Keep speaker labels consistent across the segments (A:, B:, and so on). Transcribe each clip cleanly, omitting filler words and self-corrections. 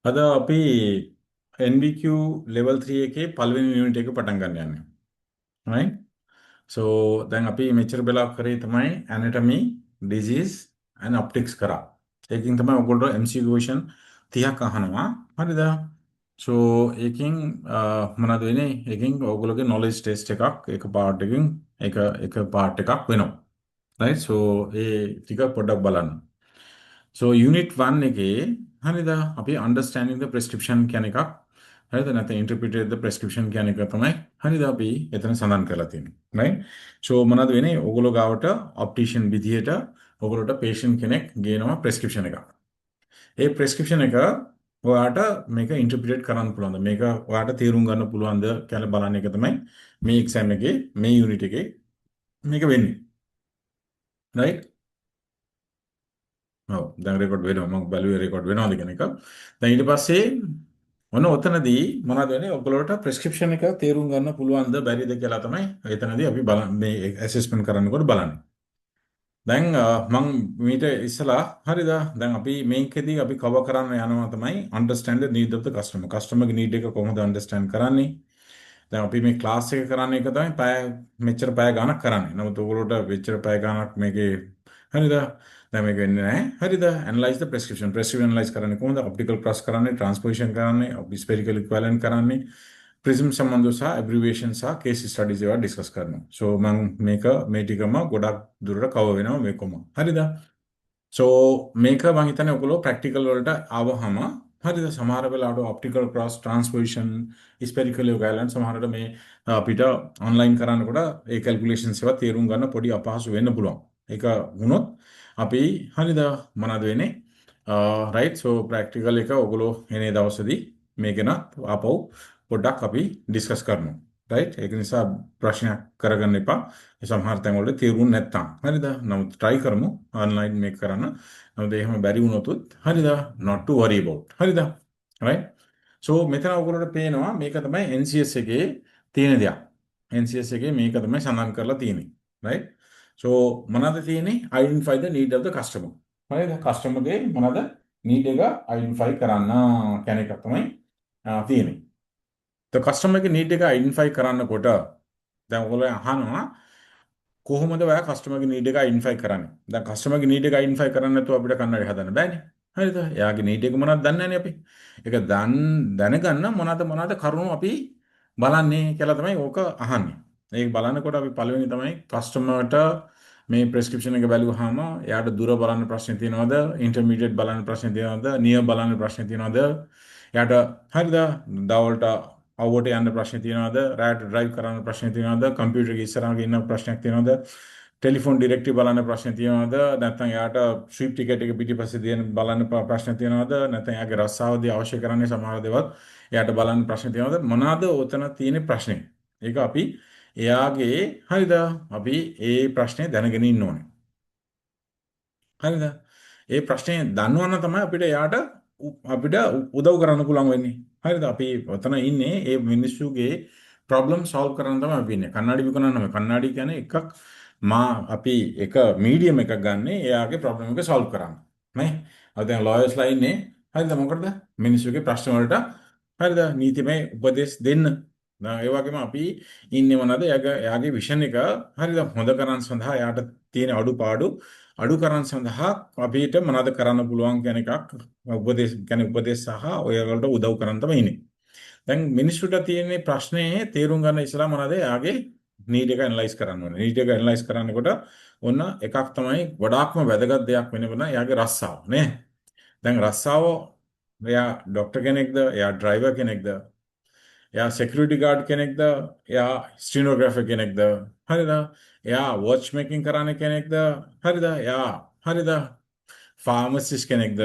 A: අද අපි NBQ level 3 එකේ පළවෙනි යුනිට් එක පටන් ගන්න යන්නේ. right? So දැන් අපි මෙච්චර වෙලා කරේ තමයි anatomy, disease and optics කරා. ඒකෙන් තමයි ඔයගොල්ලෝ MCQ question 30ක් අහනවා. හරිද? So ඒකෙන් මොනවද වෙන්නේ? ඒකෙන් ඔයගොල්ලෝගේ knowledge test එකක් එක part එකකින් එක part එකක් වෙනවා. right? So ඒ ටික පොඩ්ඩක් බලන්න. So unit 1 එකේ හරිද අපි understanding the prescription කියන එකක් හරිද නැත්නම් interpret the prescription කියන එක තමයි හරිද අපි එතන සඳහන් කරලා තියෙන්නේ right so මොනවද වෙන්නේ ඕගොල්ලෝ ගාවට optician විදියට ඕගොල්ලෝට patient කෙනෙක් ගේනවා prescription එකක් ඒ prescription එක ඔයාට මේක interpret කරන්න පුළුවන්ද මේක ඔයාට තේරුම් ගන්න පුළුවන්ද කියලා බලන්න එක තමයි මේ exam එකේ මේ unit එකේ මේක වෙන්නේ right ඔව් දැන් රෙකෝඩ් වෙනවා මම බැලුවේ රෙකෝඩ් වෙනවද කියන එක. දැන් ඊට පස්සේ මොන ඔතනදී මොනවද වෙන්නේ ඔයගොල්ලෝට ප්‍රෙස්ක්‍රිප්ෂන් එක තේරුම් ගන්න පුළුවන්ද බැරිද කියලා තමයි එතනදී අපි මේ ඇසෙස්මන්ට් කරන්නකොට බලන්නේ. දැන් මම මීට ඉස්සලා හරිද දැන් අපි මේකෙදී අපි කවර් කරන්න යනවා තමයි understand the need of the customer. customer ගේ need එක කොහොමද understand කරන්නේ? දැන් අපි මේ ක්ලාස් එක කරන්නේ එක තමයි මෙච්චර පැය ගාණක් කරන්නේ. නමුත් ඔයගොල්ලෝට මෙච්චර පැය ගාණක් මේකේ හරිද? දැන් මේක වෙන්නේ නැහැ. හරිද? Analyze the prescription. Prescription analyze කරන්නේ කොහොමද? Optical cross කරන්නේ, transposition කරන්නේ, spherical equivalent කරන්නේ, prism සම්බන්ධව සහ abbreviation සහ case studies ඒවා ඩිස්කස් කරනවා. so මම මේ ටිකම ගොඩක් දුරට කවර් වෙනවා මේකම. හරිද? so මේක මම හිතන්නේ ඔයගොල්ලෝ ප්‍රැක්ටිකල් වලට ආවහම හරිද සමහර වෙලාවට ඔප්ටිකල් ක්‍රොස් ට්‍රාන්ස්පොසිෂන් ස්පෙරිකල් ගයිඩ්ලයින් සමහරට මේ අපිට ඔන්ලයින් කරනකොට ඒ කැල්කියුලේෂන්ස් ඒවා තේරුම් ගන්න පොඩි අපහසු වෙන්න පුළුවන්. ඒක වුණොත් අපි හරිද මොනවද වෙන්නේ? රයිට් so ප්‍රැක්ටිකල් එක ඔයගොල්ලෝ එනේ දවසේදී මේක න ආපහු පොඩ්ඩක් අපි ඩිස්කස් කරමු. රයිට් ඒක නිසා ප්‍රශ්නයක් කරගන්න එපා. ඒ සමහර තැන් වල තේරුම් නැත්තම්. හරිද? නමුත් try කරමු ඔන්ලයින් මේක කරන්න. නමුත් එහෙම බැරි වුණොත් හරිද? not to worry about. හරිද? right? so මෙතන ඔයගොල්ලෝට පේනවා මේක තමයි NCS එකේ තියෙන දෙයක්. NCS එකේ මේක තමයි සඳහන් කරලා තියෙන්නේ. right? so මොනවද තියෙන්නේ? identify the need of the customer. හරිද? customer ගේ මොනවද need එක identify කරන්න කියන එක තමයි තියෙන්නේ. the customer ගේ need එක identify කරන්නකොට දැන් ඔයගොල්ලෝ අහනවා කොහොමද ඔයා කස්ටමර්ගේ නීඩ් එක අයිඩෙන්ටිෆයි කරන්නේ? දැන් කස්ටමර්ගේ නීඩ් එක අයිඩෙන්ටිෆයි කරන්න නැතුව අපිට කන්නඩි හදන්න බෑනේ. හරිද? එයාගේ නීඩ් එක මොනවද දන්නේ නැනේ අපි. ඒක දැනගන්න මොනවද කරුණු අපි බලන්නේ කියලා තමයි ඕක අහන්නේ. ඒක බලනකොට අපි පළවෙනි තමයි කස්ටමර්ට මේ ප්‍රෙස්ක්‍රිප්ෂන් එක බැලුවාම එයාට දුර බලන්න ප්‍රශ්න තියෙනවද? ඉන්ටර්මීඩියට් බලන්න ප්‍රශ්න තියෙනවද? නියර් බලන්න ප්‍රශ්න තියෙනවද? එයාට හරිද? දවල්ට අවුවට යන්න ප්‍රශ්න තියෙනවද? රෑට ඩ්‍රයිව් කරන්න ප්‍රශ්න තියෙනවද? කම්පියුටර් එක ඉස්සරහට ඉන්න ප්‍රශ්නයක් තියෙනවද? ටෙලිෆෝන් ඩිරෙක්ටිව් බලන්න ප්‍රශ්න තියෙනවද? නැත්නම් එයාට ස්විප් ටිකට් එක පිටිපස්සේ දෙන බලන්න ප්‍රශ්න තියෙනවද? නැත්නම් එයාගේ රස්සාවදී අවශ්‍ය කරන්නේ සමහර දේවල් එයාට බලන්න ප්‍රශ්න තියෙනවද? මොනවාද ඔතන තියෙන ප්‍රශ්නේ? ඒක අපි එයාගේ හරිද? අපි ඒ ප්‍රශ්නේ දැනගෙන ඉන්න ඕනේ. හරිද? ඒ ප්‍රශ්නේ දන්නවනම් තමයි අපිට එයාට උදව් කරන්න පුළුවන් වෙන්නේ. හරිද? අපි ඔතන ඉන්නේ ඒ මිනිස්සුගේ ප්‍රොබ්ලම් සෝල්ව් කරන්න තමයි අපි ඉන්නේ. කන්නඩි විකුණන්න කන්නඩි කියන්නේ එකක් අපි එක මීඩියම් එකක් ගන්න එයාගේ ප්‍රොබ්ලම් එක සෝල්ව් කරන්න. නේ? අද දැන් ලෝයර්ස්ලා ඉන්නේ හරිද මොකටද? මිනිස්සුගේ ප්‍රශ්න වලට හරිද? නීතිමය උපදෙස් දෙන්න. ඒ වගේම අපි ඉන්නේ මොනවද? එයාගේ විෂන් එක හරිද හොඳ කරන්න සඳහා එයාට තියෙන අඩුපාඩු අඩු කරන්න සඳහා අපිට මොනවද කරන්න පුළුවන් කියන එකක් උපදේශ සහ ඔයගොල්ලන්ට උදව් කරන්න තමයි ඉන්නේ. දැන් මිනිස්සුන්ට තියෙන ප්‍රශ්නේ තේරුම් ගන්න ඉස්සලා මොනවද? එයාගේ නීඩ් එක ඇනලයිස් කරන්න ඕනේ. නීඩ් එක ඇනලයිස් කරනකොට ඔන්න එකක් තමයි ගොඩාක්ම වැදගත් දෙයක් වෙනවන එයාගේ රස්සාව නේ. දැන් රස්සාව එයා ડોක්ටර් කෙනෙක්ද? එයා ඩ්‍රයිවර් කෙනෙක්ද? එයා සිකියුරිටි ගාඩ් කෙනෙක්ද? එයා ස්ටිනෝග්‍රාෆර් කෙනෙක්ද? හරිද? එයා වොච් මේකින් කරන්න කෙනෙක්ද? හරිද? එයා හරිද? ෆාමසිස්ට් කෙනෙක්ද?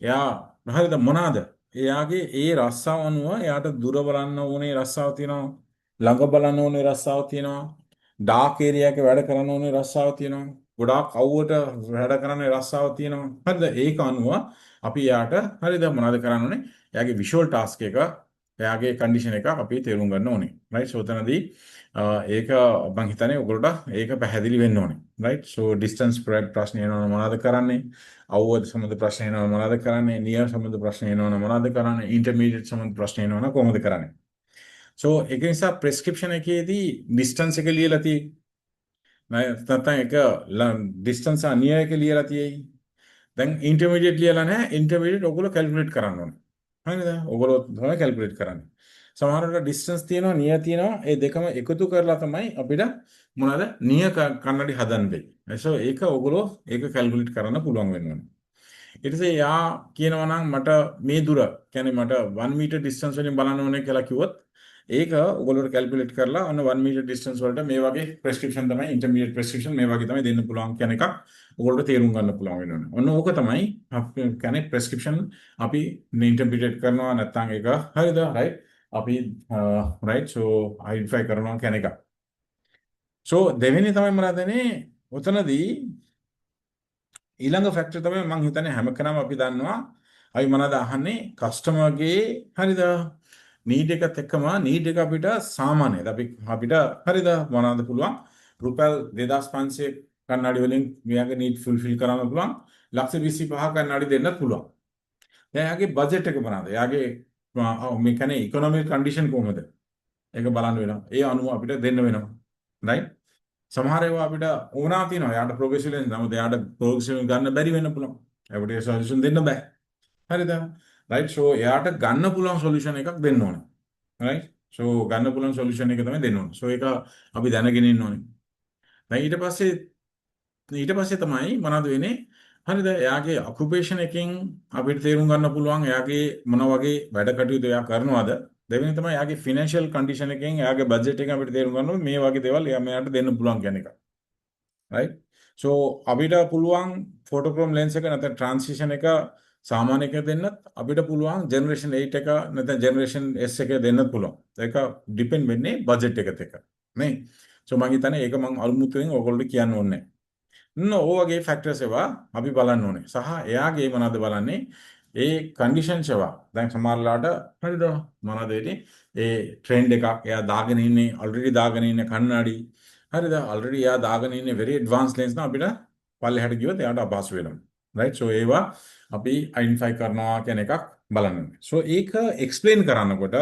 A: එයා හරිද මොනවාද? එයාගේ ඒ රස්සාව අනුව එයාට දුර බලන්න ඕනේ රස්සාව තියෙනවා. ළඟ බලන්න ඕනේ රස්සාව තියෙනවා. ඩාර්ක් ඒරියා එකේ වැඩ කරන්න ඕනේ රස්සාව තියෙනවා. ගොඩාක් අවුවට වැඩ කරන්න රස්සාව තියෙනවා. හරිද? ඒක අනුව අපි එයාට හරිද මොනවද කරන්න ඕනේ? එයාගේ විෂුවල් ටාස්ක් එක එයාගේ කන්ඩිෂන් එක අපි තේරුම් ගන්න ඕනේ. රයිට්. සෝ එතනදී ඒක මම හිතන්නේ ඔයගොල්ලන්ට ඒක පැහැදිලි වෙන්න ඕනේ. රයිට්. සෝ ඩිස්ටන්ස් ප්‍රශ්න එනවා මොනවද කරන්නේ? අවුවද සම්බන්ධ ප්‍රශ්න එනවා මොනවද කරන්නේ? නියර් සම්බන්ධ ප්‍රශ්න එනවා මොනවද කරන්නේ? ඉන්ටර්මීඩියට් සම්බන්ධ ප්‍රශ්න එනවා කොහොමද කරන්නේ? සෝ ඒක නිසා ප්‍රෙස්ක්‍රිප්ෂන් එකේදී ඩිස්ටන්ස් එක ලියලා තියෙයි. නැත්නම් ඒක ඩිස්ටන්ස් නියර් එක ලියලා තියෙයි. දැන් ඉන්ටර්මීඩියට් ලියලා නැහැ. ඉන්ටර්මීඩියට් ඔයගොල්ලෝ කැල්කියුලේට් කරන්න ඕනේ. හරිද? ඔයගොල්ලෝ තමයි කැල්කියුලේට් කරන්නේ. සමහරවිට ඩිස්ටන්ස් තියෙනවා නියර් තියෙනවා. ඒ දෙකම එකතු කරලා තමයි අපිට මොනවාද නියර් කන්නඩි හදන්න වෙන්නේ. so ඒක ඔයගොල්ලෝ ඒක කැල්කියුලේට් කරන්න පුළුවන් වෙනවා. ඊට පස්සේ යා කියනවා නම් මට මේ දුර කියන්නේ මට 1 මීටර් ඩිස්ටන්ස් වලින් බලන්න ඕනේ කියලා කිව්වොත් ඒක ඔයගොල්ලෝ කැල්කියුලේට් කරලා අන්න 1 මීටර් ඩිස්ටන්ස් වලට මේ වගේ ප්‍රෙස්ක්‍රිප්ෂන් තමයි ඉන්ටර්මීඩියට් ප්‍රෙස්ක්‍රිප්ෂන් මේ වගේ තමයි දෙන්න පුළුවන් කියන එකක් ඔයගොල්ලෝ තේරුම් ගන්න පුළුවන් වෙනවා. ඔන්න ඕක තමයි අපි කියන්නේ ප්‍රෙස්ක්‍රිප්ෂන් අපි ඉන්ටර්ප්‍රිටේට් කරනවා නැත්නම් ඒක හරිද රයිට් අපි රයිට් සෝ අයිඩෙන්ටිෆයි කරනවා කියන එක. සෝ දෙවෙනි තමයි මොනවදනේ උතනදී ඊළඟ ෆැක්ටර් තමයි මම හිතන්නේ හැම කෙනාම අපි දන්නවා අපි මොනවද අහන්නේ කස්ටමර්ගේ හරිද නීඩ් එකත් එක්කම නීඩ් එක අපිට සාමාන්‍යද අපිට හරිද මොනවද පුළුවන් රුපියල් 2500 කන්නඩි වලින් මෙයාගේ නීඩ් ෆුල්ෆිල් කරන්න පුළුවන් ලක්ෂ 25 කන්නඩි දෙන්නත් පුළුවන්. දැන් එයාගේ බජට් එක මොනවද? එයාගේ මේ කියන්නේ ඉකොනොමික් කන්ඩිෂන් කොහොමද? ඒක බලන්න වෙනවා. ඒ අනුව අපිට දෙන්න වෙනවා. රයිට්? සමහර ඒවා අපිට ඕනා තියෙනවා. එයාට ප්‍රොග්‍රෙසිව් ලෙන්ස් නමුත් එයාට ප්‍රොග්‍රෙසිව් ගන්න බැරි වෙන්න පුළුවන්. ඒකට ඒ සොලියුෂන් දෙන්න බෑ. හරිද? රයිට්? සෝ එයාට ගන්න පුළුවන් සොලියුෂන් එකක් දෙන්න ඕනේ. රයිට්? සෝ ගන්න පුළුවන් සොලියුෂන් එක තමයි දෙන්න ඕනේ. සෝ ඒක අපි දැනගෙන ඉන්න ඕනේ. දැන් ඊට පස්සේ තමයි මොනවද වෙන්නේ? හරිද? එයාගේ ඔකියුපේෂන් එකෙන් අපිට තේරුම් ගන්න පුළුවන් එයාගේ මොන වගේ වැඩ කටයුතු එයා කරනවද? දෙවෙනි තමයි එයාගේ ෆිනෑන්ෂියල් කන්ඩිෂන් එකෙන් එයාගේ බජට් එක අපිට තේරුම් ගන්න මේ වගේ දේවල් එයා මෙයාට දෙන්න පුළුවන් කියන එක. right so අපිට පුළුවන් ෆොටෝක්‍රෝම් ලෙන්ස් එක නැත්නම් ට්‍රාන්සිෂන් එක සාමාන්‍ය එක දෙන්නත් අපිට පුළුවන් ජෙනරේෂන් 8 එක නැත්නම් ජෙනරේෂන් S එක දෙන්නත් පුළුවන්. ඒක ඩිපෙන්ඩ් වෙන්නේ බජට් එකත් එක්ක. නේ? so මම හිතන්නේ ඒක මම අලුමුතුවෙන් ඔයගොල්ලෝ කියන්න ඕනේ නැහැ. ඔයගේ ෆැක්ටර්ස් ඒවා අපි බලන්න ඕනේ. සහ එයාගේ මොනවද බලන්නේ? ඒ කන්ඩිෂන්ස් ඒවා. දැන් සමහරලාට හරිද? මොනවද වෙන්නේ? ඒ ට්‍රෙන්ඩ් එකක් එයා දාගෙන ඉන්නේ ඔල්රෙඩි දාගෙන ඉන්න කන්නඩි. හරිද? ඔල්රෙඩි එයා දාගෙන ඉන්නේ very advanced lens නම් අපිට පල්ලෙහාට ගියොත් එයාට අපහසු වෙනවා. right? so ඒවා අපි අයිඩෙන්ටිෆයි කරනවා කියන එකක් බලන්න ඕනේ. so ඒක එක්ස්ප්ලেইন කරනකොට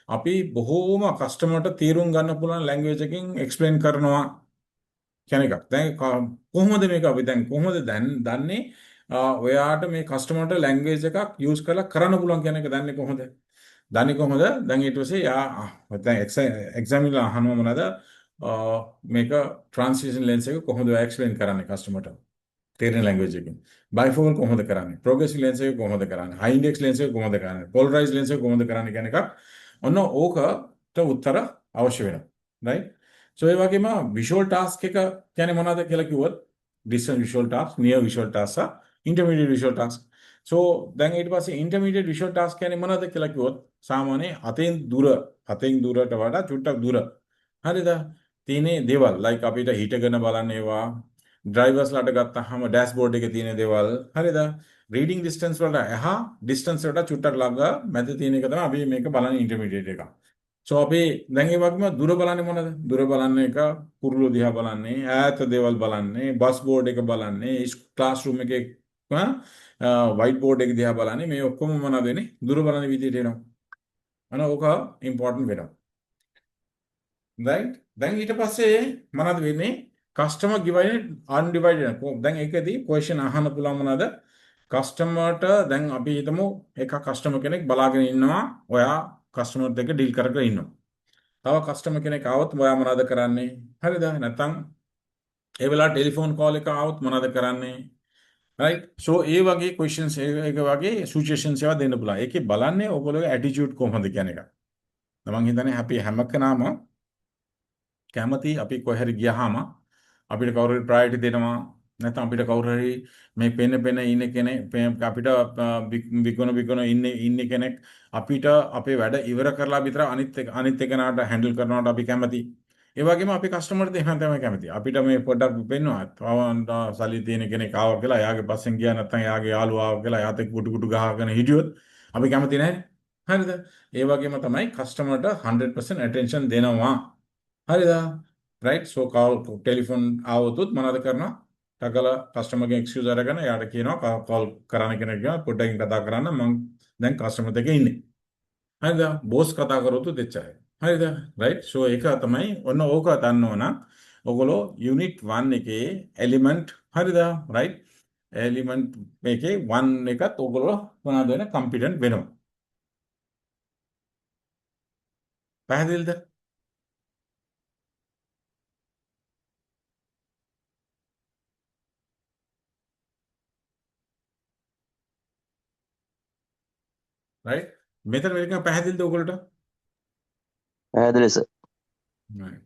A: අපි බොහෝම කස්ටමර්ට තීරුම් ගන්න පුළුවන් ලැන්ග්වේජ් එකකින් එක්ස්ප්ලেইন කරනවා කියන එකක්. දැන් කොහොමද මේක අපි දැන් කොහොමද දන්නේ ඔයාට මේ කස්ටමර්ට ලැන්ග්වේජ් එකක් යූස් කරලා කරන්න පුළුවන් කියන එක දන්නේ කොහොමද? දන්නේ කොහොමද? දැන් ඊට පස්සේ දැන් එක්සැම්පල් අහනවා මොනවාද? මේක ට්‍රාන්ස්ලේෂන් ලෙන්ස් එක කොහොමද එක්ස්ප්ලেইন කරන්නේ කස්ටමර්ට? තේරෙන ලැන්ග්වේජ් එකකින්. බයිෆෝකල් කොහොමද කරන්නේ? ප්‍රෝග්‍රෙසිව් ලෙන්ස් එක කොහොමද කරන්නේ? හයි ඉන්ඩෙක්ස් ලෙන්ස් එක කොහොමද කරන්නේ? පොලරයිස්ඩ් ලෙන්ස් එක කොහොමද කරන්නේ කියන එක ඔන්න ඕකට උත්තර අවශ්‍ය වෙනවා. right? so ඒ වගේම විෂුවල් ටාස්ක් එක කියන්නේ මොනවද කියලා කිව්වොත් distant visual task, near visual task, intermediate visual task. so දැන් ඊට පස්සේ intermediate visual task කියන්නේ මොනවද කියලා කිව්වොත් සාමාන්‍ය අතෙන් දුරට වඩා චුට්ටක් දුර. හරිද? තියෙන දේවල් like අපිට හිටගෙන බලන්න ඒවා ඩ්‍රයිවර්ස් ලාට ගත්තාම ඩෑෂ්බෝඩ් එකේ තියෙන දේවල් හරිද? රීඩින් ඩිස්ටන්ස් වලට එහා ඩිස්ටන්ස් වලට චුට්ටක් ළඟ මැද තියෙන එක තමයි අපි මේක බලන්නේ ඉන්ටර්මීඩියට් එක. so අපි දැන් ඒ වගේම දුර බලන්නේ මොනවද? දුර බලන්නේ එක කුරුළු දිහා බලන්නේ, ඈත දේවල් බලන්නේ, බස් බෝඩ් එක බලන්නේ, ක්ලාස් රූම් එකේ වයිට් බෝඩ් එක දිහා බලන්නේ. මේ ඔක්කොම මොනවද වෙන්නේ? දුර බලන විදිහට එනවා. අන ඕක ඉම්පෝටන්ට් වෙනවා. right? දැන් ඊට පස්සේ මොනවද වෙන්නේ? customer given undivided. දැන් ඒකදී question අහන්න පුළුවන් මොනවද? කස්ටමර්ට දැන් අපි හිතමු එක කස්ටමර් කෙනෙක් බලාගෙන ඉන්නවා. ඔයා කස්ටමර් දෙක ඩීල් කරගෙන ඉන්නවා. තව කස්ටමර් කෙනෙක් ආවොත් ඔයා මොනවද කරන්නේ? හරිද? නැත්නම් ඒ වෙලාවට ටෙලිෆෝන් කෝල් එක ආවොත් මොනවද කරන්නේ? right? so ඒ වගේ questions ඒක වගේ situations ඒවා දෙන්න පුළුවන්. ඒකේ බලන්නේ ඔයගොල්ලෝගේ attitude කොහොමද කියන එක. මම හිතන්නේ අපි හැම කෙනාම කැමති අපි කොහේ හරි ගියාම අපිට කවුරු හරි ප්‍රයොරිටි දෙනවා නැත්නම් අපිට කවුරු හරි මේ පෙන ඉන්න කෙනෙක් අපිට විකුණ ඉන්න කෙනෙක් අපිට අපේ වැඩ ඉවර කරලා විතර අනිත් එකනට හැන්ඩල් කරනවට අපි කැමති. ඒ වගේම අපි කස්ටමර්ට එහෙම තමයි කැමති. අපිට මේ පොඩ්ඩක් පෙන්නවා තවන්ට සල්ලි තියෙන කෙනෙක් ආවා කියලා එයාගේ පස්සෙන් ගියා නැත්නම් එයාගේ යාළුවා ආවා කියලා එයාත් එක්ක කුටු ගහගෙන හිටියොත් අපි කැමති නැහැ. හරිද? ඒ වගේම තමයි කස්ටමර්ට 100% attention දෙනවා. හරිද? right? so call ටෙලිෆෝන් ආවොත් මොනවද කරනවා? ටගලා කස්ටමර්ගේ එක්ස්කියුස් අරගෙන එයාට කියනවා කෝල් කරන්න කෙනෙක් ගියා පොඩ්ඩකින් කතා කරන්න මම දැන් කස්ටමර් එකේ ඉන්නේ. හරිද? බෝස් කතා කරොත් දෙච්චයි. හරිද? right? so ඒක තමයි ඔන්න ඕක දන්න ඕන. ඔගොල්ලෝ යුනිට් 1 එකේ එලිමන්ට් හරිද? right? එලිමන්ට් මේකේ 1 එකත් ඔගොල්ලෝ මොනවද වෙන කම්පිටන්ට් වෙනවා. පැහැදිලිද? right? මෙතන මේක පැහැදිලිද ඔයගොල්ලන්ට?
B: පැහැදිලි සර්.
A: right.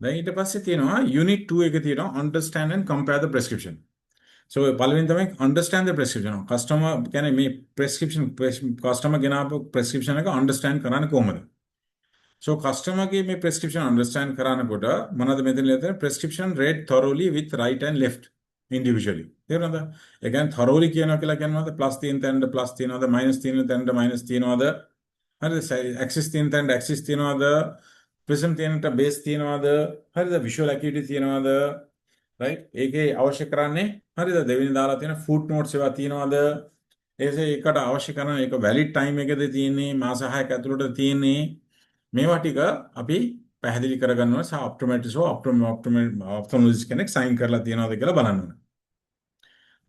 A: දැන් ඊට පස්සේ තියෙනවා යුනිට් 2 එකේ තියෙනවා understand and compare the prescription. so පළවෙනි තමයි understand the prescription. customer කියන්නේ මේ prescription customer ගෙනාපු prescription එක understand කරන්නේ කොහොමද? so customer ගේ මේ prescription understand කරනකොට මොනවද මෙතන ලියලා තියෙන්නේ? prescription read thoroughly with right and left individually. තේරුණාද? ඒ කියන්නේ thoroughly කියනවා කියලා කියන්නේ මොනවද? plus තියෙන තැනට plus තියනවාද? minus තියෙන තැනට minus තියනවාද? හරිද? axis තියෙන තැනට axis තියනවාද? prism තියෙනට base තියනවාද? හරිද? visual acuity තියනවාද? right? ඒකේ අවශ්‍ය කරන්නේ හරිද? දෙවෙනි දාලා තියෙන footnotes ඒවා තියනවාද? ඒකට අවශ්‍ය කරන ඒක valid time එකද තියෙන්නේ? මාස 6ක ඇතුළත තියෙන්නේ? මේවා ටික අපි පැහැදිලි කරගන්න ඕනේ. ඔප්ටොමොලොජිස්ට් කෙනෙක් සයින් කරලා තියනවාද කියලා බලන්න ඕනේ.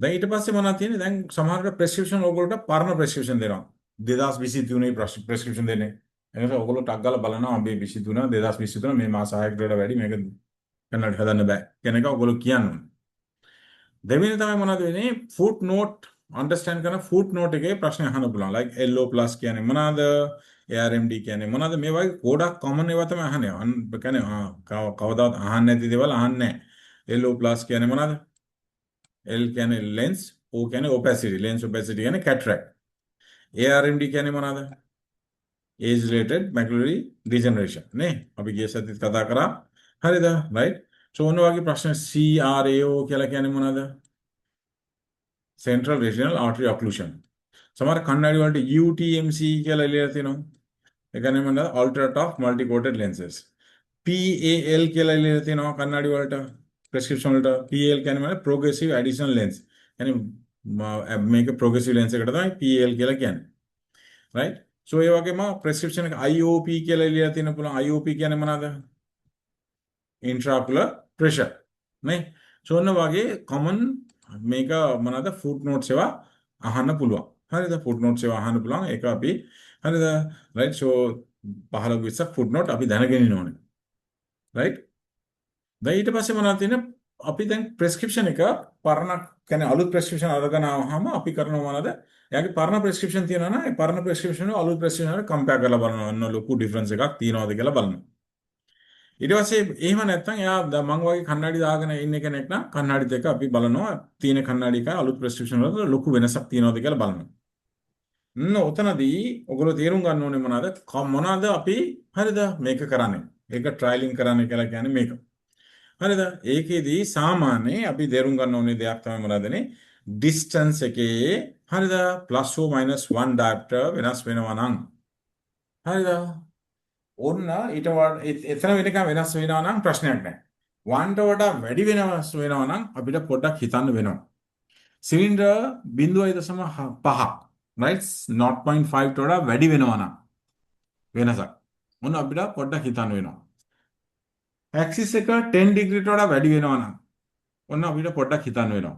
A: දැන් ඊට පස්සේ මොනවද තියෙන්නේ? දැන් සමහරවිට ප්‍රෙස්ක්‍රිප්ෂන් ඕගොල්ලෝට පරණ ප්‍රෙස්ක්‍රිප්ෂන් දෙනවා. 2023 ප්‍රෙස්ක්‍රිප්ෂන් දෙන්නේ. ඒ නිසා ඕගොල්ලෝ ටක් ගාලා බලනවා අපි 23 2023 මේ මාස 6කට වඩා වැඩි මේක කන්නඩ හදන්න බෑ කියන එක ඕගොල්ලෝ කියන්නේ. දෙවෙනි තමයි මොනවද වෙන්නේ? ෆුට් නෝට් අන්ඩර්ස්ටෑන්ඩ් කරන ෆුට් නෝට් එකේ ප්‍රශ්න අහන්න පුළුවන්. like LO+ කියන්නේ මොනවද? ARMD කියන්නේ මොනවද? මේ වගේ ගොඩක් කොමන් ඒවා තමයි අහන්නේ. කියන්නේ කවදාවත් අහන්නේ නැති දේවල් අහන්නේ නැහැ. LO+ කියන්නේ මොනවද? L කියන්නේ lens, O කියන්නේ opacity. Lens opacity කියන්නේ cataract. ARMD කියන්නේ මොනවද? Age related macular degeneration. නේ? අපි ගිය සතියේත් කතා කරා. හරිද? right? so ඔන්න වගේ ප්‍රශ්න CRAO කියලා කියන්නේ මොනවද? Central Regional Artery Occlusion. සමහර කන්නඩි වලට UTMC කියලා ලියලා තියෙනවා. ඒ කියන්නේ මොනවද? Ultra Tough Multi Coated Lenses. PAL කියලා ලියලා තියෙනවා කන්නඩි වලට. prescription වලට PAL කියන්නේ මොනවද? Progressive Additional Lens. يعني මේක progressive lens එකට තමයි PAL කියලා කියන්නේ. right? so ඒ වගේම prescription එක IOP කියලා ලියලා තියෙන පුළුවන්. IOP කියන්නේ මොනවද? Intraocular pressure. නේ? so ඔන්න වගේ common මේක මොනවද? footnotes ඒවා අහන්න පුළුවන්. හරිද? footnotes ඒවා අහන්න පුළුවන්. ඒක අපි හරිද? right? so 15 20ක් footnote අපි දැනගෙන ඉන්න ඕනේ. right? දැන් ඊට පස්සේ මොනවද තියෙන්නේ? අපි දැන් prescription එක පරණ කියන්නේ අලුත් prescription අරගෙන ආවම අපි කරනවා මොනවද? එයාගේ පරණ prescription තියෙනවා නම් ඒ පරණ prescription එක අලුත් prescription එකට compare කරලා බලනවා. අන්න ලොකු difference එකක් තියෙනවද කියලා බලනවා. ඊට පස්සේ එහෙම නැත්නම් එයා මං වගේ කන්නඩි දාගෙන ඉන්න කෙනෙක් නම් කන්නඩි දෙක අපි බලනවා තියෙන කන්නඩි එකයි අලුත් prescription වල ලොකු වෙනසක් තියෙනවද කියලා බලනවා. ඔතනදී ඔයගොල්ලෝ තේරුම් ගන්න ඕනේ මොනවද අපි හරිද මේක කරන්නේ. ඒක ට්‍රයිලින් කරන්නේ කියලා කියන්නේ මේක. හරිද? ඒකෙදී සාමාන්‍යයෙන් අපි තේරුම් ගන්න ඕනේ දෙයක් තමයි මොනවදනේ? ඩිස්ටන්ස් එකේ හරිද? +1 diopter වෙනස් වෙනවා නම් හරිද? ඔන්න ඊට එතන වෙනකම් වෙනස් වෙනවා නම් ප්‍රශ්නයක් නැහැ. 1ට වඩා වැඩි වෙනස් වෙනවා නම් අපිට පොඩ්ඩක් හිතන්න වෙනවා. සිලින්ඩර් 0.5 right 0.5ට වඩා වැඩි වෙනවා නම් වෙනසක්. ඔන්න අපිට පොඩ්ඩක් හිතන්න වෙනවා. ඇක්සිස් එක 10 ඩිග්‍රීට වඩා වැඩි වෙනවා නම් ඔන්න අපිට පොඩ්ඩක් හිතන්න වෙනවා.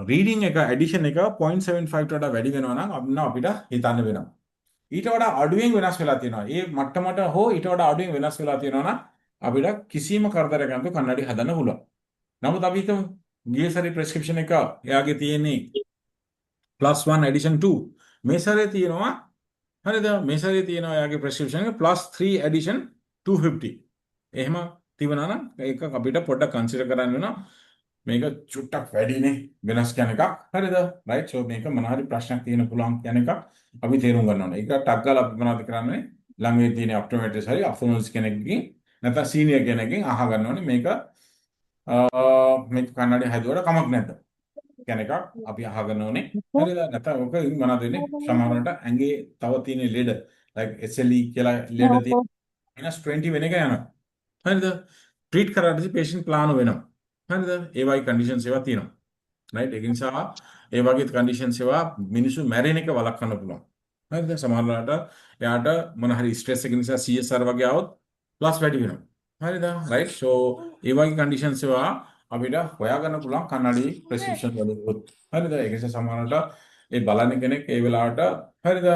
A: රීඩින් එක ඇඩිෂන් එක 0.75ට වඩා වැඩි වෙනවා නම් අපිට හිතන්න වෙනවා. ඊට වඩා අඩුවෙන් වෙනස් වෙලා තියෙනවා. ඒ මට්ටමට හෝ ඊට වඩා අඩුවෙන් වෙනස් වෙලා තියෙනවා නම් අපිට කිසිම කරදරයක් නැතුව කන්නඩි හදන්න පුළුවන්. නමුත් අපි හිතමු ගිය සැරේ ප්‍රෙස්ක්‍රිප්ෂන් එක එයාගේ තියෙන්නේ +1 addition 2. මේ සැරේ තියෙනවා හරිද? මේ සැරේ තියෙනවා එයාගේ ප්‍රෙස්ක්‍රිප්ෂන් එක +3 addition 250. එහෙම තිබුණා නම් ඒක අපිට පොඩ්ඩක් කන්සිඩර් කරන්න වෙනවා. මේක චුට්ටක් වැඩිනේ වෙනස් කියන එකක්. හරිද? right? so මේක මොන හරි ප්‍රශ්නයක් තියෙන පුළුවන් කියන එකක් අපි තේරුම් ගන්න ඕනේ. ඒක ටක් ගාලා අපි මොනවද කරන්නේ? ළඟේ තියෙන ඔප්ටෝමෙට්‍රිස් හරි ඔප්ටොමොලොජිස්ට් කෙනෙක්ගෙන් නැත්නම් සීනියර් කෙනෙක්ගෙන් අහගන්න ඕනේ මේක කන්නඩි හැදුවට කමක් නැද්ද? කියන එකක් අපි අහගන්න ඕනේ. හරිද? නැත්නම් ඔක මොනවද වෙන්නේ? සමහරවිට ඇඟේ තව තියෙන ලෙඩ like SLE කියලා ලෙඩ තියෙන -20 වෙන එක යනවා. හරිද? ට්‍රීට් කරද්දී patient ප්ලාන් වෙනවා. හරිද? ඒ වගේ කන්ඩිෂන්ස් ඒවා තියෙනවා. රයිට්? ඒක නිසා ඒ වගේ කන්ඩිෂන්ස් ඒවා මිනිස්සු මැරෙන එක වළක්වන්න පුළුවන්. හරිද? සමහරවිට එයාට මොන හරි ස්ට්‍රෙස් එක නිසා CSR වගේ આવොත් ප්ලස් වැඩි වෙනවා. හරිද? රයිට්? සෝ ඒ වගේ කන්ඩිෂන්ස් ඒවා අපිට හොයාගන්න පුළුවන් කන්නඩි ප්‍රෙස්ක්‍රිප්ෂන් වලින් උත්. හරිද? ඒක නිසා සමහරවිට ඒ බලන කෙනෙක් ඒ වෙලාවට හරිද?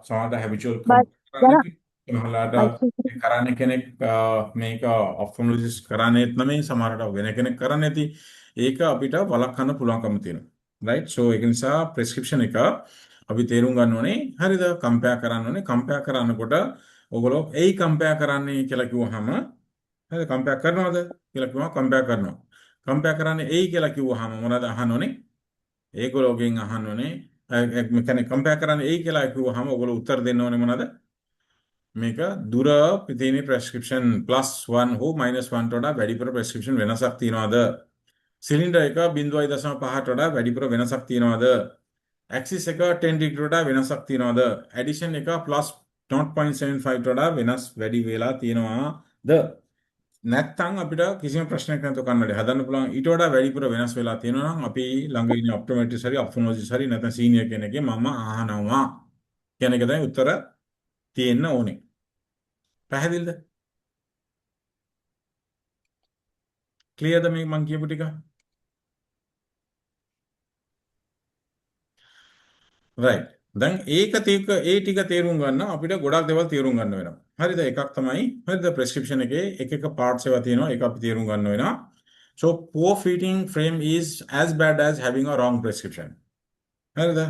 A: සමහරවිට හැබිචුවල් කරන්නේ සමහරවිට කරන්නේ කෙනෙක් මේක ඔෆ්තල්මොලොජිස්ට් කරන්නේත් නෙමෙයි සමහරවිට වෙන කෙනෙක් කරන්නේ නැති. ඒක අපිට වළක්වන්න පුළුවන්කම තියෙනවා. රයිට්? සෝ ඒක නිසා ප්‍රෙස්ක්‍රිප්ෂන් එක අපි තේරුම් ගන්න ඕනේ. හරිද? කම්පෙයාර් කරන්න ඕනේ. කම්පෙයාර් කරනකොට ඔයගොල්ලෝ එයි කම්පෙයාර් කරන්නේ කියලා කිව්වහම හරිද? කම්පෙයාර් කරනවද කියලා කිව්වම කම්පෙයාර් කරනවා. කම්පෙයාර් කරන්නේ එයි කියලා කිව්වහම මොනවද අහන්න ඕනේ? ඒගොල්ලෝගෙන් අහන්න ඕනේ. ඒ කියන්නේ කම්පෙයාර් කරන්නේ එයි කියලා කිව්වහම ඔයගොල්ලෝ උත්තර දෙන්න ඕනේ මොනවද? මේක දුර තියෙන ප්‍රෙස්ක්‍රිප්ෂන් +1 හෝ -1ට වඩා වැඩිපුර ප්‍රෙස්ක්‍රිප්ෂන් වෙනසක් තියනවාද? සිලින්ඩර් එක 0.5ට වඩා වැඩිපුර වෙනසක් තියනවාද? ඇක්සිස් එක 10 ඩිග්‍රී වඩා වෙනසක් තියනවාද? ඇඩිෂන් එක +0.75ට වඩා වෙනස් වැඩි වෙලා තියනවාද? නැත්තම් අපිට කිසිම ප්‍රශ්නයක් නැතුව කන්නඩි හදන්න පුළුවන්. ඊට වඩා වැඩිපුර වෙනස් වෙලා තියෙනවා නම් අපි ළඟ ඉන්න ඔප්ටෝමෙට්‍රිස්ට් හරි ඔප්තල්මොලොජිස්ට් හරි නැත්නම් සීනියර් කෙනෙක්ගෙන් මම අහනවා කියන එක තමයි උත්තර තියෙන්න ඕනේ. පැහැදිලිද? ක්ලියර්ද මේ මම කියපු ටික? රයිට්. දැන් ඒ ටික තේරුම් ගන්න අපිට ගොඩක් දේවල් තේරුම් ගන්න වෙනවා. හරිද? එකක් තමයි හරිද ප්‍රෙස්ක්‍රිප්ෂන් එකේ එක පාර්ට්ස් ඒවා තියෙනවා. ඒක අපි තේරුම් ගන්න වෙනවා. So poor fitting frame is as bad as having a wrong prescription. හරිද?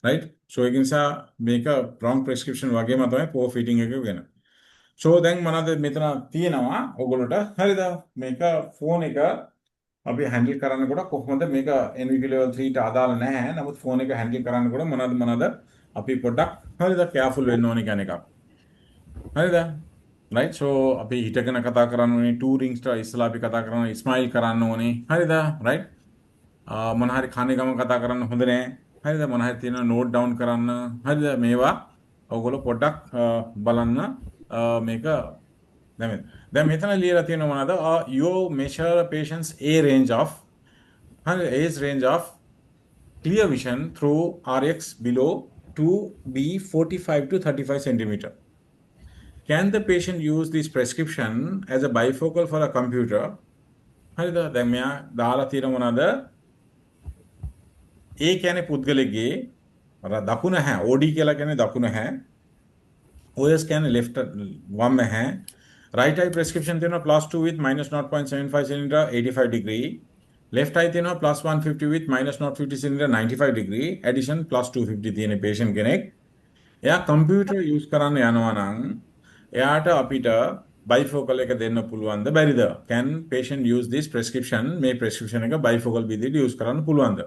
A: right? So ඒක නිසා මේක wrong prescription වගේම තමයි poor fitting එක වෙන. So දැන් මොනවද මෙතන තියෙනවා ඔයගොල්ලන්ට හරිද? මේක ෆෝන් එක අපි හැන්ඩල් කරනකොට කොහොමද මේක NVQ level 3ට අදාළ නැහැ. නමුත් ෆෝන් එක හැන්ඩල් කරනකොට මොනවද අපි පොඩ්ඩක් හරිද කෑර්ෆුල් වෙන්න ඕනේ කියන එකක්. හරිද? right? So අපි හිටගෙන කතා කරන්න ඕනේ 2 rings ට ඉස්සලා අපි කතා කරනවා ස්මයිල් කරන්න ඕනේ. හරිද? right? මොන හරි කන්නේ ගම කතා කරන්න හොඳ නෑ. හරිද? මොන හරි තියෙනවා නෝට් ඩවුන් කරන්න. හරිද? මේවා ඔයගොල්ලෝ පොඩ්ඩක් බලන්න මේක දැන් මෙතන ලියලා තියෙනවා මොනවද? you measure a patient's A range of age range of clear vision through RX below 2B 45 to 35 centimeter. Can the patient use this prescription as a bifocal for a computer? හරිද? දැන් මෙයා දාලා තියෙන මොනවද? A කියන්නේ පුද්ගලෙක්ගේ අර දකුණ හැ OD කියලා කියන්නේ දකුණ හැ. OS කියන්නේ left වම් හැ. right eye prescription තියෙනවා +2 with -0.75 cylinder 85 degree. left eye තියෙනවා +150 with -0.50 cylinder 95 degree. addition +250 තියෙන patient කෙනෙක්. එයා computer use කරන්න යනවා නම් එයාට අපිට bifocal එක දෙන්න පුළුවන්ද බැරිද? Can patient use this prescription? මේ prescription එක bifocal විදිහට use කරන්න පුළුවන්ද?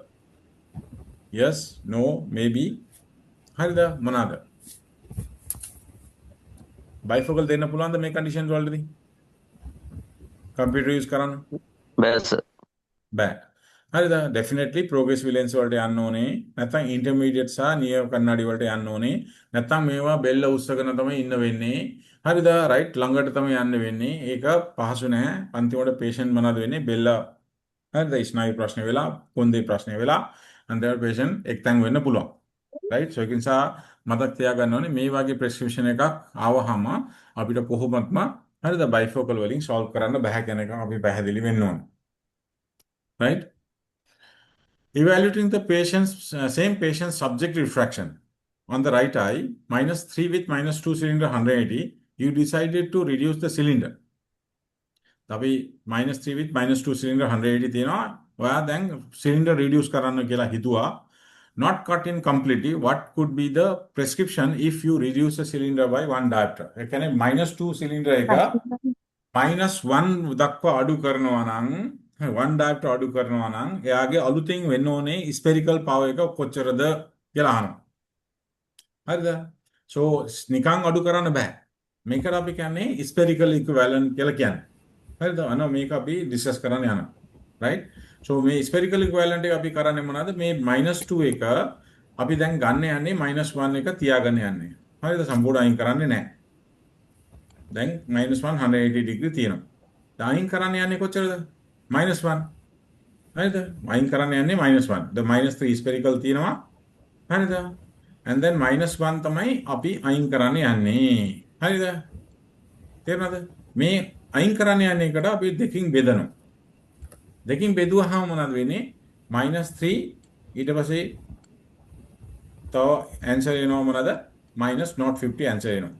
A: Yes, no, maybe. හරිද? මොනවාද? bifocal දෙන්න පුළුවන්ද මේ conditions වලදී? computer use කරන්න?
B: බෑ සර්.
A: බෑ. හරිද? definitely progressive lens වලට යන්න ඕනේ. නැත්නම් intermediate සහ near කන්නඩි වලට යන්න ඕනේ. නැත්නම් මේවා බෙල්ල උස්සගෙන තමයි ඉන්න වෙන්නේ. හරිද? right ළඟට තමයි යන්න වෙන්නේ. ඒක පහසු නෑ. අන්තිමට patient මොනවද වෙන්නේ? බෙල්ල හරිද? ස්නායු ප්‍රශ්න වෙලා, කොන්දේ ප්‍රශ්න වෙලා අන්තිමට patient එක්තැන් වෙන්න පුළුවන්. right? so ඒක නිසා මතක තියාගන්න ඕනේ මේ වගේ prescription එකක් ආවහම අපිට කොහොමත්ම හරිද bifocal වලින් solve කරන්න බෑ කියන එක අපි පැහැදිලි වෙන්න ඕනේ. right? Evaluating the patient's same patient's subjective refraction on the right eye -3 with -2 cylinder 180 you decided to reduce the cylinder. අපි -3 with -2 cylinder 180 තියෙනවා. ඔයා දැන් cylinder reduce කරන්න කියලා හිතුවා. Not cut in completely. What could be the prescription if you reduce the cylinder by 1 diopter? ඒ කියන්නේ -2 cylinder එක -1 දක්වා අඩු කරනවා නම් 1 diopter අඩු කරනවා නම් එයාගේ අලුතෙන් වෙන්න ඕනේ spherical power එක කොච්චරද කියලා අහනවා. හරිද? so නිකන් අඩු කරන්න බෑ. මේකට අපි කියන්නේ spherical equivalent කියලා කියන්නේ. හරිද? අනෝ මේක අපි ඩිස්කස් කරන්න යනවා. right? So මේ ස්පෙරිකල් ඉක්වලන්ට් එක අපි කරන්නේ මොනවද? මේ -2 එක අපි දැන් ගන්න යන්නේ -1 එක තියාගෙන යන්නේ. හරිද? සම්පූර්ණ අයින් කරන්නේ නැහැ. දැන් -1 180 ඩිග්‍රී තියෙනවා. දැන් අයින් කරන්න යන්නේ කොච්චරද? -1. හරිද? අයින් කරන්න යන්නේ -1. ද -3 ස්පෙරිකල් තියෙනවා. හරිද? and then -1 තමයි අපි අයින් කරන්න යන්නේ. හරිද? තේරුණාද? මේ අයින් කරන්න යන්නේ එකට අපි දෙකින් බෙදනවා. දෙකින් බෙදුවාම මොනවද වෙන්නේ? -3 ඊට පස්සේ තව answer එනවා මොනවද? -0.50 answer එනවා.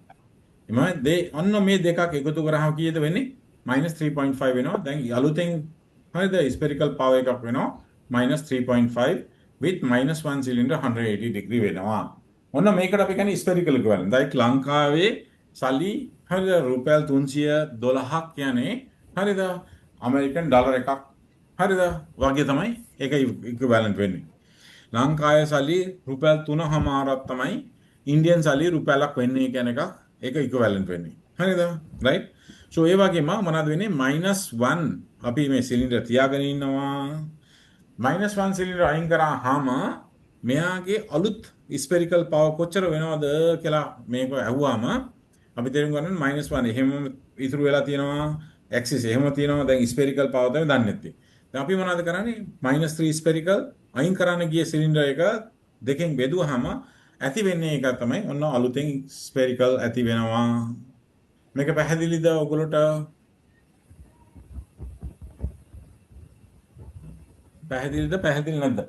A: ඔන්න මේ දෙකක් එකතු කරාම කීයද වෙන්නේ? -3.5 වෙනවා. දැන් අලුතෙන් හරිද ස්පෙරිකල් පවර් එකක් වෙනවා -3.5 with -1 cylinder 180 degree වෙනවා. ඔන්න මේකට අපි කියන්නේ ස්පෙරිකල් ඉක්වලන්ට්. දැන් ලංකාවේ සල්ලි හරිද රුපියල් 312ක් කියන්නේ හරිද ඇමරිකන් ඩොලර් එකක් හරිද වගේ තමයි ඒක ඉක්වලන්ට් වෙන්නේ. ලංකාවේ සල්ලි රුපියල් 3.5ක් තමයි ඉන්දියන් සල්ලි රුපියලක් වෙන්නේ කියන එක ඒක ඉක්වලන්ට් වෙන්නේ. හරිද? රයිට්? සෝ ඒ වගේම මොනවද වෙන්නේ? -1 අපි මේ සිලින්ඩර් තියාගෙන ඉන්නවා. -1 සිලින්ඩර් අයින් කරාම මෙයාගේ අලුත් ස්පෙරිකල් පවර් කොච්චර වෙනවද කියලා මේක ඇහුවාම අපි තේරුම් ගන්න -1 එහෙම ඉතුරු වෙලා තියෙනවා. ඇක්සිස් එහෙම තියෙනවා. දැන් ස්පෙරිකල් පවර් තමයි දන්නේ නැත්තේ. දැන් අපි මොනවද කරන්නේ? -3 ස්පෙරිකල් අයින් කරන්න ගිය සිලින්ඩර් එක දෙකෙන් බෙදුවාම ඇති වෙන්නේ එක තමයි ඔන්න අලුතෙන් ස්පෙරිකල් ඇති වෙනවා. මේක පැහැදිලිද ඔයගොල්ලෝට? පැහැදිලිද පැහැදිලි නැද්ද?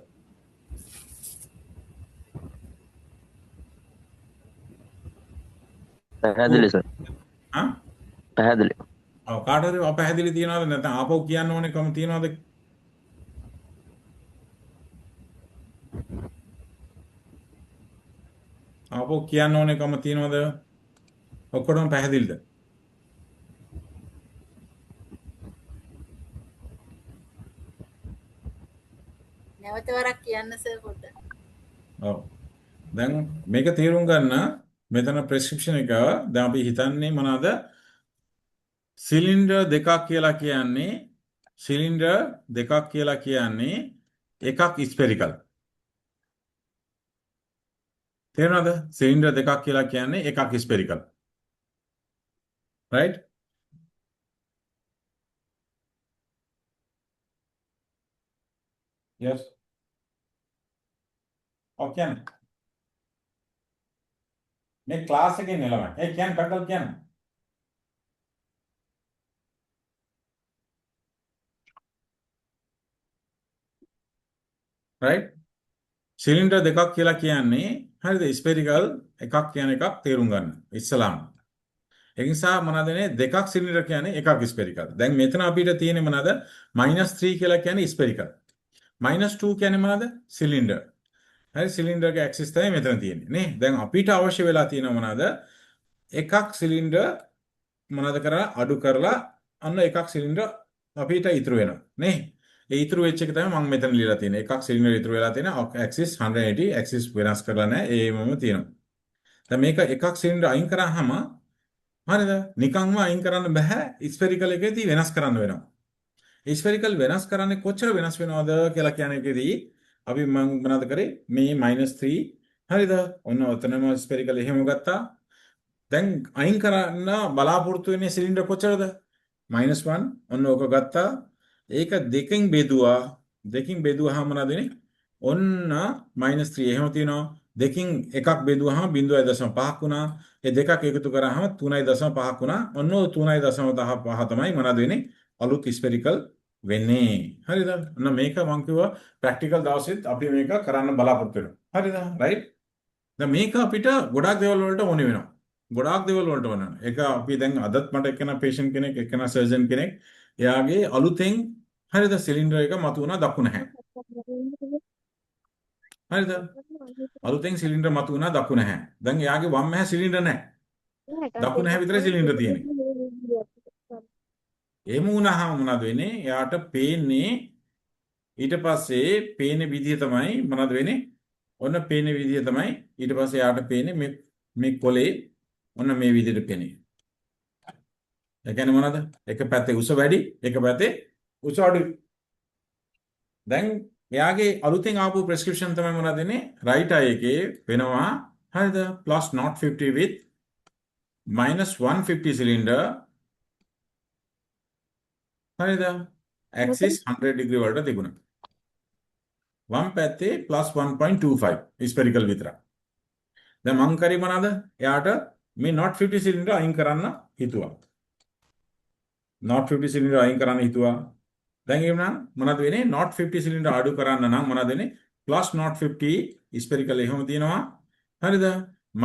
B: පැහැදිලි සර්.
A: ආ?
B: පැහැදිලි.
A: ඔව් කාට හරි අපැහැදිලි තියනවද නැත්නම් ආපහු කියන්න ඕනේකම තියනවද? ආපහු කියන්න ඕනේකම තියනවද? ඔක්කොටම පැහැදිලිද?
C: නැවත වරක් කියන්න සර් පොඩ්ඩක්.
A: ඔව්. දැන් මේක තේරුම් ගන්න මෙතන ප්‍රෙස්ක්‍රිප්ෂන් එක දැන් අපි හිතන්නේ මොනවාද? සිලින්ඩර් දෙකක් කියලා කියන්නේ එකක් ස්පෙරිකල්. තේරුණාද? සිලින්ඩර් දෙකක් කියලා කියන්නේ එකක් ස්පෙරිකල්. right? yes. ඔව් කියන්න. මේ ක්ලාස් එකේ නෙලම. ඒ කියන්න කටල් කියන්න. right? සිලින්ඩර් දෙකක් කියලා කියන්නේ හරිද ස්පෙරිකල් එකක් කියන එකක් තේරුම් ගන්න ඉස්සලාම. ඒ නිසා මොනවද නේ දෙකක් සිලින්ඩර් කියන්නේ එකක් ස්පෙරිකල්. දැන් මෙතන අපිට තියෙන්නේ මොනවද? -3 කියලා කියන්නේ ස්පෙරිකල්. -2 කියන්නේ මොනවද? සිලින්ඩර්. හරි සිලින්ඩර් එකේ ඇක්සිස් තමයි මෙතන තියෙන්නේ නේ. දැන් අපිට අවශ්‍ය වෙලා තියෙන මොනවද? එකක් සිලින්ඩර් මොනවද කරලා අඩු කරලා අන්න එකක් සිලින්ඩර් අපිට ඉතුරු වෙනවා නේ. ඒ ඉතුරු වෙච්ච එක තමයි මම මෙතන ලියලා තියෙන්නේ. එකක් සිලින්ඩර් ඉතුරු වෙලා තියෙන ඇක්සිස් 180 ඇක්සිස් වෙනස් කරලා නැහැ. ඒමම තියෙනවා. දැන් මේක එකක් සිලින්ඩර් අයින් කරාම හරිද? නිකන්ම අයින් කරන්න බෑ. ස්පෙරිකල් එකේදී වෙනස් කරන්න වෙනවා. ස්පෙරිකල් වෙනස් කරන්නේ කොච්චර වෙනස් වෙනවද කියලා කියන එකේදී අපි මම මොනවද කරේ? මේ -3 හරිද? ඔන්න ඔතනම ස්පෙරිකල් එහෙම ගත්තා. දැන් අයින් කරන්න බලාපොරොත්තු වෙන්නේ සිලින්ඩර් කොච්චරද? -1 ඔන්න ඕක ගත්තා. ඒක දෙකෙන් බෙදුවා. දෙකෙන් බෙදුවාම මොනවද වෙන්නේ? ඔන්න -3 එහෙම තියෙනවා. දෙකින් එකක් බෙදුවාම 0.5ක් වුණා. ඒ දෙකක් එකතු කරාම 3.5ක් වුණා. ඔන්න 3.5 තමයි මොනවද වෙන්නේ? අලුත් ස්පෙරිකල් වෙන්නේ. හරිද? ඔන්න මේක මම කිව්වා ප්‍රැක්ටිකල් දවසෙත් අපි මේක කරන්න බලාපොරොත්තු වෙනවා. හරිද? රයිට්? දැන් මේක අපිට ගොඩාක් දේවල් වලට ඕනේ වෙනවා. ගොඩාක් දේවල් වලට ඕන. ඒක අපි දැන් අදත් මට එක්කෙනා පේෂන්ට් කෙනෙක් එක්කෙනා සර්ජන් කෙනෙක් එයාගේ අලුතෙන් හරිද සිලින්ඩර් එක මතු වුණා දකුණ හැ. හරිද? අලුතෙන් සිලින්ඩර් මතු වුණා දකුණ හැ. දැන් එයාගේ වම් හැ සිලින්ඩර් නැහැ. දකුණ හැ විතරයි සිලින්ඩර් තියෙන්නේ. එහෙම වුණාම මොනවද වෙන්නේ? එයාට පේන්නේ ඊට පස්සේ පේන විදිය තමයි මොනවද වෙන්නේ? ඔන්න පේන විදිය තමයි ඊට පස්සේ එයාට පේන්නේ මේ කොලේ ඔන්න මේ විදිහට පේන්නේ. ඒ කියන්නේ මොනවද? එක පැත්තේ උස වැඩි, එක පැත්තේ උස අඩුයි. දැන් එයාගේ අලුතෙන් ආපු ප්‍රෙස්ක්‍රිප්ෂන් තමයි මොනවද දෙන්නේ? රයිට් අය එකේ වෙනවා හරිද? plus not 50 with minus 150 cylinder හරිද? axis 100 degree වලට තිබුණා. වම් පැත්තේ plus 1.25 spherical විතරයි. දැන් මං කරේ මොනවද? එයාට මේ not 50 cylinder අයින් කරන්න හිතුවා. not 50 cylinder අයින් කරන්න හිතුවා. දැන් එහෙනම් මොනවද වෙන්නේ? not 50 cylinder අඩු කරන්න නම් මොනවද වෙන්නේ? plus not 50 spherical එහෙම තියෙනවා. හරිද?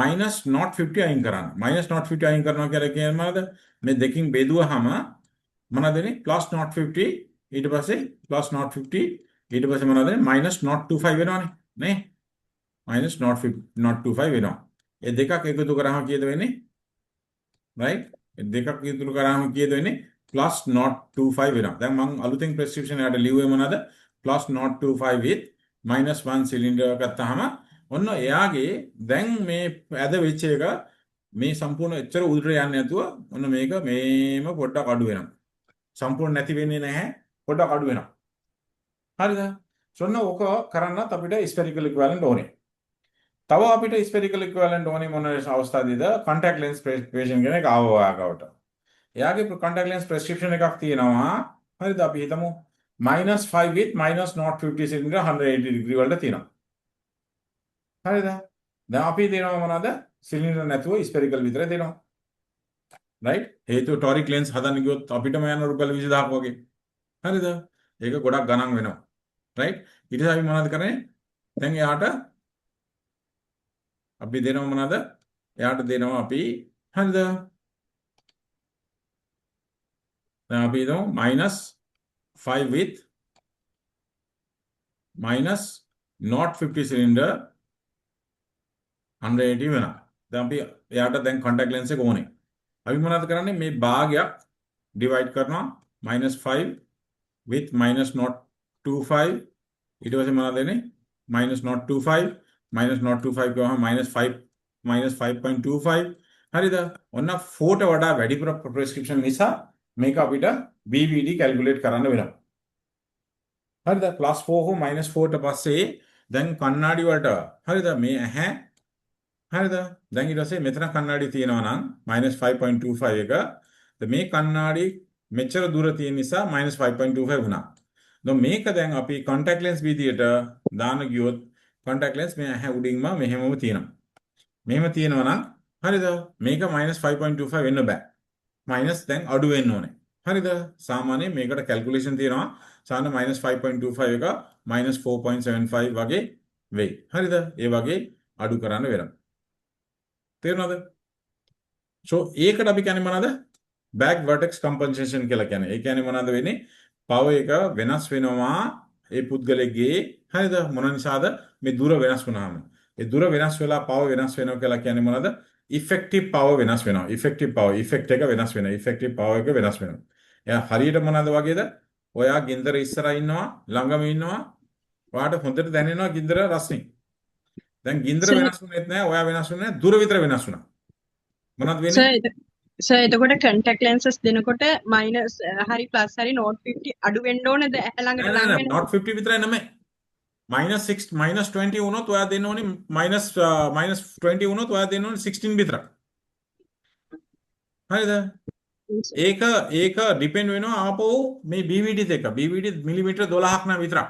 A: minus not 50 අයින් කරන්න. minus not 50 අයින් කරනවා කියලා කියන්නේ මොනවද? මේ දෙකින් බෙදුවහම මොනවද වෙන්නේ? plus not 50 ඊට පස්සේ plus not 50 ඊට පස්සේ මොනවද වෙන්නේ? minus not 25 වෙනවනේ. නේ? minus not 50 not 25 වෙනවා. ඒ දෙකක් එකතු කරාම කීයද වෙන්නේ? right? ඒ දෙකක් එකතු කරාම කීයද වෙන්නේ? plus not 25 වෙනවා. දැන් මම අලුතෙන් ප්‍රෙස්ක්‍රිප්ෂන් එකට ලිව්වේ මොනවද? plus not 25 with minus 1 cylinder ගත්තාම ඔන්න එයාගේ දැන් මේ ඇද වෙච්ච එක මේ සම්පූර්ණ එච්චර උඩට යන්නේ නැතුව ඔන්න මේක මේම පොඩ්ඩක් අඩු වෙනවා. සම්පූර්ණ නැති වෙන්නේ නැහැ. පොඩ්ඩක් අඩු වෙනවා. හරිද? ඔන්න ඕක කරන්නත් අපිට spherical equivalent ඕනේ. තව අපිට spherical equivalent ඕනේ මොන අවස්ථාවේද? contact lens patient කෙනෙක් ආව ඔයාගාවට. එයාගේ contact lens prescription එකක් තියෙනවා. හරිද? අපි හිතමු -5 with minus not 50 cylinder 180 degree වලට තියෙනවා. හරිද? දැන් අපි දෙනවා මොනවද? cylinder නැතුව spherical විතර දෙනවා. right? හේතුව toric lens හදන්න ගියොත් අපිටම යන රුපියල් 20000ක් වගේ. හරිද? ඒක ගොඩක් ගණන් වෙනවා. right? ඊට පස්සේ අපි මොනවද කරන්නේ? දැන් එයාට අපි දෙනවා මොනවද? එයාට දෙනවා අපි හරිද? දැන් අපි හිතමු -5 with minus not 50 cylinder 180 වෙනවා. දැන් අපි එයාට දැන් contact lens එක ඕනේ. අපි මොනවද කරන්නේ? මේ භාගයක් divide කරනවා -5 with minus not 25 ඊට පස්සේ මොනවද දෙන්නේ? minus not 25 minus not 25 කියවහම minus 5.25 හරිද? ඔන්න 4ට වඩා වැඩි prescription නිසා මේක අපිට BVD calculate කරන්න වෙනවා. හරිද? plus 4 හෝ minus 4ට පස්සේ දැන් කණ්ණාඩි වලට හරිද? මේ ඇහැ හරිද? දැන් ඊට පස්සේ මෙතන කණ්ණාඩි තියෙනවා නම් -5.25 එක. මේ කණ්ණාඩි මෙච්චර දුර තියෙන නිසා -5.25 වුණා. දැන් මේක දැන් අපි contact lens විදියට දාන්න ගියොත් contact lens මේ ඇහැ උඩින්ම මෙහෙමම තියෙනවා. මෙහෙම තියෙනවා නම් හරිද? මේක -5.25 වෙන්න බෑ. minus දැන් අඩු වෙන්න ඕනේ. හරිද? සාමාන්‍යයෙන් මේකට calculation තියෙනවා. සාමාන්‍ය -5.25 එක -4.75 වගේ වෙයි. හරිද? ඒ වගේ අඩු කරන්න වෙනවා. තේරුණාද? so ඒකට අපි කියන්නේ මොනවද? back vertex compensation කියලා කියන්නේ. ඒ කියන්නේ මොනවද වෙන්නේ? පව එක වෙනස් වෙනවා ඒ පුද්ගලයාගේ හරිද? මොන නිසාද? මේ දුර වෙනස් වුණාම. ඒ දුර වෙනස් වෙලා පව වෙනස් වෙනවා කියලා කියන්නේ මොනවද? effective power වෙනස් වෙනවා. effective power effect එක වෙනස් වෙනවා. effective power එක වෙනස් වෙනවා. එයා හරියට මොනවද වගේද? ඔයා ගින්දර ඉස්සරහා ඉන්නවා, ළඟම ඉන්නවා. ඔයාට හොඳට දැනෙනවා ගින්දර රස්නේ. දැන් ගින්දර වෙනස් වුණෙත් නැහැ, ඔයා වෙනස් වුණේ නැහැ, දුර විතර වෙනස් වුණා. මොනවද වෙන්නේ?
D: සර් එතකොට contact lenses දෙනකොට minus හරි plus හරි note 50 අඩු වෙන්න ඕනේද ඇහැ ළඟට ලං වෙන්න?
A: not 50 විතරයි නෙමෙයි. minus 20 වුණොත් ඔයා දෙන්න ඕනේ minus 20 වුණොත් ඔයා දෙන්න ඕනේ 16 විතරයි. හරිද? ඒක ඩිපෙන්ඩ් වෙනවා ආපහු මේ BVD එක. BVD මිලිමීටර 12ක් නා විතරක්.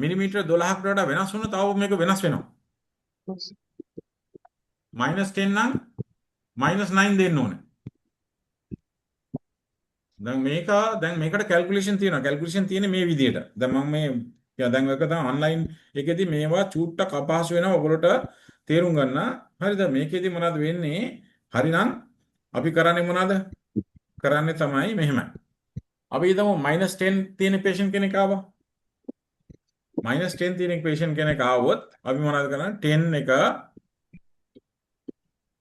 A: මිලිමීටර 12කට වඩා වෙනස් වුණොත් ආපහු මේක වෙනස් වෙනවා. -10 නම් -9 දෙන්න ඕනේ. දැන් මේකට කැල්කියුලේෂන් තියෙනවා. කැල්කියුලේෂන් තියෙන්නේ මේ විදිහට. දැන් මම මේ දැන් ඔයක තමයි ඔන්ලයින් එකේදී මේවා චූට්ටක් අපහසු වෙනවා ඔයගොල්ලෝට තේරුම් ගන්න. හරිද? මේකේදී මොනවද වෙන්නේ? හරිනම් අපි කරන්නේ මොනවද? කරන්නේ තමයි මෙහෙමයි. අපි හිතමු -10 තියෙන patient කෙනෙක් ආවා. -10 තියෙන patient කෙනෙක් ආවොත් අපි මොනවද කරන්නේ? 10 එක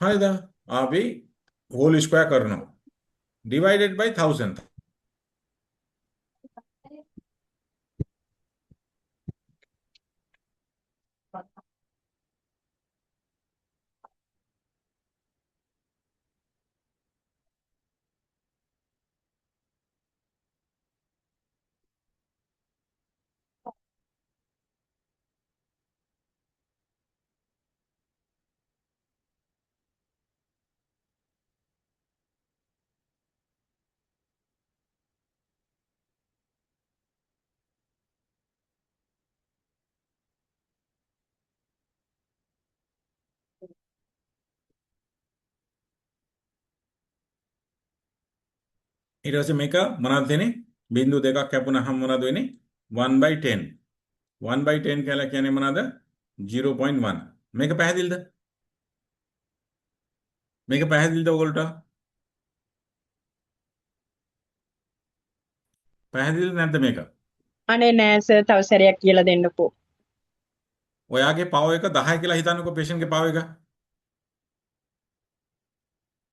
A: හරිද? අපි whole square කරනවා. divided by 1000. ඊට පස්සේ මේක මොනවද දෙන්නේ? බිංදු දෙකක් කැපුණාම මොනවද වෙන්නේ? 1/10. 1/10 කියලා කියන්නේ මොනවද? 0.1. මේක පැහැදිලිද? මේක පැහැදිලිද ඔයගොල්ලන්ට? පැහැදිලිද නැද්ද මේක?
D: අනේ නෑ සර් තව සැරයක් කියලා දෙන්නකෝ.
A: ඔයාගේ පව එක 10 කියලා හිතන්නකෝ පේෂන්ට්ගේ පව එක.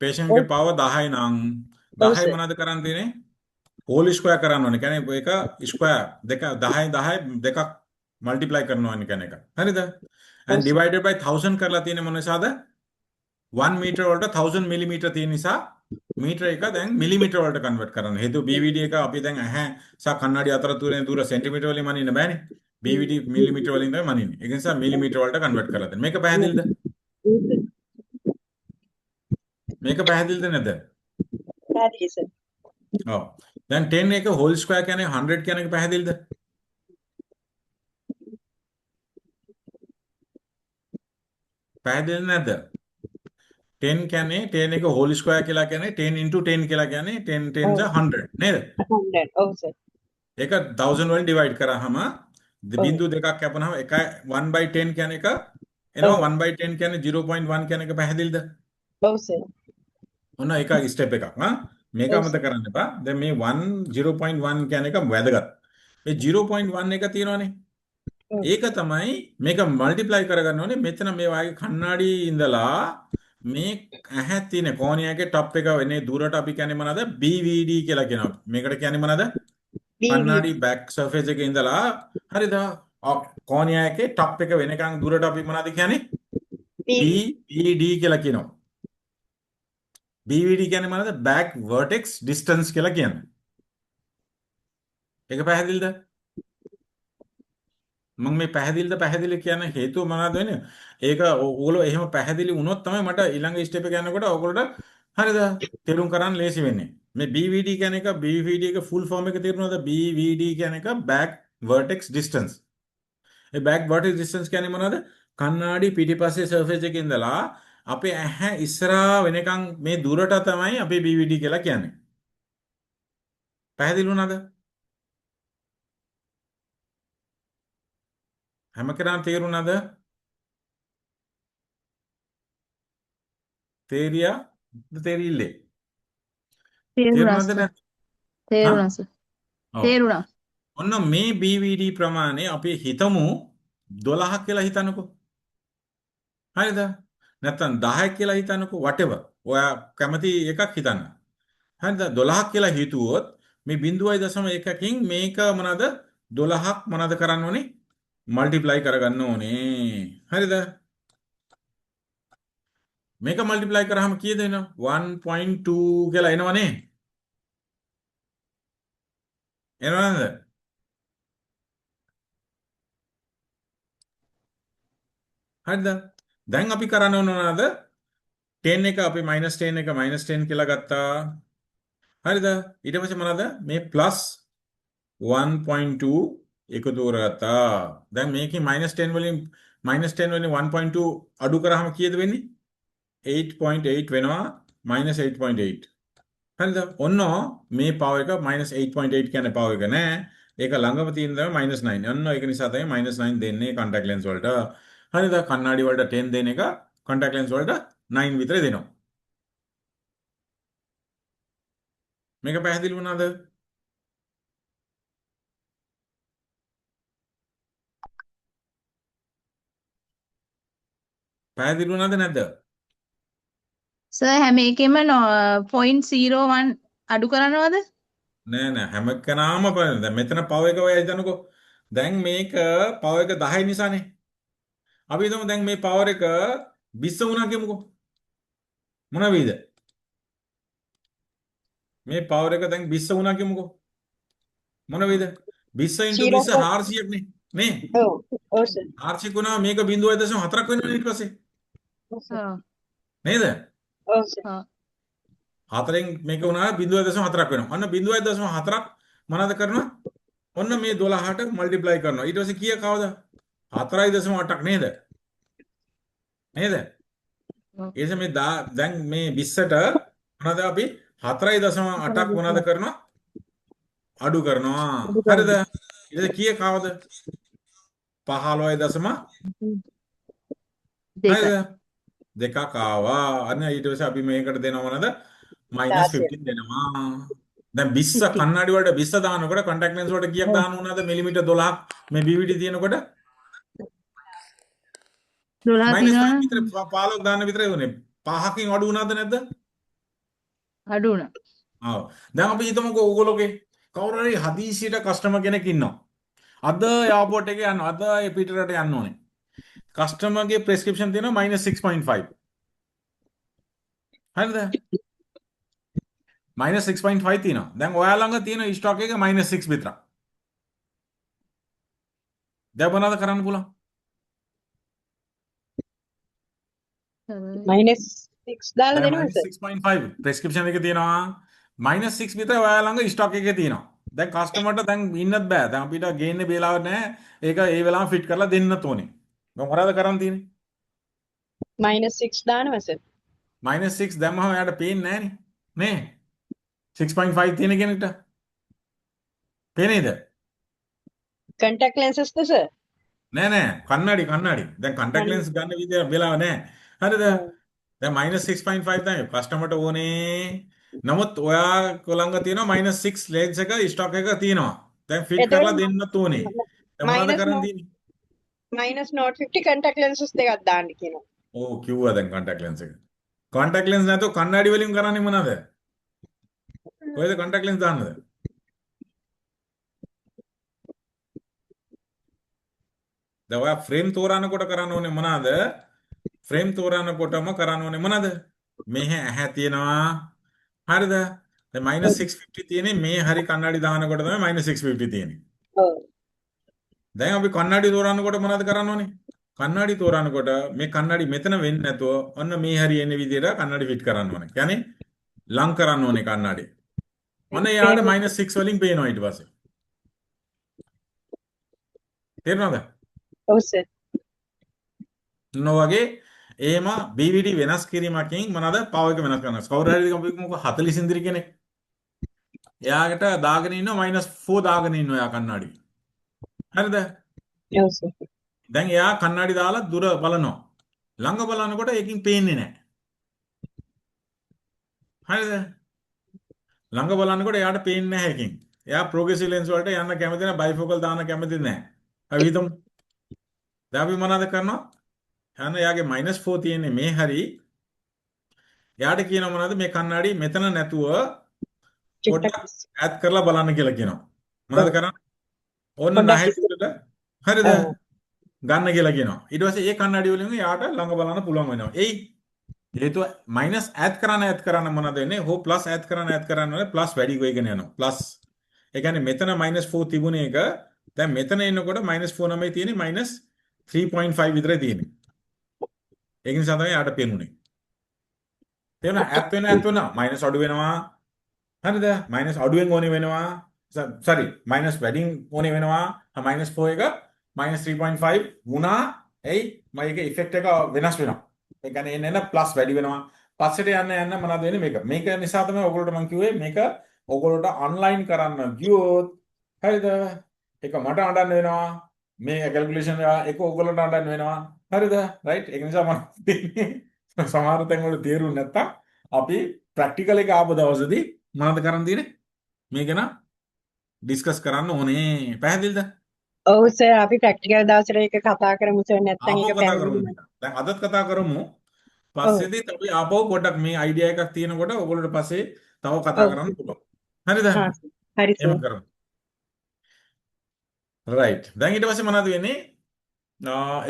A: පේෂන්ට්ගේ පව 10 නම්
D: ඔව්
A: 10
D: සර්.
A: මොනවද කරන්න තියෙන්නේ? හෝල් ස්ක්වයර් කරන්න ඕනේ. කියන්නේ ඒක ස්ක්වයර් දෙක 10 10 දෙකක් මල්ටිප්ලයි කරනවා කියන එක. හරිද? and
D: sir.
A: divided by 1000 කරලා තියෙන්නේ මොන නිසාද? 1 මීටර වලට 1000 මිලිමීටර තියෙන නිසා මීටර එක දැන් මිලිමීටර වලට කන්වර්ට් කරන්න. හේතුව BVD එක අපි දැන් ඇහැ සහ කන්නඩි අතර තියෙන දුර සෙන්ටිමීටර වලින් මනින්න බෑනේ. BVD මිලිමීටර වලින් තමයි මනින්නේ. ඒ නිසා මිලිමීටර වලට කන්වර්ට් කරලා දෙන්න. මේක පැහැදිලිද? මේක පැහැදිලිද නැද්ද?
D: පැහැදිලි සර්.
A: ඔව්. දැන් 10 එක හෝල් ස්ක්වයර් කියන්නේ 100 කියන එක පැහැදිලිද? පැහැදිලි නැද්ද? 10 කියන්නේ 10 එක හෝල් ස්ක්වයර් කියලා කියන්නේ 10 into 10 කියලා කියන්නේ 10 10 is 100 නේද?
D: 100. ඔව් සර්.
A: ඒක 1000 වලින් ඩිවයිඩ් කරාම
D: ඔව්.
A: බිංදු දෙකක් කැපුණාම එකයි 1/10 කියන එක එනවා 1/10 කියන්නේ 0.1 කියන එක පැහැදිලිද?
D: ඔව් සර්.
A: ඔන්න ඒක ස්ටෙප් එකක් නා මේක
D: ඔව්
A: අමතක කරන්න එපා. දැන් මේ 0.1 කියන එක වැදගත්. මේ 0.1 එක තියෙනවනේ.
D: ඔව්.
A: ඒක තමයි මේක මල්ටිප්ලයි කරගන්න ඕනේ. මෙතන මේ වාගේ කණ්ණාඩි ඉඳලා මේ ඇහැ තියෙන කෝණියාගේ টොප් එක වෙන්නේ දුරට අපි කියන්නේ මොනවද? BVD කියලා කියනවා. මේකට කියන්නේ මොනවද? කණ්ණාඩි බෑක් සර්ෆේස් එකේ ඉඳලා හරිද? කෝණියාගේ টොප් එක වෙනකන් දුරට අපි මොනවද කියන්නේ? BVD කියලා කියනවා. BVD කියන්නේ මොනවද? back vertex distance කියලා කියන්නේ. ඒක පැහැදිලිද? මම මේ පැහැදිලි කියන හේතුව මොනවද වෙන්නේ? ඒක ඕගොල්ලෝ එහෙම පැහැදිලි වුණොත් තමයි මට ඊළඟ ස්ටෙප් එක යනකොට ඕගොල්ලෝට හරිද? තේරුම් ගන්න ලේසි වෙන්නේ. මේ BVD කියන එක BVD එක ෆුල් ෆෝම් එක තේරුණාද? BVD කියන එක back vertex distance. ඒ back vertex distance කියන්නේ මොනවද? කණ්ණාඩි පිටිපස්සේ surface එකේ ඉඳලා අපේ ඇහැ ඉස්සරහා වෙනකන් මේ දුරට තමයි අපි BVD කියලා කියන්නේ. පැහැදිලි වුණාද? හැම කෙනාම තේරුණාද? තේරියා? තේරිල්ලේ? තේරුණාද නැත්නම්?
C: තේරුණා සර්.
A: ඔව්.
C: තේරුණා.
A: ඔන්න මේ BVD ප්‍රමාණය අපි හිතමු 12ක් කියලා හිතන්නකෝ. හරිද? නැත්නම් 10ක් කියලා හිතන්නකෝ whatever. ඔයා කැමති එකක් හිතන්න. හරිද? 12ක් කියලා හිතුවොත් මේ 0.1කින් මේක මොනවාද? 12ක් මොනවාද කරන්න ඕනේ? මල්ටිප්ලයි කරගන්න ඕනේ. හරිද? මේක මල්ටිප්ලයි කරාම කීයද එනවා? 1.2 කියලා එනවනේ. එනවද? හරිද? දැන් අපි කරන්න ඕන මොනවද? 10 එක අපි -10 එක -10 කියලා ගත්තා. හරිද? ඊට පස්සේ මොනවද? මේ +1.2 එකතු කරගත්තා. දැන් මේකේ -10 වලින් 1.2 අඩු කරාම කීයද වෙන්නේ? 8.8 වෙනවා -8.8. හරිද? ඔන්න මේ පව එක -8.8 කියන්නේ පව එක නෑ. ඒක ළඟම තියෙන තමයි -9. ඔන්න ඒක නිසා තමයි -9 දෙන්නේ contact lens වලට. හරිද? කണ്ണාඩි වලට 10 දෙන එක contact lens වලට 9 විතර දෙනවා. මේක පැහැදිලි වුණාද? පැහැදිලි වුණාද නැද්ද?
C: සර් හැම එකෙම 0.01 අඩු කරනවද?
A: නෑ නෑ හැම කෙනාම දැන් මෙතන පව එක ඔය හිතන්නකෝ. දැන් මේක පව එක 10 නිසානේ. අපි හිතමු දැන් මේ පවර් එක 20 වුණා කියමුකෝ. මොන වෙයිද? මේ පවර් එක දැන් 20 වුණා කියමුකෝ. මොන වෙයිද? 20 into 20 400ක් නේ. නේ?
D: ඔව්. ඔව් සර්.
A: 400 වුණා මේක 0.4ක් වෙනවා ඊට පස්සේ.
C: ඔව්.
A: නේද?
D: ඔව් සර්.
C: ඔව්.
A: 4න් මේක වුණා 0.4ක් වෙනවා. අන්න 0.4ක් මොනවද කරනවා? ඔන්න මේ 12ට මල්ටිප්ලයි කරනවා. ඊට පස්සේ කීය කවද? 4.8ක් නේද? නේද?
C: ඔව්.
A: ඒ නිසා මේ දැන් මේ 20ට මොනවද අපි 4.8ක් මොනවද කරනවා? අඩු කරනවා.
C: අඩු
A: හරිද?
C: කරනවා.
A: ඊට කීයක් ආවද? 15.2
C: දෙක.
A: හරිද? දෙකක් ආවා. අන්න ඊට පස්සේ අපි මේකට දෙනවා මොනවද? -15 දෙනවා. දැන් 20
C: 50.
A: කන්නඩි වලට 20 දානකොට contact lens වලට කීයක්
C: ඔව්.
A: දාන්න ඕනද? මිලිමීටර් 12ක් මේ BVD තියෙනකොට
C: 12
A: -5
C: තියෙනවා
A: විතර 15ක් දාන්න විතරයි උනේ. 5කින් අඩු වුණාද නැද්ද?
C: අඩු වුණා.
A: ආව. දැන් අපි හිතමුකෝ ඕගොල්ලෝගේ කවුරු හරි හදිසියට කස්ටමර් කෙනෙක් ඉන්නවා. අද එයාපෝට් එකේ යනවා. අද ඒ පිටරට යන්න ඕනේ. කස්ටමර්ගේ ප්‍රෙස්ක්‍රිප්ෂන් තියෙනවා -6.5. හරිද? -6.5 තියෙනවා. දැන් ඔයා ළඟ තියෙන ස්ටොක් එක -6 විතරක්. දැන් මොනවද කරන්න පුළුවන්?
D: -6 දාලා
A: දැන්
D: දෙනවා සර්.
A: -6.5 ප්‍රෙස්ක්‍රිප්ෂන් එකේ තියෙනවා. -6 විතර ඔයා ළඟ ස්ටොක් එකේ තියෙනවා. දැන් කස්ටමර්ට දැන් ඉන්නත් බෑ. දැන් අපිට ගේන්නේ බේලාවක් නැහැ. ඒක ඒ වෙලාවම ෆිට කරලා දෙන්නත් ඕනේ. දැන් මොනවද කරන්න තියෙන්නේ?
D: -6 දානවා සර්.
A: -6 දැම්මම එයාට පේන්නේ නැහනේ. නේ? 6.5 තියෙන කෙනෙක්ට. පේනේද?
D: contact lenses ද සර්?
A: නෑ කන්නඩි. දැන් contact lens ගන්න විදිය වෙලාව නෑ. හරිද? දැන් -6.5 තමයි කස්ටමර්ට ඕනේ. නමුත් ඔයා ළඟ තියෙනවා -6 ලෙන්ස් එක ස්ටොක් එක තියෙනවා. දැන් ෆිට කරලා දෙන්නත් ඕනේ. දැන් මොනවද කරන්න තියෙන්නේ?
D: -50 contact lenses දෙකක් දාන්න කියනවා.
A: ඕ කිව්වා දැන් contact lens එක. contact lens නැතුව කන්නඩි වලින් කරන්නේ මොනවද? කොහෙද contact lens දාන්නද? දැන් ඔයා ෆ්‍රේම් තෝරනකොට කරන්න ඕනේ මොනවද? ෆ්‍රේම් තෝරනකොටම කරන්න ඕනේ මොනවද? මෙහෙ ඇහැ තියෙනවා. හරිද? දැන් -650 තියෙන්නේ මේ හරි කන්නඩි දානකොට තමයි -650 තියෙන්නේ.
D: ඔව්.
A: දැන් අපි කන්නඩි තෝරනකොට මොනවද කරන්න ඕනේ? කන්නඩි තෝරනකොට මේ කන්නඩි මෙතන වෙන්නේ නැතුව ඔන්න මේ හරි එන විදිහට කන්නඩි ෆිට කරන්න ඕනේ. කියන්නේ ලං කරන්න ඕනේ කන්නඩි. ඔන්න යාට -6 වලින් පේනවා ඊට පස්සේ. තේරුණාද?
D: ඔව් සර්.
A: වගේ එහෙම BVD වෙනස් කිරීමකින් මොනවාද පවර් එක වෙනස් කරනවා. කවුරු හරි අපි මොකක් 40 ඉන්ද්‍රි කෙනෙක්. එයාකට දාගෙන ඉන්නවා -4 දාගෙන ඉන්නවා එයා කන්නඩි. හරිද?
D: ඔව් සර්.
A: දැන් එයා කන්නඩි දාලා දුර බලනවා. ළඟ බලනකොට ඒකින් පේන්නේ නැහැ. හරිද? ළඟ බලනකොට එයාට පේන්නේ නැහැ ඒකින්. එයා ප්‍රෝග්‍රෙසිව් ලෙන්ස් වලට යන්න කැමති නැහැ, බයිෆෝකල් දාන්න කැමති නැහැ. අපි හිතමු. දැන් අපි මොනවද කරනවා? යන්න එයාගේ -4 තියෙන්නේ මේ හරි. එයාට කියනවා මොනවද මේ කන්නඩි මෙතන නැතුව පොඩ්ඩක් ඈත් කරලා බලන්න කියලා කියනවා. මොනවද කරන්නේ? ඕන්න නැහැ විතරට හරිද? ගන්න කියලා කියනවා. ඊට පස්සේ ඒ කන්නඩි වලින් එයාට ළඟ බලන්න පුළුවන් වෙනවා. එයි හේතුව මයිනස් ඈත් කරන්න මොනවද වෙන්නේ? හෝ ප්ලස් ඈත් කරන්න ප්ලස් වැඩි වෙගෙන යනවා. ප්ලස් ඒ කියන්නේ මෙතන -4 තිබුණ එක දැන් මෙතන එනකොට -4 නමයි තියෙන්නේ -3.5 විතරයි තියෙන්නේ. ඒක නිසා තමයි යාට පේන්නේ. තේරුණා? ඈත් වෙන මයිනස් අඩු වෙනවා. හරිද? මයිනස් අඩුවෙන් ඕනේ වෙනවා. sorry මයිනස් වැඩින් ඕනේ වෙනවා. -4 එක -3.5 වුණා. එයි මේක ඉෆෙක්ට් එක වෙනස් වෙනවා. ඒ කියන්නේ එන්න ප්ලස් වැඩි වෙනවා. පස්සට යන්න මොනවද වෙන්නේ මේක. මේක නිසා තමයි ඔයගොල්ලෝට මම කිව්වේ මේක ඔයගොල්ලෝට ඔන්ලයින් කරන්න ගියොත් හරිද? ඒක මට අඬන්න වෙනවා. මේ කැල්කියුලේෂන් එක ඔයගොල්ලෝට අඬන්න වෙනවා. හරිද? රයිට්? ඒක නිසා මම සමහර තැන් වල තේරුම් නැත්තම් අපි ප්‍රැක්ටිකල් එක ආපු දවසේදී මොනවද කරන්න තියෙන්නේ? මේක නා ඩිස්කස් කරන්න ඕනේ. පැහැදිලිද?
D: ඔව් සර් අපි ප්‍රැක්ටිකල් දවසට ඒක කතා කරමු සර් නැත්නම්
A: ආපහු
D: ඒක
A: කතා කරමු.
D: පැහැදිලි
A: දැන් අදත් කතා කරමු. පස්සේදීත් අපි ආපහු පොඩ්ඩක් මේ අයිඩියා එකක් තියෙනකොට ඔයගොල්ලෝට පස්සේ තව කතා කරන්න පුළුවන්. හරිද?
D: හා හරි සර්.
A: එහෙම කරමු. රයිට්. දැන් ඊට පස්සේ මොනවද වෙන්නේ?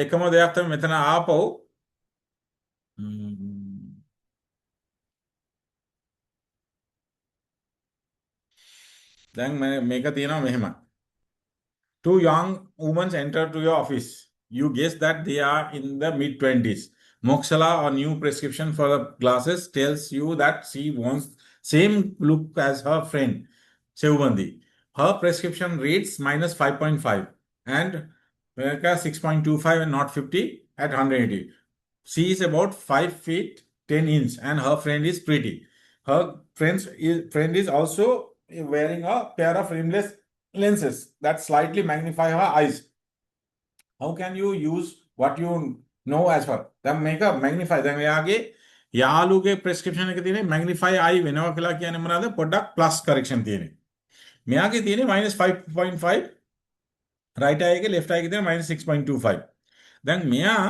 A: එකම දෙයක් තමයි මෙතන ආපහු දැන් මේක තියෙනවා මෙහෙම. Two young women enter to your office. You guess that they are in the mid-20s. Mokshala, a new prescription for the glasses, tells you that she wants same look as her friend, Sevbandi. Her prescription reads -5.5 and 6.25 and not 50 at 180. She is about 5 feet 10 inches and her friend is pretty. her friend is also wearing a pair of rimless lenses that slightly magnify her eyes. How can you use what you know as well? දැන් මේක magnify දැන් එයාගේ යාළුගේ prescription එකේ තියෙන magnify eye වෙනවා කියලා කියන්නේ මොනවාද? පොඩ්ඩක් plus correction තියෙන්නේ. මෙයාගේ තියෙන්නේ -5.5 right eye එකේ left eye එකේ තියෙන -6.25. දැන් මෙයා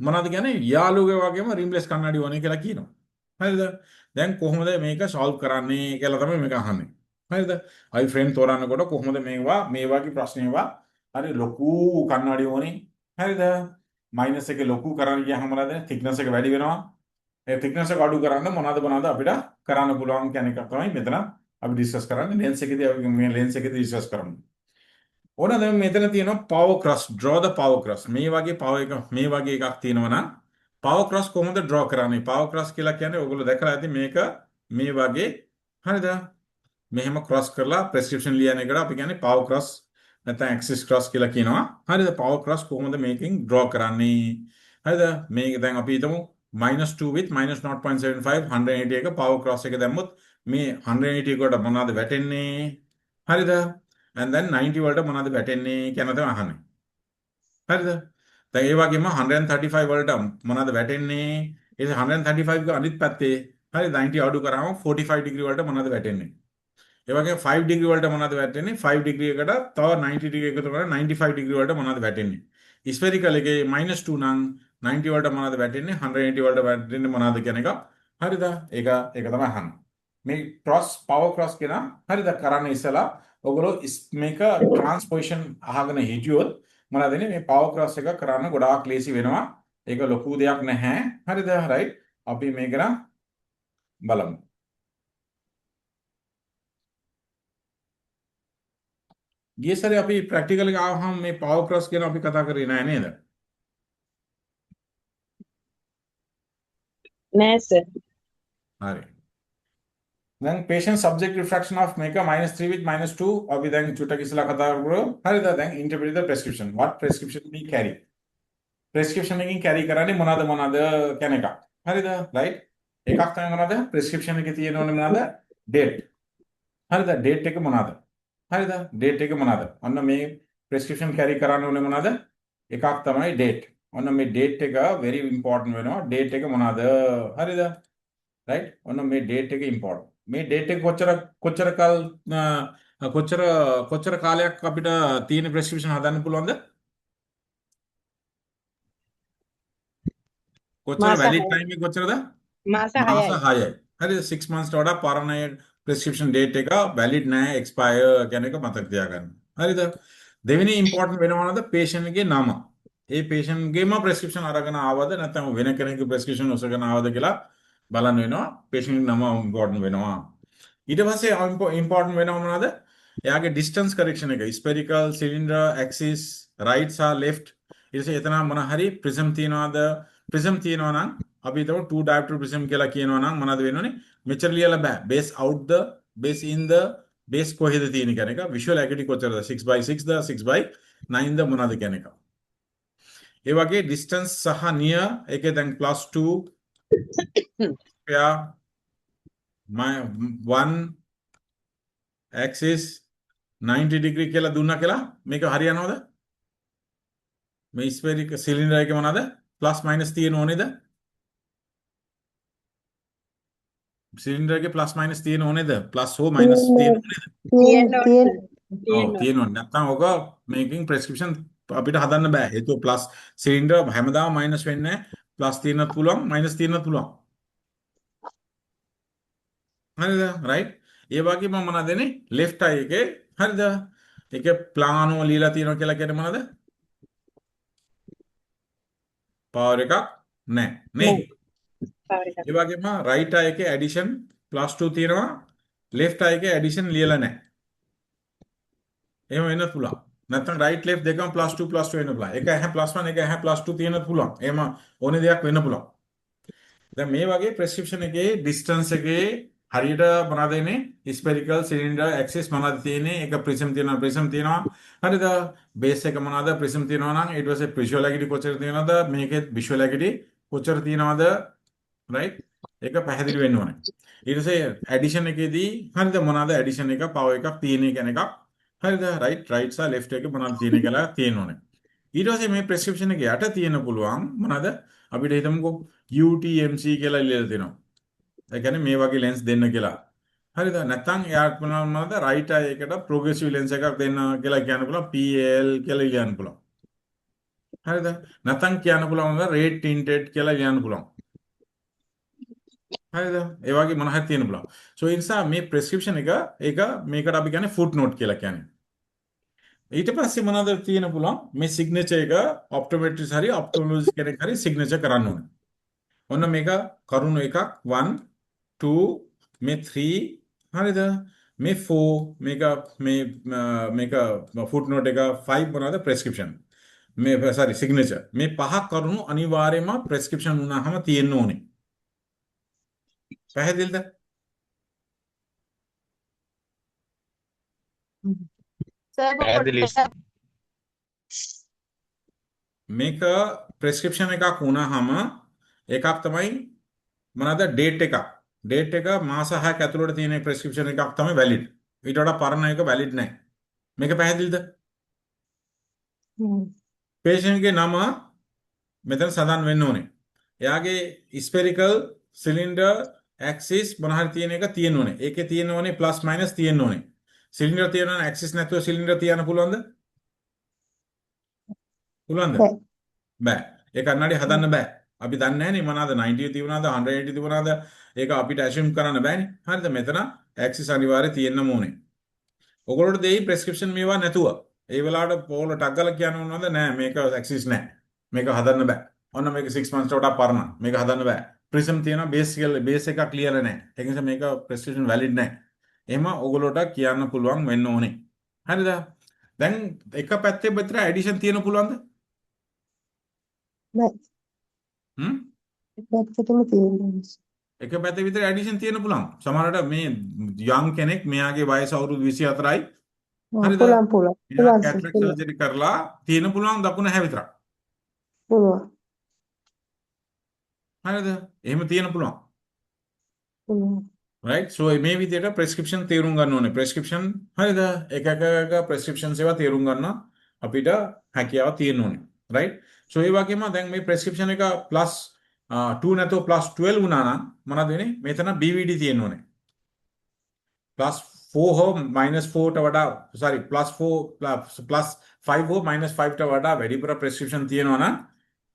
A: මොනවද කියන්නේ? යාළුගේ වගේම rimless කන්නඩි ඕනේ කියලා කියනවා. හරිද? දැන් කොහොමද මේක solve කරන්නේ කියලා තමයි මේක අහන්නේ. හරිද? අයි friend තෝරන්නකොට කොහොමද මේවා මේ වගේ ප්‍රශ්නේවා හරි ලොකු කන්නඩි ඕනේ. හරිද? මයිනස් එක ලොකු කරන්න ගියාම මොනවද? thickness එක වැඩි වෙනවා. ඒ thickness එක අඩු කරන්න මොනවද අපිට කරන්න පුළුවන් කියන එක තමයි මෙතන අපි ඩිස්කස් කරන්නේ. lens එකේදී අපි මේ lens එකේදී ඩිස්කස් කරමු. ඕන දැන් මෙතන තියෙනවා power cross, draw the power cross. මේ වගේ එකක් තියෙනවා නම් power cross කොහොමද draw කරන්නේ? power cross කියලා කියන්නේ ඔයගොල්ලෝ දැකලා ඇති මේක මේ වගේ හරිද? මෙහෙම cross කරලා prescription ලියන එකට අපි කියන්නේ power cross නැත්නම් axis cross කියලා කියනවා. හරිද? power cross කොහොමද මේකෙන් draw කරන්නේ? හරිද? මේක දැන් අපි හිතමු -2 with -0.75 180 එක power cross එක දැම්මොත් මේ 180 එකට මොනවද වැටෙන්නේ? හරිද? and then 90 වලට මොනවද වැටෙන්නේ කියන තමයි අහන්නේ. හරිද? දැන් ඒ වගේම 135 වලට මොනවද වැටෙන්නේ? ඒ 135 ක අනිත් පැත්තේ හරි 90 අඩු කරාම 45 ඩිග්‍රී වලට මොනවද වැටෙන්නේ? ඒ වගේම 5 ඩිග්‍රී වලට මොනවද වැටෙන්නේ? 5 ඩිග්‍රී එකට තව 90 ඩිග්‍රී එකතු කරලා 95 ඩිග්‍රී වලට මොනවද වැටෙන්නේ? ස්ෆෙරිකල් එකේ -2 නම් 90 වලට මොනවද වැටෙන්නේ? 180 වලට වැටෙන්නේ මොනවද කියන එක. හරිද? ඒක තමයි අහන්නේ. මේ power cross කියන හරිද කරන්න ඉස්සලා ඔයගොල්ලෝ මේක ට්‍රාන්ස්පොසිෂන් අහගෙන හිටියොත් මොනවද වෙන්නේ? මේ power cross එක කරන්න ගොඩාක් ලේසි වෙනවා. ඒක ලොකු දෙයක් නැහැ. හරිද? රයිට්. අපි මේක බලමු. ගිය සැරේ අපි ප්‍රැක්ටිකල් එක ආවහම මේ power cross කියන අපි කතා කරේ නෑ නේද?
D: නෑ සර්.
A: හරි. දැන් patient subject refraction of මේක -3 with -2 අපි දැන් චුට්ටක් ඉස්සලා කතා කරමු. හරිද? දැන් interpret the prescription. What prescription we carry? prescription එකකින් carry කරන්නේ මොනවද කියන එක. හරිද? right? එකක් තමයි මොනවද? prescription එකේ තියෙන ඕනේ මොනවද? date. හරිද? date එක මොනවද? හරිද? date එක මොනවද? ඔන්න මේ prescription carry කරන්න ඕනේ මොනවද? එකක් තමයි date. ඔන්න මේ date එක very important වෙනවා. date එක මොනවද? හරිද? right? ඔන්න මේ date එක important. මේ date එක කොච්චර කාලයක් අපිට තියෙන prescription හදන්න පුළුවන්ද? කොච්චර
D: මාස
A: valid
D: 6යි.
A: time එක කොච්චරද?
D: මාස
A: මාස
D: 6යි.
A: 6යි. හරිද? 6 months ට වඩා පරණ prescription date එක valid නැහැ, expire කියන එක මතක තියාගන්න. හරිද? දෙවෙනි important වෙන මොනවද? patient එකේ නම. ඒ patient ගේම prescription අරගෙන ආවද නැත්නම් වෙන කෙනෙකුගේ prescription ඔසගෙන ආවද කියලා බලන්න වෙනවා. patient නම important වෙනවා. ඊට පස්සේ important වෙනව මොනවද? එයාගේ distance correction එක spherical, cylinder, axis, right සහ left. ඊට පස්සේ එතන මොන හරි prism තියනවාද? prism තියනවා නම් අපි හිතමු 2 diopter prism කියලා කියනවා නම් මොනවද වෙන්නේ? මෙච්චර ලියලා බෑ. base out the, base in the, base කොහෙද තියෙන කියන එක. visual acuity කොච්චරද? 6/6 ද 6/9 ද මොනවද කියන එක. ඒ වගේ distance සහ near එකේ දැන් +2 pair 1 axis 90 degree කියලා දුන්නා කියලා මේක හරියනවද? මේ spherical cylinder එකේ මොනවද? plus minus තියෙන ඕනේද? cylinder එකේ plus minus තියෙන ඕනේද? plus හෝ minus තියෙන ඕනේද? ඔව් තියෙනවා. නැත්නම් ඔක මේකෙන් prescription අපිට හදන්න බෑ. හේතුව plus cylinder හැමදාම minus වෙන්නේ නැහැ. plus තියෙනත් පුළුවන්, minus තියෙනත් පුළුවන්. හරිද? right? ඒ වගේම මොනවද දෙන්නේ? left eye එකේ හරිද? ඒකේ ප්ලානෝ ලියලා තියෙනවා කියලා කියන්නේ මොනවද? power එකක් නැහැ. නේ? ඒ වගේම right eye එකේ addition +2 තියෙනවා. left eye එකේ addition ලියලා නැහැ. එහෙම වෙන්නත් පුළුවන්. නැත්නම් right left දෙකම +2 වෙන්න පුළුවන්. එක ඇහැ +1 එක ඇහැ +2 තියෙනත් පුළුවන්. එහෙම ඕනේ දෙයක් වෙන්න පුළුවන්. දැන් මේ වගේ prescription එකේ distance එකේ හරියට මොනවද එන්නේ? spherical, cylinder, axis මොනවද තියෙන්නේ? එක prism තියෙනවා. හරිද? base එක මොනවද? prism තියෙනවා නම් ඊට පස්සේ visual acuity කොච්චර තියෙනවද? මේකේ visual acuity කොච්චර තියෙනවද? right? ඒක පැහැදිලි වෙන්න ඕනේ. ඊට පස්සේ ඇඩිෂන් එකේදී හරිද මොනවාද ඇඩිෂන් එක පවර් එකක් තියෙන එක එකක් හරිද රයිට් සහ ලෙෆ්ට් එක මොනවද තියෙන කියලා තියෙන්න ඕනේ. ඊට පස්සේ මේ ප්‍රෙස්ක්‍රිප්ෂන් එක යට තියෙන පුළුවන් මොනවාද අපිට හිතමුකෝ UTMC කියලා ලියලා තියෙනවා. ඒ කියන්නේ මේ වගේ ලෙන්ස් දෙන්න කියලා. හරිද? නැත්නම් එයාට මොනවද රයිට් අය එකට ප්‍රෝග්‍රෙසිව් ලෙන්ස් එකක් දෙන්න කියලා කියන්න පුළුවන් PL කියලා ලියන්න පුළුවන්. හරිද? නැත්නම් කියන්න පුළුවන් රේට් ටින්ටෙඩ් කියලා ලියන්න පුළුවන්. හරිද? ඒ වගේ මොන හරි තියෙන්න පුළුවන්. සෝ ඒ නිසා මේ ප්‍රෙස්ක්‍රිප්ෂන් එක ඒක මේකට අපි කියන්නේ ෆුට් නෝට් කියලා කියන්නේ. ඊට පස්සේ මොනවද තියෙන්න පුළුවන් මේ සිග්නේචර් එක ඔප්ටෝමෙට්‍රිස් හරි ඔප්ටෝලොජිස්ට් කෙනෙක් හරි සිග්නේචර් කරන්න ඕනේ. ඔන්න මේක කරුණු එකක් 1 2 මේ 3 හරිද මේ 4 මේක ෆුට් නෝට් එක 5 මොනවද ප්‍රෙස්ක්‍රිප්ෂන් මේ සෝරි සිග්නේචර් මේ පහ කරුණු අනිවාර්යයෙන්ම ප්‍රෙස්ක්‍රිප්ෂන් වුණාම තියෙන්න ඕනේ. පැහැදිලිද?
E: පැහැදිලි.
A: මේක ප්‍රෙස්ක්‍රිප්ෂන් එකක් වුණාම එකක් තමයි මොනවාද ඩේට් එක. ඩේට් එක මාස 6ක් ඇතුළත තියෙන ප්‍රෙස්ක්‍රිප්ෂන් එකක් තමයි වැලිඩ්. ඊට වඩා පරණ එක වැලිඩ් නැහැ. මේක පැහැදිලිද? patient ගේ නම මෙතන සඳහන් වෙන්න ඕනේ. එයාගේ ස්පෙරිකල් සිලින්ඩර් ඇක්සිස් මොන හරි තියෙන එක තියෙන්න ඕනේ. ඒකේ තියෙන්න ඕනේ ප්ලස් මයිනස් තියෙන්න ඕනේ. සිලින්ඩර් තියෙනවා නම් ඇක්සිස් නැතුව සිලින්ඩර් තියන්න පුළුවන්ද? පුළුවන්ද? බෑ. ඒ කන්නඩි හදන්න බෑ. අපි දන්නේ නැහනේ මොනවාද 90 තිබුණාද 180 තිබුණාද ඒක අපිට ඇසියුම් කරන්න බෑනේ. හරිද? මෙතන ඇක්සිස් අනිවාර්යයෙන් තියෙන්නම ඕනේ. ඔයගොල්ලෝට දෙයි ප්‍රෙස්ක්‍රිප්ෂන් මේවා නැතුව. ඒ වෙලාවට පොල ටක් ගාලා කියන්න ඕනද නෑ මේක ඇක්සිස් නෑ. මේක හදන්න බෑ. ඔන්න මේක 6 months වඩා පරණ. මේක හදන්න බෑ. ප්‍රිසම් තියෙනවා බේස් එක ක්ලියර් නෑ. ඒ නිසා මේක ප්‍රෙස්ක්‍රිප්ෂන් වැලිඩ් නෑ. එහෙම ඔයගොල්ලෝට කියන්න පුළුවන් වෙන්න ඕනේ. හරිද? දැන් එක පැත්තේ විතර ඇඩිෂන් තියෙන්න පුළුවන්ද?
F: බෑ.
A: හ්ම්?
F: පැත්තටම තියෙනවා.
A: එක පැත්තේ විතර ඇඩිෂන් තියෙන්න පුළුවන්. සමහරවිට මේ යං කෙනෙක් මෙයාගේ වයස අවුරුදු 24යි. හරිද?
F: පුළුවන්.
A: මෙයා කැටරැක්ට් සර්ජරි කරලා තියෙන්න පුළුවන් දකුණ හැ විතරක්.
F: පුළුවන්.
A: හරිද? එහෙම තියෙන්න පුළුවන්. right so මේ විදිහට prescription තේරුම් ගන්න ඕනේ prescription හරිද එක prescriptions ඒවා තේරුම් ගන්න අපිට හැකියාව තියෙන්න ඕනේ right so ඒ වගේම දැන් මේ prescription එක plus 2 නැතෝ plus 12 වුණා නම් මොනවද වෙන්නේ මෙතන BVD තියෙන්න ඕනේ plus 4 හෝ minus 4 ට වඩා sorry plus 4 plus 5 හෝ minus 5 ට වඩා වැඩිපුර prescription තියෙනවා නම්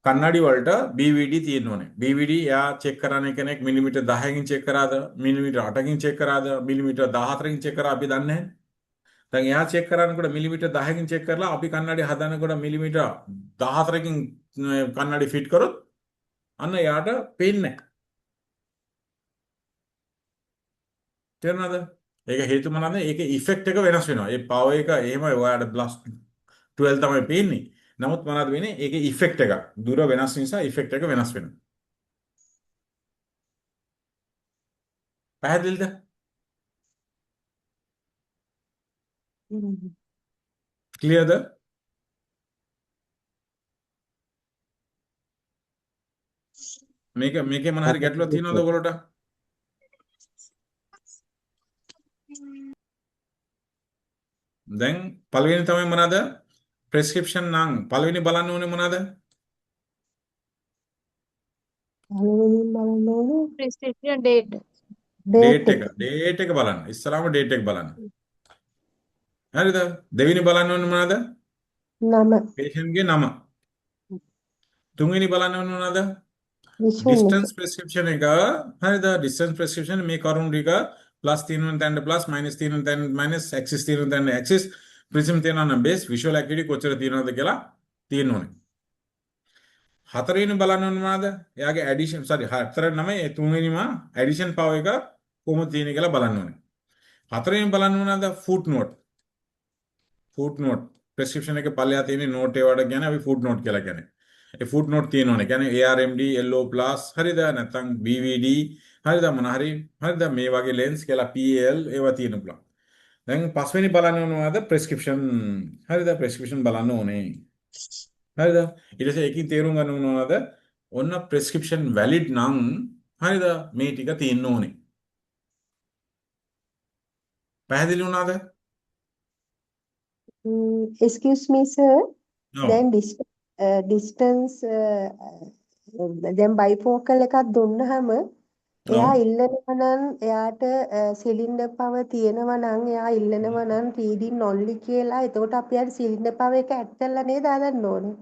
A: කන්නඩි වලට BVD තියෙන්න ඕනේ. BVD එයා චෙක් කරන්නේ කෙනෙක් මිලිමීටර් 10කින් චෙක් කරාද, මිලිමීටර් 8කින් චෙක් කරාද, මිලිමීටර් 14කින් චෙක් කරා අපි දන්නේ නැහැ. දැන් එයා චෙක් කරනකොට මිලිමීටර් 10කින් චෙක් කරලා අපි කන්නඩි හදනකොට මිලිමීටර් 14කින් කන්නඩි ෆිට කරොත් අන්න එයාට පේන්නේ නැහැ. තේරුණාද? ඒක හේතු මොනවාද? ඒකේ ඉෆෙක්ට් එක වෙනස් වෙනවා. ඒ පවර් එක එහෙම ඔයාලට ප්ලස් 12 තමයි පේන්නේ. නමුත් මොනවද වෙන්නේ? ඒකේ ඉෆෙක්ට් එක දුර වෙනස් නිසා ඉෆෙක්ට් එක වෙනස් වෙනවා. පැහැදිලිද? ක්ලියර්ද? මේකේ මොන හරි ගැටලුවක් තියෙනවද ඔයගොල්ලෝට? දැන් පළවෙනි තමයි මොනවද? prescription නම් පළවෙනි බලන්න ඕනේ මොනවද?
F: පළවෙනිම බලන්න ඕනේ
C: prescription date.
A: date එක බලන්න. ඉස්සරහම date එක බලන්න. හරිද? දෙවෙනි බලන්න ඕනේ මොනවද?
F: නම
A: patient ගේ නම. තුන්වෙනි බලන්න ඕනේ මොනවද?
F: විෂුවල්
A: distance prescription එක. හරිද? distance prescription මේ කරුණු ටික plus තියෙනවා තැන්න plus minus තියෙනවා තැන්න minus axis තියෙනවා තැන්න axis prism තියෙනවා නම් base visual acuity කොච්චර තියෙනවද කියලා තියෙන්න ඕනේ. හතරවෙනි බලන්න ඕනේ මොනවද? එයාගේ addition sorry හතර නම ඒ තුන්වෙනිම addition power එක කොහොමද තියෙන්නේ කියලා බලන්න ඕනේ. හතරවෙනි බලන්න මොනවද? footnote. footnote prescription එකේ පල්ලෙහා තියෙන note ඒවට කියන්නේ අපි footnote කියලා කියන්නේ. ඒ footnote තියෙන්න ඕනේ. කියන්නේ ARMD yellow plus හරිද? නැත්නම් BVD හරිද? මොන හරි හරිද? මේ වගේ lens කියලා PL ඒවා තියෙන්න පුළුවන්. දැන් පස්වෙනි බලන්න ඕනවාද prescription හරිද prescription බලන්න ඕනේ හරිද ඊට පස්සේ ඒකෙන් තේරුම් ගන්න ඕනවාද ඔන්න prescription valid නම් හරිද? මේ ටික තියෙන්න ඕනේ. පැහැදිලි වුණාද?
F: excuse me sir
A: ඔව්.
F: දැන් distance දැන් බයිෆෝකල් එකක් දුන්නාම එයා
A: ඔව්.
F: ඉල්ලනවා නම් එයාට සිලින්ඩර් පව තියෙනවා නම් එයා ඉල්ලනවා නම් රීඩින් ඔන්ලි කියලා එතකොට අපි අර සිලින්ඩර් පව එක ඇඩ් කරලා නේද හදන්න ඕනේ.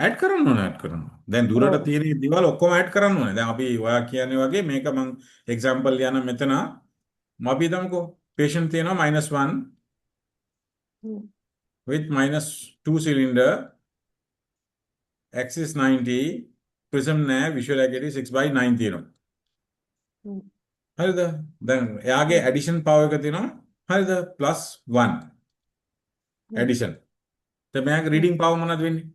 A: ඇඩ් කරන්න ඕනේ, ඇඩ් කරන්න. දැන් දුරට
F: ඔව්.
A: තියෙන දේවල් ඔක්කොම ඇඩ් කරන්න ඕනේ. දැන් අපි ඔයා කියන්නේ වගේ මේක මම එක්සැම්පල් යන මෙතන අපි හිතමුකෝ patient තියෙනවා -1
F: හ්ම්.
A: with -2 cylinder axis 90 prism නෑ visual acuity 6/9 තියෙනවා.
F: හ්ම්.
A: හරිද? දැන් එයාගේ ඇඩිෂන් පවර් එක තියෙනවා. හරිද? +1 ඇඩිෂන්. දැන් මෙයාගේ රීඩින් පවර් මොනවද වෙන්නේ?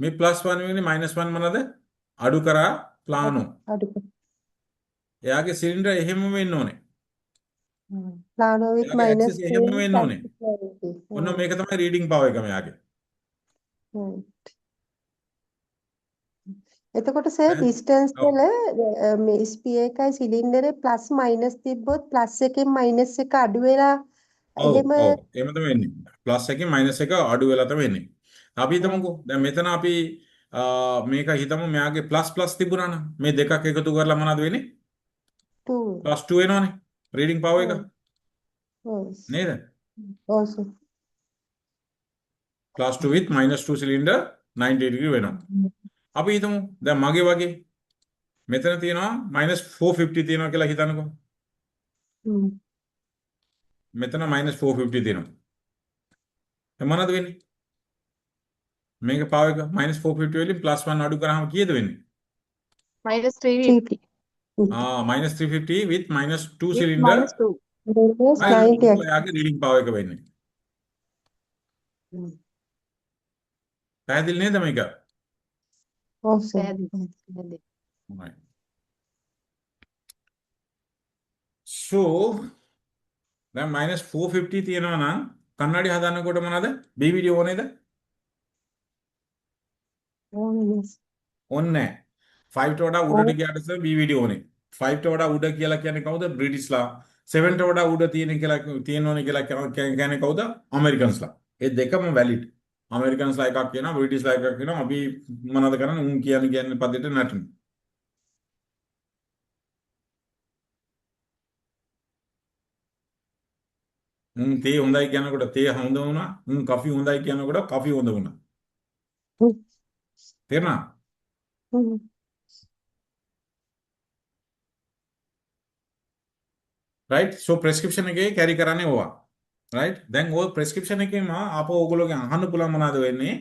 A: මේ +1 වෙන්නේ -1 මොනවද? අඩු කරා ප්ලානෝ.
F: අඩු
A: එයාගේ සිලින්ඩර් එහෙම වෙන්න ඕනේ.
F: plano with
A: එයාගේ
F: minus
A: ඇක්සස් එහෙම
F: 2
A: වෙන්න ඕනේ. ඔන්න මේක තමයි රීඩින් පවර් එක මෙයාගේ.
F: එතකොට සර් ඩිස්ටන්ස්
A: ඔව්.
F: වල මේ ස්පී එකයි සිලින්ඩරේ ප්ලස් මයිනස් තිබ්බොත් ප්ලස් එකෙන් මයිනස් එක අඩු වෙලා
A: ඔව්
F: එහෙම
A: ඔව් එහෙම තමයි වෙන්නේ. ප්ලස් එකෙන් මයිනස් එක අඩු වෙලා තමයි වෙන්නේ. අපි හිතමුකෝ දැන් මෙතන අපි මේක හිතමු මෙයාගේ ප්ලස් තිබුණා නම් මේ දෙකක් එකතු කරලා මොනවද වෙන්නේ?
F: 2
A: +2 වෙනවනේ. රීඩින් පවර් එක නේද?
F: also
A: +2 with -2 cylinder 90 degree වෙනවා. අපි හිතමු දැන් මගේ වගේ මෙතන තියෙනවා -450 තියෙනවා කියලා හිතන්නකෝ. මෙතන -450 තියෙනවා. දැන් මොනවද වෙන්නේ? මේක පවර් එක -450 වලින් +1 අඩු කරාම කීයද වෙන්නේ?
C: minus 350
A: -350 with -2
C: with
A: cylinder
C: -2
F: minus 90
A: යාගේ රීඩින් පවර් එක වෙන්නේ. පැහැදිලි නේද මේක?
F: also
C: පැහැදිලි.
A: Right. So දැන් -450 තියෙනවා නම් කන්නඩි හදන්නකොට මොනවද? BVD ඕනේද? ඕනේ නැහැ. 5ට වඩා උඩට ගියාට ඉස්සෙල්ලා BVD ඕනේ. 5ට වඩා උඩ කියලා කියන්නේ කවුද? බ්‍රිටිෂ්ලා. 7ට වඩා උඩ තියෙන කියලා තියෙනෝනේ කියලා කියන්නේ කවුද? අමෙරිකන්ස්ලා. ඒ දෙකම වැලිඩ්. අමෙරිකන්ස්ලා එකක් කියනවා, බ්‍රිටිෂ්ලා එකක් කියනවා. අපි මොනවද කරන්නේ? උන් කියන්නේ පදෙට නටන. තේ හොඳයි කියනකොට තේ හොඳ වුණා. කෆි හොඳයි කියනකොට කෆි හොඳ වුණා. තේරුණා? right? So prescription එකේ carry කරන්නේ ඕවා. right? දැන් ඔය prescription එකේම ආපහු ඕගොල්ලෝගෙන් අහන්න පුළුවන් මොනවද වෙන්නේ?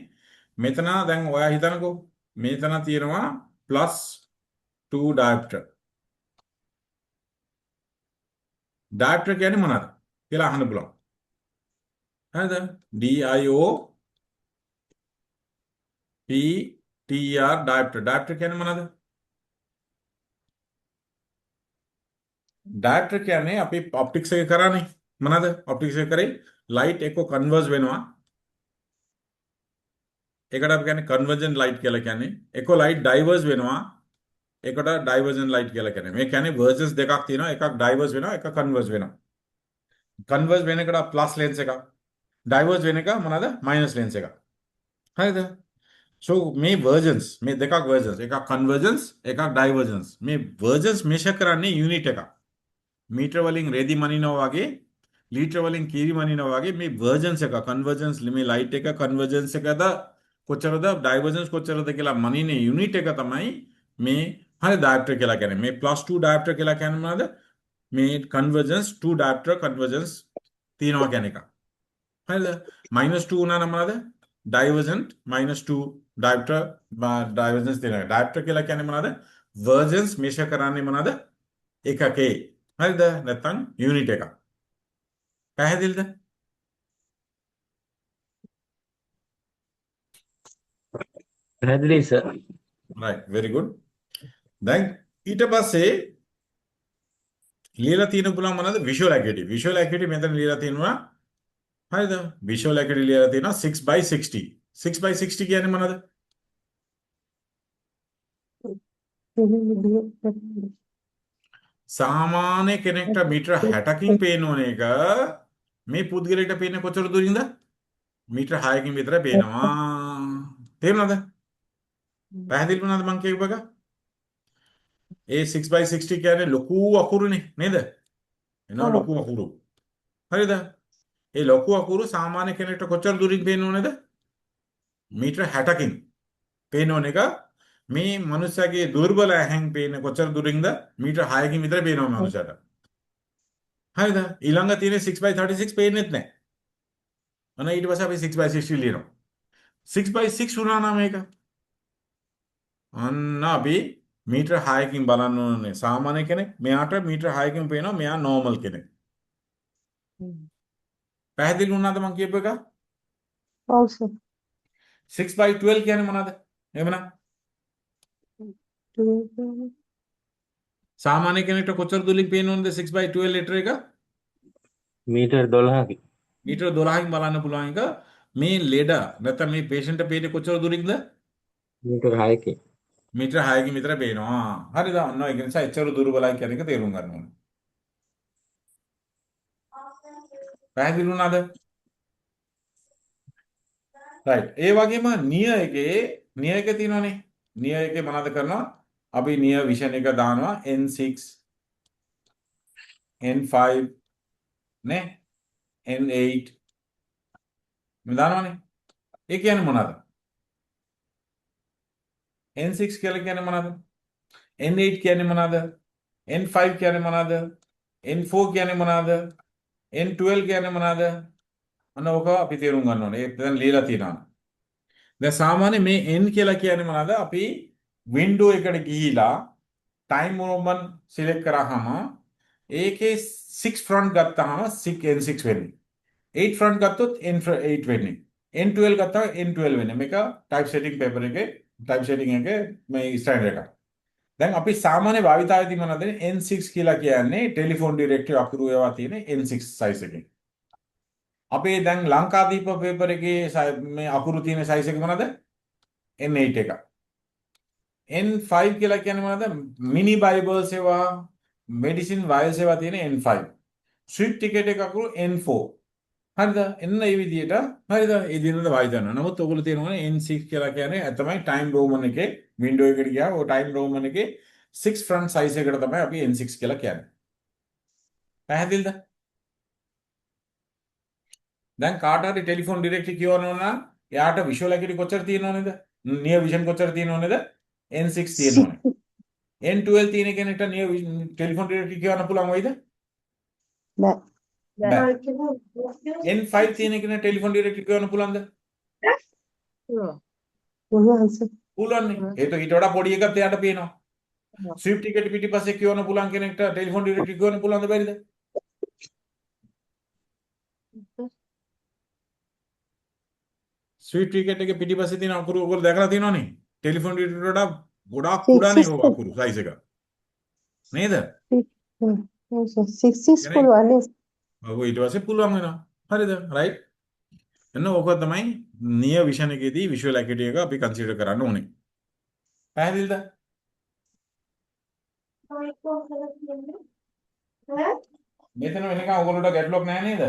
A: මෙතන දැන් ඔයා හිතනකෝ මෙතන තියෙනවා +2 diopter. diopter කියන්නේ මොනවද කියලා අහන්න පුළුවන්. හරිද? DIOPTR diopter. diopter කියන්නේ මොනවද? diopter කියන්නේ අපි ඔප්ටික්ස් එක කරන්නේ මොනවද? ඔප්ටික්ස් එක කරේ ලයිට් එක කන්වර්ස් වෙනවා. ඒකට අපි කියන්නේ කන්වර්ජන්ට් ලයිට් කියලා කියන්නේ. එක ලයිට් ඩයිවර්ස් වෙනවා. ඒකට ඩයිවර්ජන්ට් ලයිට් කියලා කියන්නේ. මේ කියන්නේ වර්සස් දෙකක් තියෙනවා. එකක් ඩයිවර්ස් වෙනවා, එකක් කන්වර්ස් වෙනවා. කන්වර්ස් වෙන එකට ප්ලස් ලෙන්ස් එකක්. ඩයිවර්ස් වෙන එක මොනවද? මයිනස් ලෙන්ස් එකක්. හරිද? so මේ වර්ජන්ස් මේ දෙකක් වර්ජන්ස් එකක් කන්වර්ජන්ස් එකක් ඩයිවර්ජන්ස්. මේ වර්ජන්ස් මෙෂර් කරන්නේ යුනිට් එකක්. මීටර වලින් රෙදි මනිනවා වගේ ලීටර වලින් කීරි මනිනවා වගේ මේ වර්ජන්ස් එක කන්වර්ජන්ස් මේ ලයිට් එක කන්වර්ජන්ස් එකද කොච්චරද ඩයිවර්ජන්ස් කොච්චරද කියලා මනින්නේ යුනිට් එක තමයි මේ හරි ඩයොප්ටර් කියලා කියන්නේ. මේ +2 ඩයොප්ටර් කියලා කියන්නේ මොනවද? මේ කන්වර්ජන්ස් 2 ඩයොප්ටර් කන්වර්ජන්ස් තියනවා කියන එක. හරිද? -2 උනා නම් මොනවද? ඩයිවර්ජන්ට් -2 ඩයොප්ටර් ඩයිවර්ජන්ස් තියනවා. ඩයොප්ටර් කියලා කියන්නේ මොනවද? වර්ජන්ස් මෙෂර් කරන්නේ මොනවද? එකකේ. හරිද? නැත්නම් යුනිට් එක. පැහැදිලිද?
B: පැහැදිලි සර්.
A: right very good. දැන් ඊට පස්සේ ලියලා තියෙන පුළුවන් මොනවද? visual acuity. visual acuity මෙතන ලියලා තියෙනවා. හරිද? visual acuity ලියලා තියෙනවා 6/60. 6/60 කියන්නේ මොනවද? සාමාන්‍ය කෙනෙක්ට මීටර 60කින් පේන ඕන එක මේ පුද්ගලයාට පේන්නේ කොච්චර දුරින්ද? මීටර 6කින් විතර පේනවා. තේරුණාද? පැහැදිලි වුණාද මං කියපු එක? ඒ 6/60 කියන්නේ ලොකු අකුරුනේ නේද? එනවා ලොකු අකුරු. හරිද? ඒ ලොකු අකුරු සාමාන්‍ය කෙනෙක්ට කොච්චර දුරින් පේන්න ඕනේද? මීටර 60කින් පේන ඕන එක මේ මනුස්සයාගේ දුර්බල ඇහෙන් පේන කොච්චර දුරින්ද? මීටර 6කින් විතර පේනවා මනුස්සයාට. හරිද? ඊළඟ තියෙන 6/36 පේන්නේත් නැහැ. අන්න ඊට පස්සේ අපි 6/60 ලියනවා. 6/6 වුණා නම් මේක. අන්න අපි මීටර 6කින් බලන්න ඕනේ සාමාන්‍ය කෙනෙක්. මෙයාට මීටර 6කින් පේනවා මෙයා නෝමල් කෙනෙක්. පැහැදිලි වුණාද මං කියපු එක?
F: ඔව් සර්.
A: 6/12 කියන්නේ මොනවද? එහෙමනම් සාමාන්‍ය කෙනෙක්ට කොච්චර දුරින් පේන්න ඕනද 6/12 ලෙටර් එක?
B: මීටර් 12කි.
A: මීටර 12කින් බලන්න පුළුවන් එක මේ ලෙඩ නැත්නම් මේ patient පේන්නේ කොච්චර දුරින්ද?
B: මීටර් 6කි.
A: මීටර 6කින් විතර පේනවා. හරිද? ඔන්න ඒක නිසා එච්චර දුර්වලයි කියන එක තේරුම් ගන්න ඕනේ. පැහැදිලි වුණාද? right. ඒ වගේම නිය එකේ තියෙනවනේ. නිය එකේ මොනවද කරනවා? අපි නිය විෂන් එක දානවා N6 N5 නේ N8 මේ දානවනේ. ඒ කියන්නේ මොනවද? N6 කියලා කියන්නේ මොනවද? N8 කියන්නේ මොනවද? N5 කියන්නේ මොනවද? N4 කියන්නේ මොනවද? N12 කියන්නේ මොනවද? අන්න ඕක අපි තේරුම් ගන්න ඕනේ. ඒක දැන් ලියලා තියෙනවා. දැන් සාමාන්‍ය මේ N කියලා කියන්නේ මොනවද? අපි වින්ඩෝ එකට ගිහිලා ටයිම් මොමන්ට් සිලෙක්ට් කරාම ඒකේ 6 ෆ්‍රන්ට් ගත්තාම 6 N6 වෙන්නේ. 8 ෆ්‍රන්ට් ගත්තොත් N8 වෙන්නේ. N12 ගත්තාම N12 වෙන්නේ. මේක ටයිප් සෙටිංగ్ පේපර් එකේ ටයිප් සෙටිංగ్ එකේ මේ ස්ටෑන්ඩඩ් එක. දැන් අපි සාමාන්‍ය භාවිතාවේදී මොනවද N6 කියලා කියන්නේ ටෙලිෆෝන් ඩිරෙක්ටරි අකුරු ඒවා තියෙන N6 සයිස් එකේ. අපේ දැන් ලංකාදීප පේපර් එකේ මේ අකුරු තියෙන සයිස් එක මොනවද? N8 එක. N5 කියලා කියන්නේ මොනවද? මිනි බයිබල්ස් ඒවා මෙඩිසින් වයල්ස් ඒවා තියෙන N5. ස්විෆ්ට් ටිකට් එක අකුරු N4. හරිද? එන්න මේ විදිහට හරිද? ඒ දිනවල වායි ගන්නවා. නමුත් ඔයගොල්ලෝ තේරුණානේ N6 කියලා කියන්නේ තමයි ටයිම් රෝමන් එකේ වින්ඩෝ එකට ගියා. ඔය ටයිම් රෝමන් එකේ 6 ෆ්‍රන්ට් සයිස් එකට තමයි අපි N6 කියලා කියන්නේ. පැහැදිලිද? දැන් කාට හරි ටෙලිෆෝන් ඩිරෙක්ටරි කියවනවා නම් එයාට විෂුවල් ඇකියුටි කොච්චර තියෙනව නේද? නියර් විෂන් කොච්චර තියෙනව නේද? N6 තියෙනවනේ. N12 තියෙන කෙනෙක්ට නියර් ටෙලිෆෝන් ඩිරෙක්ටරි කියවන්න පුළුවන් වයිද?
F: බෑ.
A: බෑ. N5 තියෙන කෙනෙක්ට ටෙලිෆෝන් ඩිරෙක්ටරි කියවන්න පුළුවන්ද?
F: පුළුවන් සර්.
A: පුළුවන්නේ. ඊට වඩා පොඩි එකක් එයාට පේනවා. ස්විෆ්ට් ටිකට් පිටිපස්සේ කියවන්න පුළුවන් කෙනෙක්ට ටෙලිෆෝන් ඩිරෙක්ටරි කියවන්න පුළුවන්ද බැරිද? ස්විෆ්ට් ටිකට් එකේ පිටිපස්සේ තියෙන අකුරු ඔයගොල්ලෝ දැකලා තියෙනවනේ. ටෙලිෆෝන් ඩිරෙක්ටරි වඩා ගොඩාක් කුඩානේ ඔය අකුරු සයිස් එක. නේද?
F: ඔව් සර් 6 පුළුවන් නේ.
A: ඔව් ඊට පස්සේ පුළුවන් වෙනවා. හරිද? රයිට්. එන්න ඕක තමයි නියර් විෂන් එකේදී විෂුවල් ඇකියුටි එක අපි කන්සිඩර් කරන්න ඕනේ. පැහැදිලිද? මෙතන වෙනකන් ඔයගොල්ලෝට ගැටලුවක් නැහැ නේද?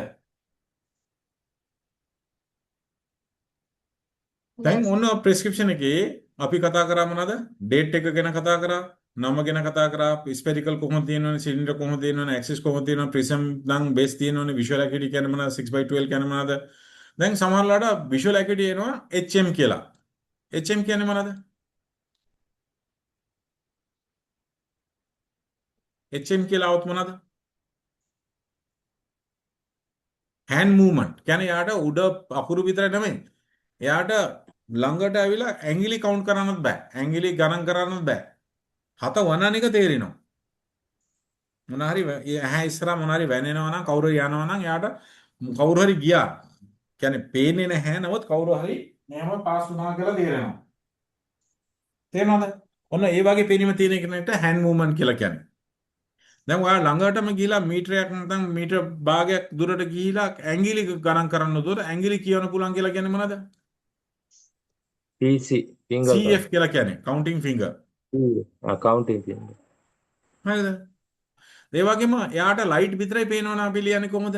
A: දැන් ඔන්න ප්‍රෙස්ක්‍රිප්ෂන් එකේ අපි කතා කරා මොනවද? ඩේට් එක ගැන කතා කරා, නම ගැන කතා කරා, ස්පෙරිකල් කොහොමද තියෙනවනේ, සිලින්ඩර් කොහොමද තියෙනවනේ, ඇක්සිස් කොහොමද තියෙනවනේ, ප්‍රිසම් නම් බේස් තියෙනවනේ, විෂුවල් ඇකියුටි කියන්නේ මොනවද? 6/12 කියන්නේ මොනවද? දැන් සමහරලාට විෂුවල් ඇකියුටි එනවා HM කියලා. HM කියන්නේ මොනවද? HM කියලා આવුත් මොනවද? hand movement. කියන්නේ යාට උඩ අකුරු විතර නෙමෙයි. එයාට ළඟට ඇවිල්ලා ඇඟිලි කවුන්ට් කරන්නත් බෑ. ඇඟිලි ගණන් කරන්නත් බෑ. හත වනන එක තේරෙනවා. මොන හරි ඇහැ ඉස්සරහා මොන හරි වැනෙනවා නම් කවුරු යනවා නම් එයාට කවුරු හරි ගියා. කියන්නේ පේන්නේ නැහැ නමුත් කවුරු හරි මෙහෙම පාස් වුණා කියලා තේරෙනවා. තේරෙනවද? ඔන්න ඒ වගේ පේනීම තියෙන කෙනෙක්ට hand movement කියලා කියන්නේ. දැන් ඔයා ළඟටම ගිහිලා මීටරයක් නැත්නම් මීටර භාගයක් දුරට ගිහිලා ඇඟිලි ගණන් කරන්න දුර ඇඟිලි කියවන්න පුළුවන් කියලා කියන්නේ මොනවද?
B: PC finger
A: CF කියලා කියන්නේ counting finger.
B: accounting තියෙනවා.
A: හරිද? ඒ වගේම එයාට ලයිට් විතරයි පේනවනම් අපි ලියන්නේ කොහොමද?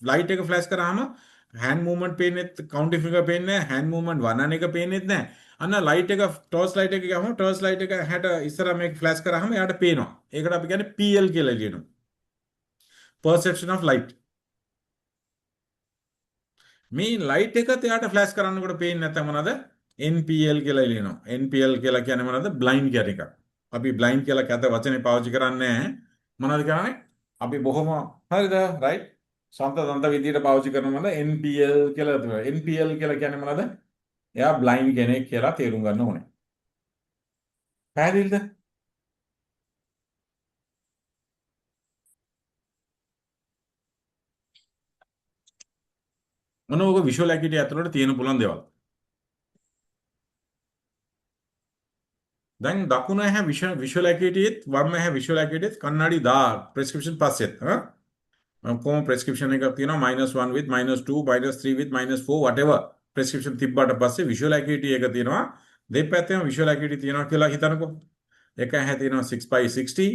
A: ලයිට් එක ෆ්ලෑෂ් කරාම හෑන්ඩ් මූවමන්ට් පේන්නේ කවුන්ටින් ෆිගර් පේන්නේ නැහැ. හෑන්ඩ් මූවමන්ට් වනන එක පේන්නේත් නැහැ. අන්න ලයිට් එක ටෝස් ලයිට් එක ගියාම ටෝස් ලයිට් එක හැට ඉස්සර මේක ෆ්ලෑෂ් කරාම එයාට පේනවා. ඒකට අපි කියන්නේ PL කියලා කියනවා. perception of light. මේ ලයිට් එකත් එයාට ෆ්ලෑෂ් කරන්නකොට පේන්නේ නැත්නම් මොනවද? NPL කියලා ලියනවා. NPL කියලා කියන්නේ මොනවද? බ්ලයින්ඩ් කියන එක. අපි බ්ලයින්ඩ් කියලා කැත වචනේ පාවිච්චි කරන්නේ නැහැ. මොනවද කරන්නේ? අපි බොහොම හරිද? රයිට්? සන්ත දන්ත විදියට පාවිච්චි කරනවද? NPL කියලා තියෙනවා. NPL කියලා කියන්නේ මොනවද? එයා බ්ලයින්ඩ් කෙනෙක් කියලා තේරුම් ගන්න ඕනේ. පැහැදිලිද? මොන ඔක විෂුවල් ඇකියුටි ඇතුළට තියෙන පුළුවන් දේවල්. දැන් දකුණ ඇහැ විෂුවල් ඇකියුටිත් වම් ඇහැ විෂුවල් ඇකියුටිත් කන්නඩි දා ප්‍රෙස්ක්‍රිප්ෂන් පස්සෙත් කොහොම ප්‍රෙස්ක්‍රිප්ෂන් එකක් තියෙනවා -1 with -2 -3 with -4 whatever ප්‍රෙස්ක්‍රිප්ෂන් තිබ්බට පස්සේ විෂුවල් ඇකියුටි එක තියෙනවා දෙපැත්තෙම විෂුවල් ඇකියුටි තියෙනවා කියලා හිතනකො එක ඇහැ තියෙනවා 6/60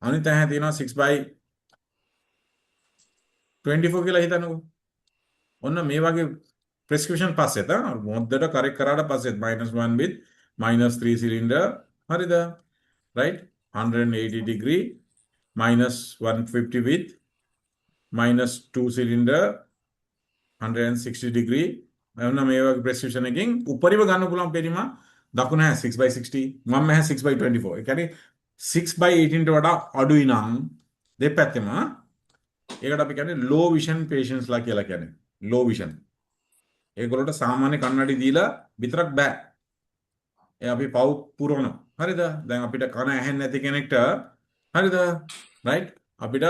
A: අනිත් ඇහැ තියෙනවා 6/24 කියලා හිතනකො ඔන්න මේ වගේ ප්‍රෙස්ක්‍රිප්ෂන් පස්සෙත් මොද්දට කරෙක්ට් කරාට පස්සෙත් -1 with -3 cylinder හරිද right 180 degree -150 with -2 cylinder 160 degree එවන මේ වගේ ප්‍රෙස්ක්‍රිප්ෂන් එකකින් උපරිම ගන්න පුළුවන් පෙරීම දකුණ හැ 6/60 වම් හැ 6/24 ඒ කියන්නේ 6/18 ට වඩා අඩුයි නම් දෙපැත්තෙම ඒකට අපි කියන්නේ low vision patients ලා කියලා කියන්නේ low vision ඒගොල්ලන්ට සාමාන්‍ය කන්නඩි දීලා විතරක් බෑ ඒ අපි පව් පුරවනවා හරිද දැන් අපිට කන ඇහෙන්නේ නැති කෙනෙක්ට හරිද රයිට් අපිට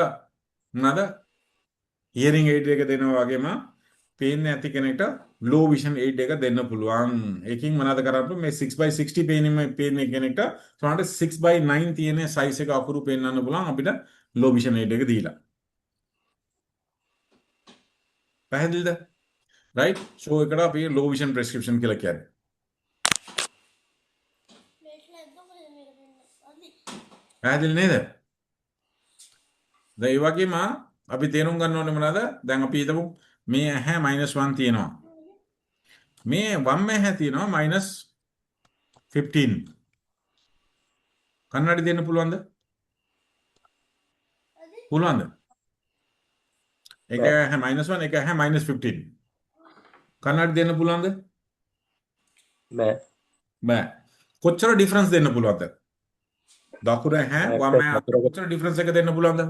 A: මොනවාද hearing aid එක දෙනවා වගේම පේන්නේ නැති කෙනෙක්ට low vision aid එක දෙන්න පුළුවන් ඒකෙන් මොනවාද කරන්නේ මේ 6/60 පේන්නේ කෙනෙක්ට සමහරට 6/9 තියෙන size එක අකුරු පෙන්වන්න පුළුවන් අපිට low vision aid එක දීලා පැහැදිලිද right so එකට අපි low vision prescription කියලා කියන්නේ පැහැදිලි නේද දැන් ඒ වගේම අපි තේරුම් ගන්න ඕනේ මොනවද දැන් අපි හිතමු මේ ඇහැ -1 තියෙනවා මේ වම් ඇහැ තියෙනවා -15 කන්නඩි දෙන්න පුළුවන්ද පුළුවන්ද එක ඇහැ -1 එක ඇහැ -15 කන්නඩි දෙන්න පුළුවන්ද
B: බෑ.
A: බෑ කොච්චර ඩිෆරන්ස් දෙන්න පුළුවන්ද දකුණ ඇහැ වම් ඇහැ අතර කොච්චර ඩිෆරන්ස් එක දෙන්න පුළුවන්ද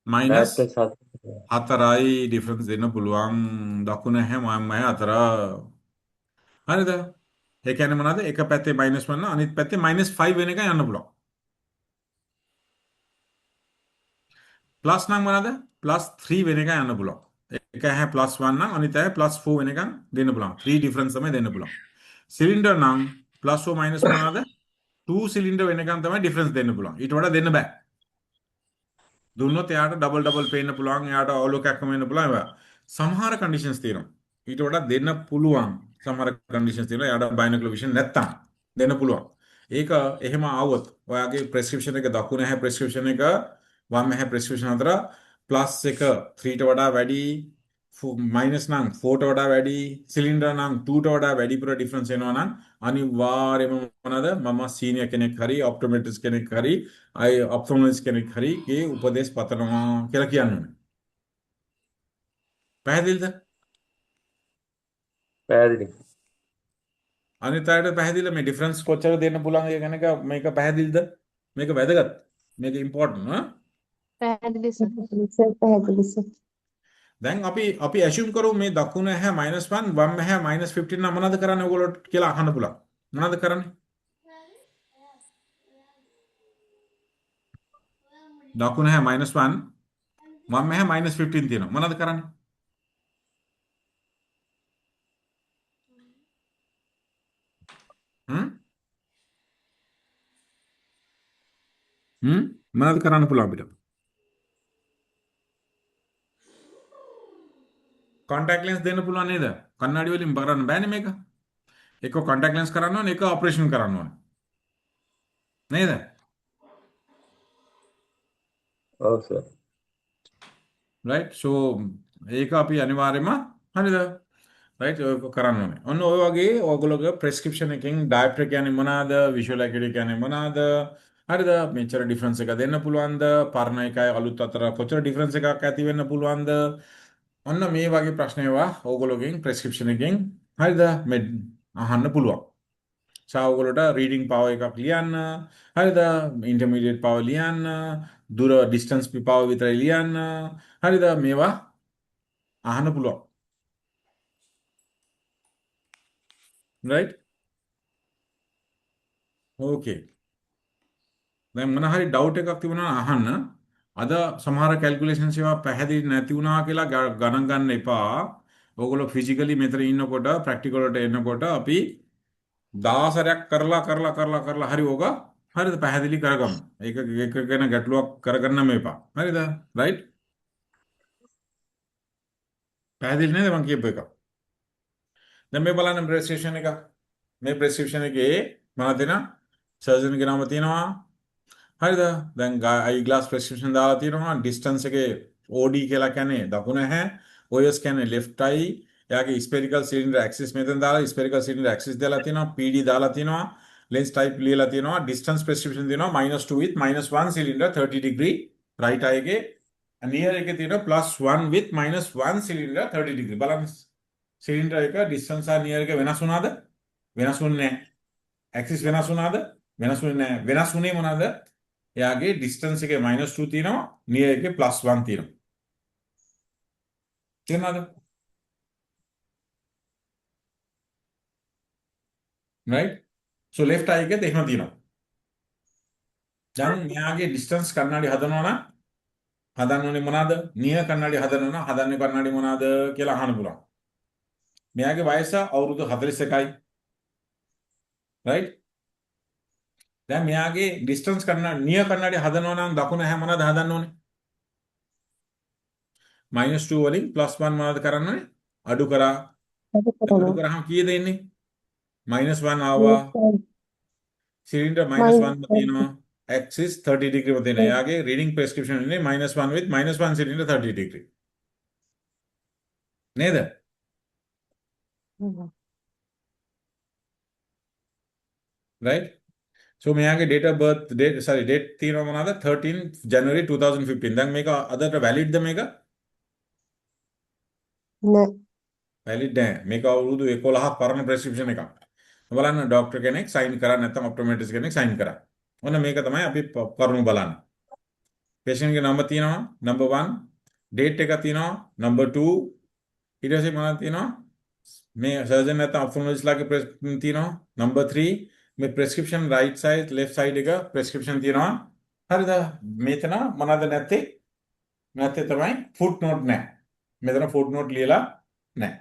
A: -4යි ඩිෆරන්ස් දෙන්න පුළුවන් දකුණ ඇහැ වම් ඇහැ අතර හරිද ඒ කියන්නේ මොනවද එක පැත්තේ -1 අනිත් පැත්තේ -5 වෙන එක යන්න පුළුවන් ප්ලස් නම් මොනවද +3 වෙන එක යන්න පුළුවන් එක ඇහැ +1 නම් අනිත් ඇහැ +4 වෙන එක දෙන්න පුළුවන් 3 ඩිෆරන්ස් තමයි දෙන්න පුළුවන් සිලින්ඩර් නම් +4 මොනවද 2 සිලින්ඩර් වෙනකන් තමයි ඩිෆරන්ස් දෙන්න පුළුවන් ඊට වඩා දෙන්න බෑ දුන්නොත් එයාට ඩබල් පේන්න පුළුවන් එයාට අවලෝකයක්ම වෙන්න පුළුවන් ඒවා සමහර කන්ඩිෂන්ස් තියෙනවා ඊට වඩා දෙන්න පුළුවන් සමහර කන්ඩිෂන්ස් තියෙනවා එයාට බයිනොකුලර් විෂන් නැත්තම් දෙන්න පුළුවන් ඒක එහෙම ආවොත් ඔයාගේ ප්‍රෙස්ක්‍රිප්ෂන් එක දකුණ ඇහැ ප්‍රෙස්ක්‍රිප්ෂන් එක වම් ඇහැ ප්‍රෙස්ක්‍රිප්ෂන් අතර ප්ලස් එක 3ට වඩා වැඩි මයිනස් නම් 4ට වඩා වැඩි සිලින්ඩර් නම් 2ට වඩා වැඩිපුර ඩිෆරන්ස් එනවා නම් අනිවාර්යයෙන්ම මොනවාද මම සීනියර් කෙනෙක් හරි ඔප්ටොමෙට්‍රිස්ට් කෙනෙක් හරි අය ඔප්තොමොලොජිස්ට් කෙනෙක් හරි ඒ උපදේශ පතනවා කියලා කියන්නේ පැහැදිලිද
B: පැහැදිලි.
A: අනිත් අයට පැහැදිලිද මේ ඩිෆරන්ස් කොච්චර දෙන්න පුළුවන් ඒ ගැන මේක පැහැදිලිද මේක වැදගත් මේක ඉම්පෝටන්ට්
C: පැහැදිලි සර්.
F: පැහැදිලි සර්.
A: දැන් අපි ඇසියුම් කරමු මේ දකුණ ඇහැ -1 වම් ඇහැ -15 නම් මොනවද කරන්නේ ඔයගොල්ලෝ කියලා අහන්න පුළුවන්. මොනවද කරන්නේ? දකුණ ඇහැ -1 වම් ඇහැ -15 තියෙනවා. මොනවද කරන්නේ? මොනවද කරන්න පුළුවන් අපිට? කොන්ටැක්ට් ලෙන්ස් දෙන්න පුළුවන් නේද? කන්නඩි වලින් කරන්න බෑනේ මේක. එක කොන්ටැක්ට් ලෙන්ස් කරන්න ඕනේ, එක ඔපරේෂන් කරන්න ඕනේ. නේද?
B: ඔව් සර්.
A: right? so ඒක අපි අනිවාර්යයෙන්ම හරිද? right? ඔයක කරන්න ඕනේ. ඔන්න ඔය වගේ ඔයගොල්ලෝගේ prescription එකෙන් diopter කියන්නේ මොනවාද? visual acuity කියන්නේ මොනවාද? හරිද? මෙච්චර difference එක දෙන්න පුළුවන්ද? පරණ එකයි අලුත් අතර කොච්චර difference එකක් ඇති වෙන්න පුළුවන්ද? ඔන්න මේ වගේ ප්‍රශ්න ඒවා ඔයගොල්ලෝගෙන් prescription එකෙන් හරිද? මේ අහන්න පුළුවන්. ඔයගොල්ලෝට රීඩින් පවර් එකක් ලියන්න හරිද? ඉන්ටර්මීඩියට් පවර් ලියන්න, දුර ඩිස්ටන්ස් පවර් විතරයි ලියන්න හරිද? මේවා අහන්න පුළුවන්. right? okay. දැන් මොන හරි ඩවුට් එකක් තිබුණා නම් අහන්න. අද සමහර කැල්කියුලේෂන්ස් ඒවා පැහැදිලි නැති වුණා කියලා ගණන් ගන්න එපා. ඕගොල්ලෝ ෆිසිකලි මෙතන ඉන්නකොට ප්‍රැක්ටිකල් වලට එනකොට අපි 10 සැරයක් කරලා හරි ඕක හරිද පැහැදිලි කරගමු. ඒක ගැන ගැටලුවක් කරගන්න මේපා. හරිද? රයිට්? පැහැදිලි නේද මම කියපු එක? දැන් මේ බලන්න ප්‍රෙස්ක්‍රිප්ෂන් එක. මේ ප්‍රෙස්ක්‍රිප්ෂන් එකේ මොනවද දෙනා? සර්ජන්ගේ නම තියෙනවා. හරිද? දැන් අයි ග්ලාස් ප්‍රෙස්ක්‍රිප්ෂන් දාලා තියෙනවා. ඩිස්ටන්ස් එකේ OD කියලා කියන්නේ දකුණ හැ. OS කියන්නේ left eye. එයාගේ spherical cylinder axis මෙතන දාලා spherical cylinder axis දාලා තියෙනවා. PD දාලා තියෙනවා. lens type ලියලා තියෙනවා. distance prescription තියෙනවා -2 with -1 cylinder 30 degree right eye එකේ. near එකේ තියෙනවා +1 with -1 cylinder 30 degree. බලන්න. cylinder එක distance ආ near එක වෙනස් වුණාද? වෙනස් වුණේ නැහැ. axis වෙනස් වුණාද? වෙනස් වුණේ නැහැ. වෙනස් වුණේ මොනවාද? එයාගේ distance එකේ -2 තියෙනවා, near එකේ +1 තියෙනවා. තේරුණාද? right? so left eye එකේත් එහෙම තියෙනවා. දැන් මෙයාගේ distance කන්නඩි හදනවා නම් හදන්න ඕනේ මොනවාද? near කන්නඩි හදනවා නම් හදන්නේ කන්නඩි මොනවාද කියලා අහන්න පුළුවන්. මෙයාගේ වයස අවුරුදු 41යි. right? දැන් මෙයාගේ distance near කන්නඩි හදනවා නම් දකුණ හැ මොනවාද හදන්න ඕනේ? -2 වලින් +1 මොනවද කරන්න ඕනේ? අඩු කරා. අඩු කරාම කීයද එන්නේ? -1 ආවා. සිලින්ඩර් -1 තියෙනවා. axis 30 degree ව තියෙනවා. එයාගේ reading prescription ඉන්නේ -1 with -1 cylinder 30 degree. නේද? right? so මෙයාගේ date of birth date තියෙනවා මොනවාද? 13 January 2015. දැන් මේක අදට valid ද මේක?
F: නෑ.
A: වැලිඩ් නෑ. මේක අවුරුදු 11ක් පරණ ප්‍රෙස්ක්‍රිප්ෂන් එකක්. බලන්න ડોක්ටර් කෙනෙක් සයින් කරා නැත්නම් ඔප්ටෝමෙට්‍රිස්ට් කෙනෙක් සයින් කරා. ඔන්න මේක තමයි අපි කරුණු බලන්න. පේෂන්ට්ගේ නම තියෙනවා number 1, date එක තියෙනවා number 2, ඊට පස්සේ මොනවද තියෙනවා? මේ සර්ජන් නැත්නම් ඔප්ටෝමෙට්‍රිස්ට්ලාගේ තියෙනවා number 3, මේ prescription right side left side එක prescription තියෙනවා. හරිද? මෙතන මොනවද නැත්තේ? නැත්තේ තමයි footnote නෑ. මෙතන footnote ලියලා නෑ.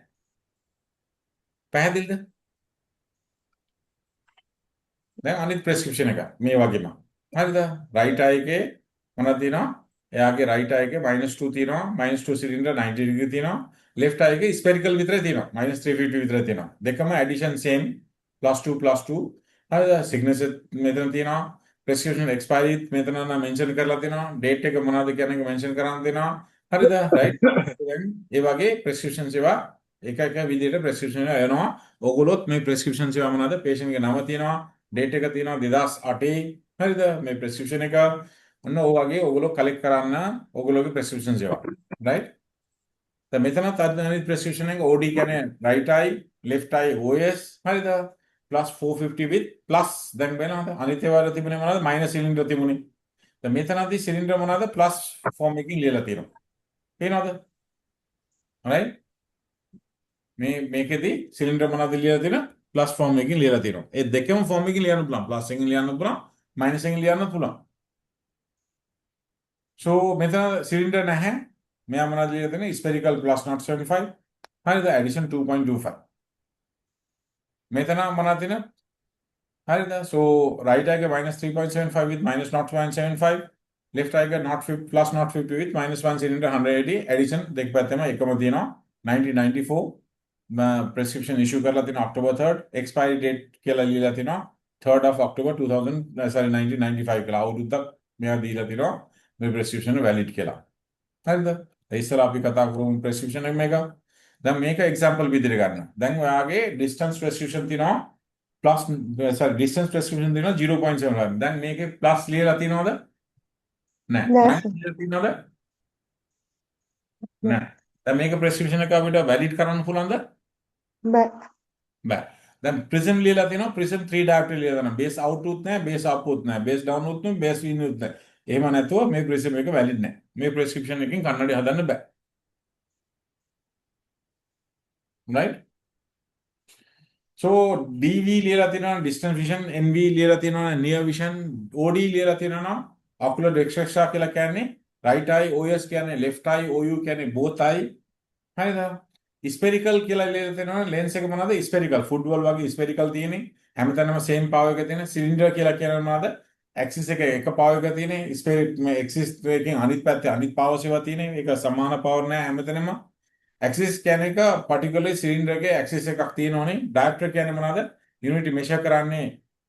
A: පැහැදිලිද? දැන් අනිත් prescription එක මේ වගේම. හරිද? right eye එකේ මොනවද තියෙනවා? එයාගේ right eye එකේ -2 තියෙනවා. -2 cylinder 90 degree තියෙනවා. left eye එකේ spherical විතරයි තියෙනවා. -350 විතරයි තියෙනවා. දෙකම addition same +2 හරිද? signature මෙතන තියෙනවා. prescription expiry මෙතන නම් mention කරලා තියෙනවා. date එක මොනවද කියන එක mention කරන් දෙනවා. හරිද? right? ඒ වගේ prescriptions ඒවා එක විදිහට prescription ඒවා එනවා. ඕගොල්ලොත් මේ prescriptions ඒවා මොනවද? patient ගේ නම තියෙනවා. date එක තියෙනවා 2008. හරිද? මේ prescription එක ඔන්න ඔය වගේ ඕගොල්ලෝ collect කරන්න ඕගොල්ලෝගේ prescriptions ඒවා. right? දැන් මෙතනත් අනිත් prescription එක OD කියන්නේ right eye, left eye OS. හරිද? +450 with plus දැන් වෙනවද? අනිත් ඒවාවල තිබුණේ මොනවද? minus cylinder තිබුණේ. දැන් මෙතනදී cylinder මොනවද? plus form එකකින් ලියලා තියෙනවා. පේනවද? right? මේකෙදි cylinder මොනවද ලියලා තියෙන? plus form එකකින් ලියලා තියෙනවා. ඒ දෙකම form එකකින් ලියන්න පුළුවන්. plus එකකින් ලියන්න පුළුවන්, minus එකකින් ලියන්න පුළුවන්. so මෙතන cylinder නැහැ. මෙයා මොනවද ලියලා තියෙන්නේ? spherical +0.75. හරිද? addition 2.25. මෙතන මොනවද තියෙන්නේ? හරිද? so right eye -3.75 with -0.75, left eye +0.50 with -1 cylinder 180, addition දෙක පැත්තෙම එකම තියෙනවා. 1994 prescription issue කරලා තියෙනවා October 3rd, expiry date කියලා ලියලා තියෙනවා 3rd of October 1995 කියලා අවුරුද්දක් මෙයා දීලා තිනවා මේ ප්‍රෙස්ක්‍රිප්ෂන් වැලිඩ් කියලා. හරිද? ඉස්සර අපි කතා කරමු ප්‍රෙස්ක්‍රිප්ෂන් එක මේක. දැන් මේක එක්සැම්පල් විදිහට ගන්න. දැන් ඔයාගේ ඩිස්ටන්ස් ප්‍රෙස්ක්‍රිප්ෂන් තිනවා ප්ලස් ඩිස්ටන්ස් ප්‍රෙස්ක්‍රිප්ෂන් තිනවා 0.75. දැන් මේකේ ප්ලස් ලියලා තිනවද? නැහැ.
F: නෑ
A: මයිනස් ලියලා තිනවද? නැහැ. දැන් මේක ප්‍රෙස්ක්‍රිප්ෂන් එක අපිට වැලිඩ් කරන්න පුළුවන්ද?
F: බෑ
A: බෑ. දැන් ප්‍රිසම් ලියලා තිනවා ප්‍රිසම් 3 ඩයරෙක්ට්ලි ලියලා තිනවා. බේස් අවුට් උත් නැහැ, බේස් අප් උත් නැහැ, බේස් ඩවුන් උත් නැහැ, බේස් ඉන් උත් නැහැ. එහෙම නැතුව මේ ප්‍රිසම් එක වැලිඩ් නැහැ. මේ ප්‍රෙස්ක්‍රිප්ෂන් එකකින් කන්නඩි හදන්න බෑ. right? So DV ලියලා තියෙනවා distance vision, NV ලියලා තියෙනවා near vision, OD ලියලා තියෙනවා ocular dextrosha කියලා කියන්නේ right eye, OS කියන්නේ left eye, OU කියන්නේ both eye. හරිද? spherical කියලා ලියලා තියෙනවා lens එක මොනවාද? spherical. football වගේ spherical තියෙන්නේ. හැමතැනම same power එක තියෙන cylinder කියලා කියන්නේ මොනවාද? axis එක power එක තියෙන්නේ. මේ axis එකකින් අනිත් පැත්තේ අනිත් power ඒවා තියෙන්නේ. ඒක සමාන power නෑ හැමතැනම. Axis කියන්නේ එක particularly cylinder එකේ axis එකක් තියෙනවනේ. diopter කියන්නේ මොනවාද? unit measure කරන්නේ.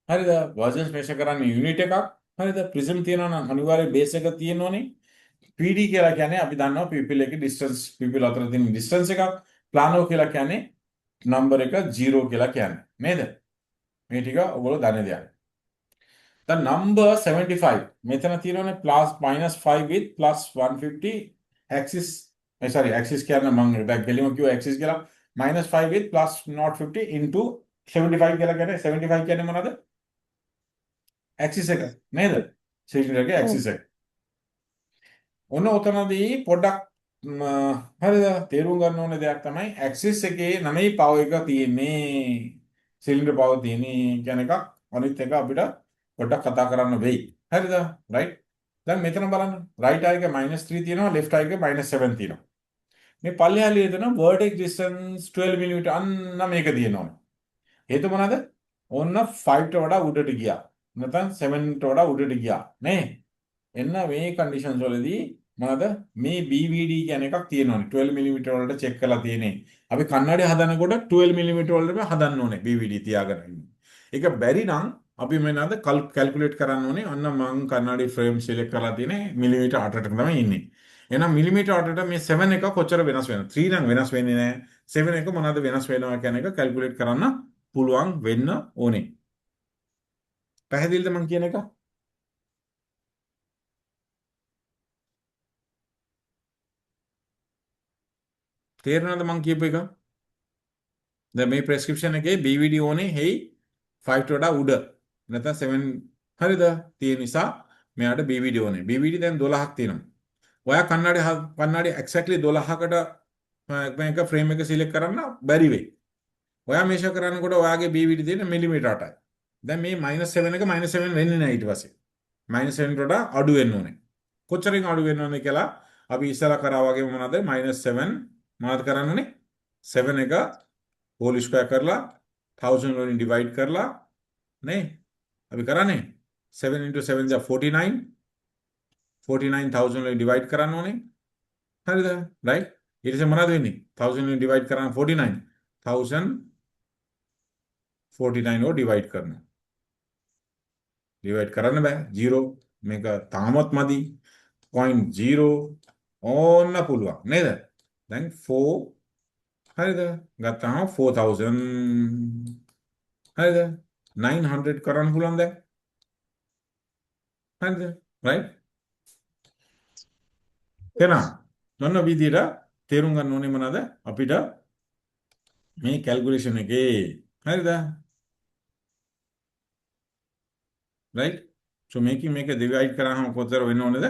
A: හරිද? versus measure කරන්නේ unit එකක්. හරිද? prism තියෙනවා නම් අනිවාර්යයෙන් base එක තියෙනවනේ. PD කියලා කියන්නේ අපි දන්නවා pupil එකේ distance pupil අතර තියෙන distance එකක්. plano කියලා කියන්නේ number එක 0 කියලා කියන්නේ. නේද? මේ ටික ඔයගොල්ලෝ දන්නේ දෙයක්. The number 75 මෙතන තියෙනවනේ plus minus 5 with plus 150 axis axis කියන්නේ මම back ගෙලිම කිව්වා axis කියලා minus 5 with plus 050 into 75 කියලා කියන්නේ 75 කියන්නේ මොනවද? axis එක නේද? cylinder එකේ axis එක. ඔන්න ඔතනදී පොඩ්ඩක් හරිද? තේරුම් ගන්න ඕනේ දෙයක් තමයි axis එකේ නෙමෙයි power එක තියෙන්නේ. cylinder power තියෙන්නේ කියන එකක් අනිත් එක අපිට පොඩ්ඩක් කතා කරන්න වෙයි. හරිද? right? දැන් මෙතන බලන්න right eye එක -3 තියෙනවා left eye එක -7 තියෙනවා. මේ පල්ලෙහා ලියලා තියෙනවා vertex distance 12 mm අන්න මේක තියෙනවා. හේතුව මොනවාද? ඔන්න 5 ට වඩා උඩට ගියා. නැත්නම් 7 ට වඩා උඩට ගියා. නේ? එන්න මේ කන්ඩිෂන්ස් වලදී මොනවාද? මේ BVD කියන එකක් තියෙනවානේ. 12 mm වලට චෙක් කරලා තියෙන්නේ. අපි කන්නඩි හදනකොට 12 mm වලටම හදන්න ඕනේ BVD තියාගෙන ඉන්න. ඒක බැරි නම් අපි මොනවාද කැල්කියුලේට් කරන්න ඕනේ. අන්න මම කන්නඩි ෆ්‍රේම් සිලෙක්ට් කරලා තියෙන්නේ මිලිමීටර් 8ට තමයි ඉන්නේ. එහෙනම් මිලිමීටර් 8ට මේ 7 එක කොච්චර වෙනස් වෙනවද? 3 නම් වෙනස් වෙන්නේ නැහැ. 7 එක මොනවද වෙනස් වෙනවා කියන එක කැල්කියුලේට් කරන්න පුළුවන් වෙන්න ඕනේ. පැහැදිලිද මම කියන එක? තේරෙනවද මම කියපු එක? දැන් මේ ප්‍රෙස්ක්‍රිප්ෂන් එකේ BVD ඕනේ හේයි 5 ට වඩා උඩ. නැත්නම් 7 හරිද? තියෙන නිසා මෙයාට BVD ඕනේ. BVD දැන් 12ක් තියෙනවා. ඔයා කන්නඩි exactly 12කට මේක ෆ්‍රේම් එක සිලෙක්ට් කරන්න බැරි වෙයි. ඔයා මේෂර් කරනකොට ඔයාගේ BVD තියෙන මිලිමීටර් 8යි. දැන් මේ -7 එක -7 වෙන්නේ නැහැ ඊට පස්සේ. -7 ට වඩා අඩු වෙන්න ඕනේ. කොච්චරින් අඩු වෙන්න ඕනේ කියලා අපි ඉස්සලා කරා වගේ මොනවද -7 මොනවද කරන්න ඕනේ? 7 එක whole square කරලා 1000 වලින් divide කරලා නේ? අපි කරන්නේ 7 into 7 is 49. 49000 වලින් divide කරන්න ඕනේ. හරිද? right? ඊට පස්සේ මොනවද වෙන්නේ? 1000 වලින් divide කරාම 49. 1049 ව divide කරනවා. divide කරන්න බෑ. 0 මේක තාමත් මදි. 0.0 ඕන්න පුළුවන් නේද? දැන් 4 හරිද? ගත්තාම 4000 හරිද? 900 කරන්න පුළුවන් දැන්. හරිද? right? එහෙනම් මොන විදිහට තේරුම් ගන්න ඕනේ මොනවාද අපිට මේ කැල්කියුලේෂන් එකේ හරිද? right? so මේක divide කරාම කොච්චර වෙන්න ඕනේද?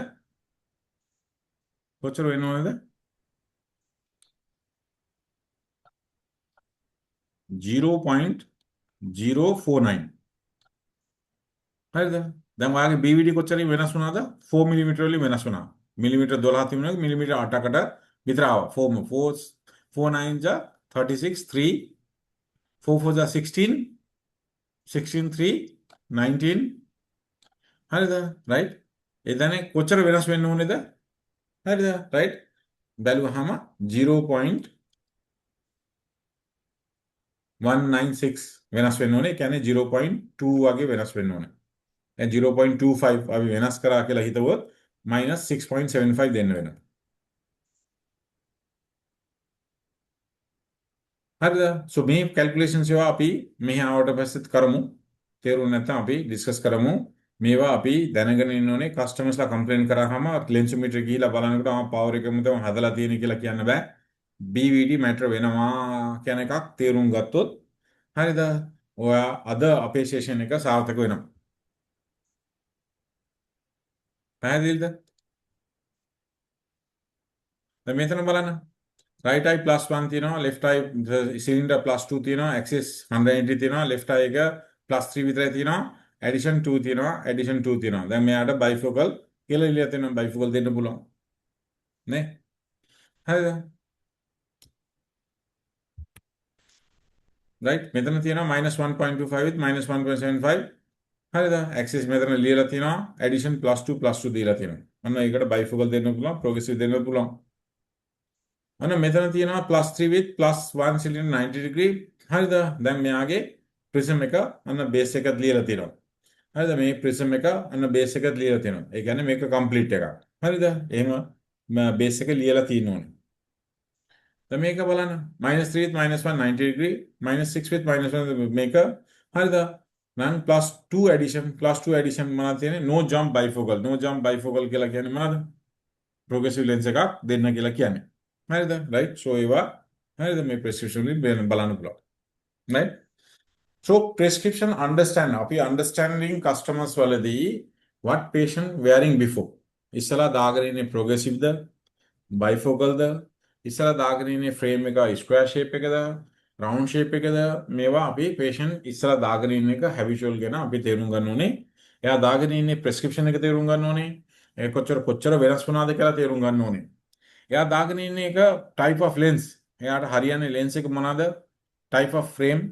A: කොච්චර වෙන්න ඕනේද? 0.049 හරිද? දැන් ඔයාගේ BVD කොච්චරින් වෙනස් වුණාද? 4 mm වලින් වෙනස් වුණා. මිලිමීටර් 12 තිබුණා මිලිමීටර් 8කට විතර ආවා. 4 9 जा 36 3 4 4 जा 16 16 3 19 හරිද? right? එදැන කොච්චර වෙනස් වෙන්න ඕනේද? හරිද? right? බැලුවාම 0.049 196 වෙනස් වෙන්න ඕනේ. ඒ කියන්නේ 0.2 වගේ වෙනස් වෙන්න ඕනේ. දැන් 0.25 අපි වෙනස් කරා කියලා හිතුවොත් -6.75 දෙන්න වෙනවා. හරිද? සෝ මේ කැල්කියුලේෂන්ස් ඒවා අපි මෙහි ආවට පස්සෙත් කරමු. තේරුම් නැත්නම් අපි ඩිස්කස් කරමු. මේවා අපි දැනගෙන ඉන්න ඕනේ. කස්ටමර්ස්ලා කම්ප්ලේන් කරාම ලෙන්සෝමීටර් ගිහිලා බලනකොට පවර් එකම තමයි හදලා තියෙන්නේ කියලා කියන්න බෑ. BVD මැටර් වෙනවා කියන එකක් තේරුම් ගත්තොත් හරිද? ඔයා අද අපේ සෙෂන් එක සාර්ථක වෙනවා. පැහැදිලිද? දැන් මෙතන බලන්න. right eye +1 තියෙනවා, left eye cylinder +2 තියෙනවා, axis 180 තියෙනවා, left eye එක +3 විතරයි තියෙනවා, addition 2 තියෙනවා, addition 2 තියෙනවා. දැන් මෙයාට bifocal කියලා ඉලිය තියෙනවා, bifocal දෙන්න පුළුවන්. නේ? හරිද? right මෙතන තියෙනවා -1.25 with -1.75. හරිද? axis මෙතන ලියලා තියෙනවා, addition +2 දීලා තියෙනවා. අන්න ඒකට bifocal දෙන්න පුළුවන්, progressive දෙන්න පුළුවන්. අන්න මෙතන තියෙනවා +3 with +1 cylinder 90 degree. හරිද? දැන් මෙයාගේ prism එක අන්න base එකත් ලියලා තියෙනවා. හරිද? මේ prism එක අන්න base එකත් ලියලා තියෙනවා. ඒ කියන්නේ මේක complete එකක්. හරිද? එහෙම base එක ලියලා තියෙන්න ඕනේ. දැන් මේක බලන්න. -3 with -1 90 degree, -6 with -1 මේක හරිද? නම් +2 addition මොනවද තියෙන්නේ? no jump bifocal. no jump bifocal කියලා කියන්නේ මොනවද? progressive lens එකක් දෙන්න කියලා කියන්නේ. හරිද? right? so ඒවා හරිද? මේ prescription වලින් බලන්න පුළුවන්. right? so prescription understand අපි understanding customers වලදී what patient wearing before ඉස්සලා දාගෙන ඉන්නේ progressive ද bifocal ද ඉස්සලා දාගෙන ඉන්නේ frame එක square shape එකද round shape එකද මේවා අපි patient ඉස්සලා දාගෙන ඉන්න එක habitual ගැන අපි තේරුම් ගන්න ඕනේ. එයා දාගෙන ඉන්නේ prescription එක තේරුම් ගන්න ඕනේ. ඒ කොච්චර වෙනස් වුණාද කියලා තේරුම් ගන්න ඕනේ. එයා දාගෙන ඉන්නේ එක type of lens. එයාට හරියන්නේ lens එක මොනවාද? type of frame.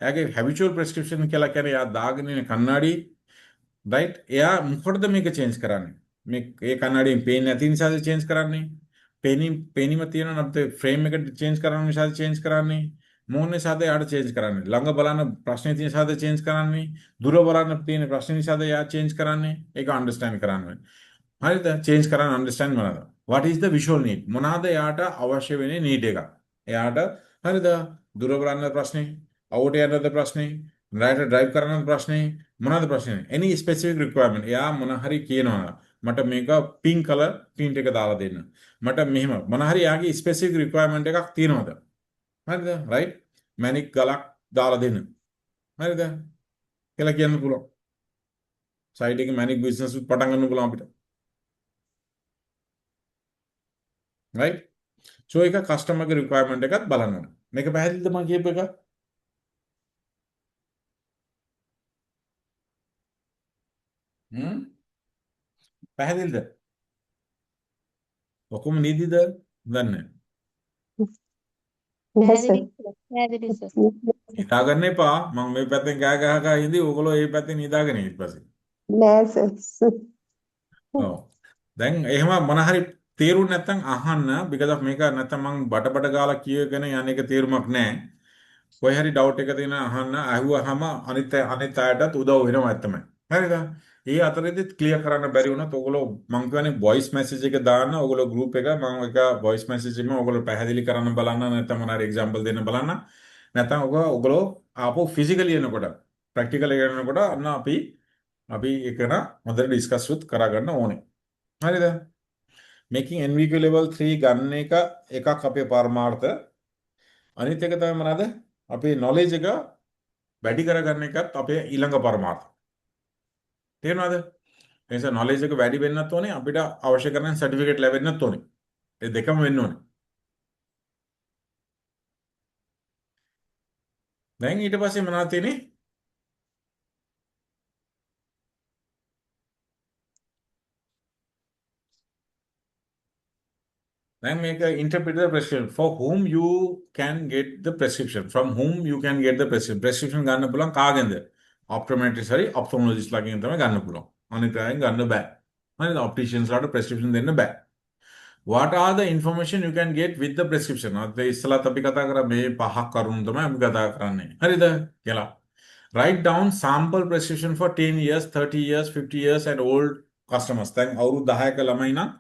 A: එයාගේ habitual prescription කියලා කියන්නේ එයා දාගෙන ඉන්නේ කණ්ණාඩි. right? එයා මොකටද මේක change කරන්නේ? මේ ඒ කණ්ණාඩියෙන් පේන්නේ නැති නිසාද change කරන්නේ? පේනීම තියෙනවා නැත්නම් frame එක change කරන්න නිසාද change කරන්නේ? මොන නිසාද එයාට change කරන්නේ? ළඟ බලන ප්‍රශ්නේ තියෙන නිසාද change කරන්නේ? දුර බලන තියෙන ප්‍රශ්නේ නිසාද එයා change කරන්නේ? ඒක understand කරන්න ඕනේ. හරිද? change කරන්න understand මොනවාද? what is the visual need? මොනවාද එයාට අවශ්‍ය වෙන්නේ need එක? එයාට හරිද? දුර බලන්න ප්‍රශ්නේ, out යනද ප්‍රශ්නේ, right drive කරන ප්‍රශ්නේ, මොනවාද ප්‍රශ්නේ? any specific requirement. එයා මොන හරි කියනවා මට මේක pink color print එක දාලා දෙන්න. මට මෙහෙම මොන හරි එයාගේ specific requirement එකක් තියෙනවද? හරිද? right? මැනික් ගලක් දාලා දෙන්න. හරිද? කියලා කියන්න පුළුවන්. සයිඩ් එකේ මැනික් බිස්නස් පටන් ගන්න පුළුවන් අපිට. right? so ඒක customer ගේ requirement එකත් බලන්න ඕනේ. මේක පැහැදිලිද මම කියපු එක? පැහැදිලිද? ඔක්කොම නිදිද? දන්නේ
C: පැහැදිලි සර්.
A: හිතාගන්න එපා. මම මේ පැත්තෙන් කෑ ගහලා ඉඳි ඕගොල්ලෝ ඒ පැත්තෙන් නිදාගෙන ඊට පස්සේ.
F: නෑ සර්.
A: ඔව්. දැන් එහෙම මොන හරි තේරුම් නැත්නම් අහන්න because of මේක නැත්නම් මම බඩ ගාලා කියගෙන යන එක තේරුමක් නැහැ. කොයි හරි ඩවුට් එක තියෙන අහන්න අහුවහම අනිත් අයටත් උදව් වෙනවා තමයි. හරිද? ඒ අතරේදී ක්ලියර් කරන්න බැරි වුණත් ඔයගොල්ලෝ මම කියන්නේ වොයිස් මැසේජ් එක දාන්න ඔයගොල්ලෝ ගෲප් එක මම එක වොයිස් මැසේජ් එකම ඔයගොල්ලෝ පැහැදිලි කරන්න බලන්න නැත්නම් මොනාරි එක්සැම්පල් දෙන්න බලන්න. නැත්නම් ඔයගොල්ලෝ ආපහු ෆිසිකලි එනකොට ප්‍රැක්ටිකල් එක කරනකොට අන්න අපි එකන හොඳට ඩිස්කස් කරගන්න ඕනේ. හරිද? making NVQ level 3 ගන්න එකක් අපේ පරමාර්ථ. අනිත් එක තමයි මොනවාද? අපේ knowledge එක වැඩි කරගන්න එකත් අපේ ඊළඟ පරමාර්ථ. තේරෙනවද? ඒ නිසා knowledge එක වැඩි වෙන්නත් ඕනේ අපිට අවශ්‍ය කරන certificate ලැබෙන්නත් ඕනේ. ඒ දෙකම වෙන්න ඕනේ. දැන් ඊට පස්සේ මොනවද තියෙන්නේ? Then make a interpret the prescription for whom you can get the prescription. From whom you can get the prescription. Prescription ගන්න පුළුවන් කාගෙන්ද? Optometrist හරි ophthalmologist ලාගෙන් තමයි ගන්න පුළුවන්. අනිත් අයෙන් ගන්න බෑ. හරිද? Opticians ලාට prescription දෙන්න බෑ. what are the information you can get with the prescription? අද ඉස්සලත් අපි කතා කරා මේ පහක් කරුණු තමයි අපි කතා කරන්නේ. හරිද? කියලා. Write down sample prescription for 10 years, 30 years, 50 years and old customers. දැන් අවුරුදු 10ක ළමයි නම්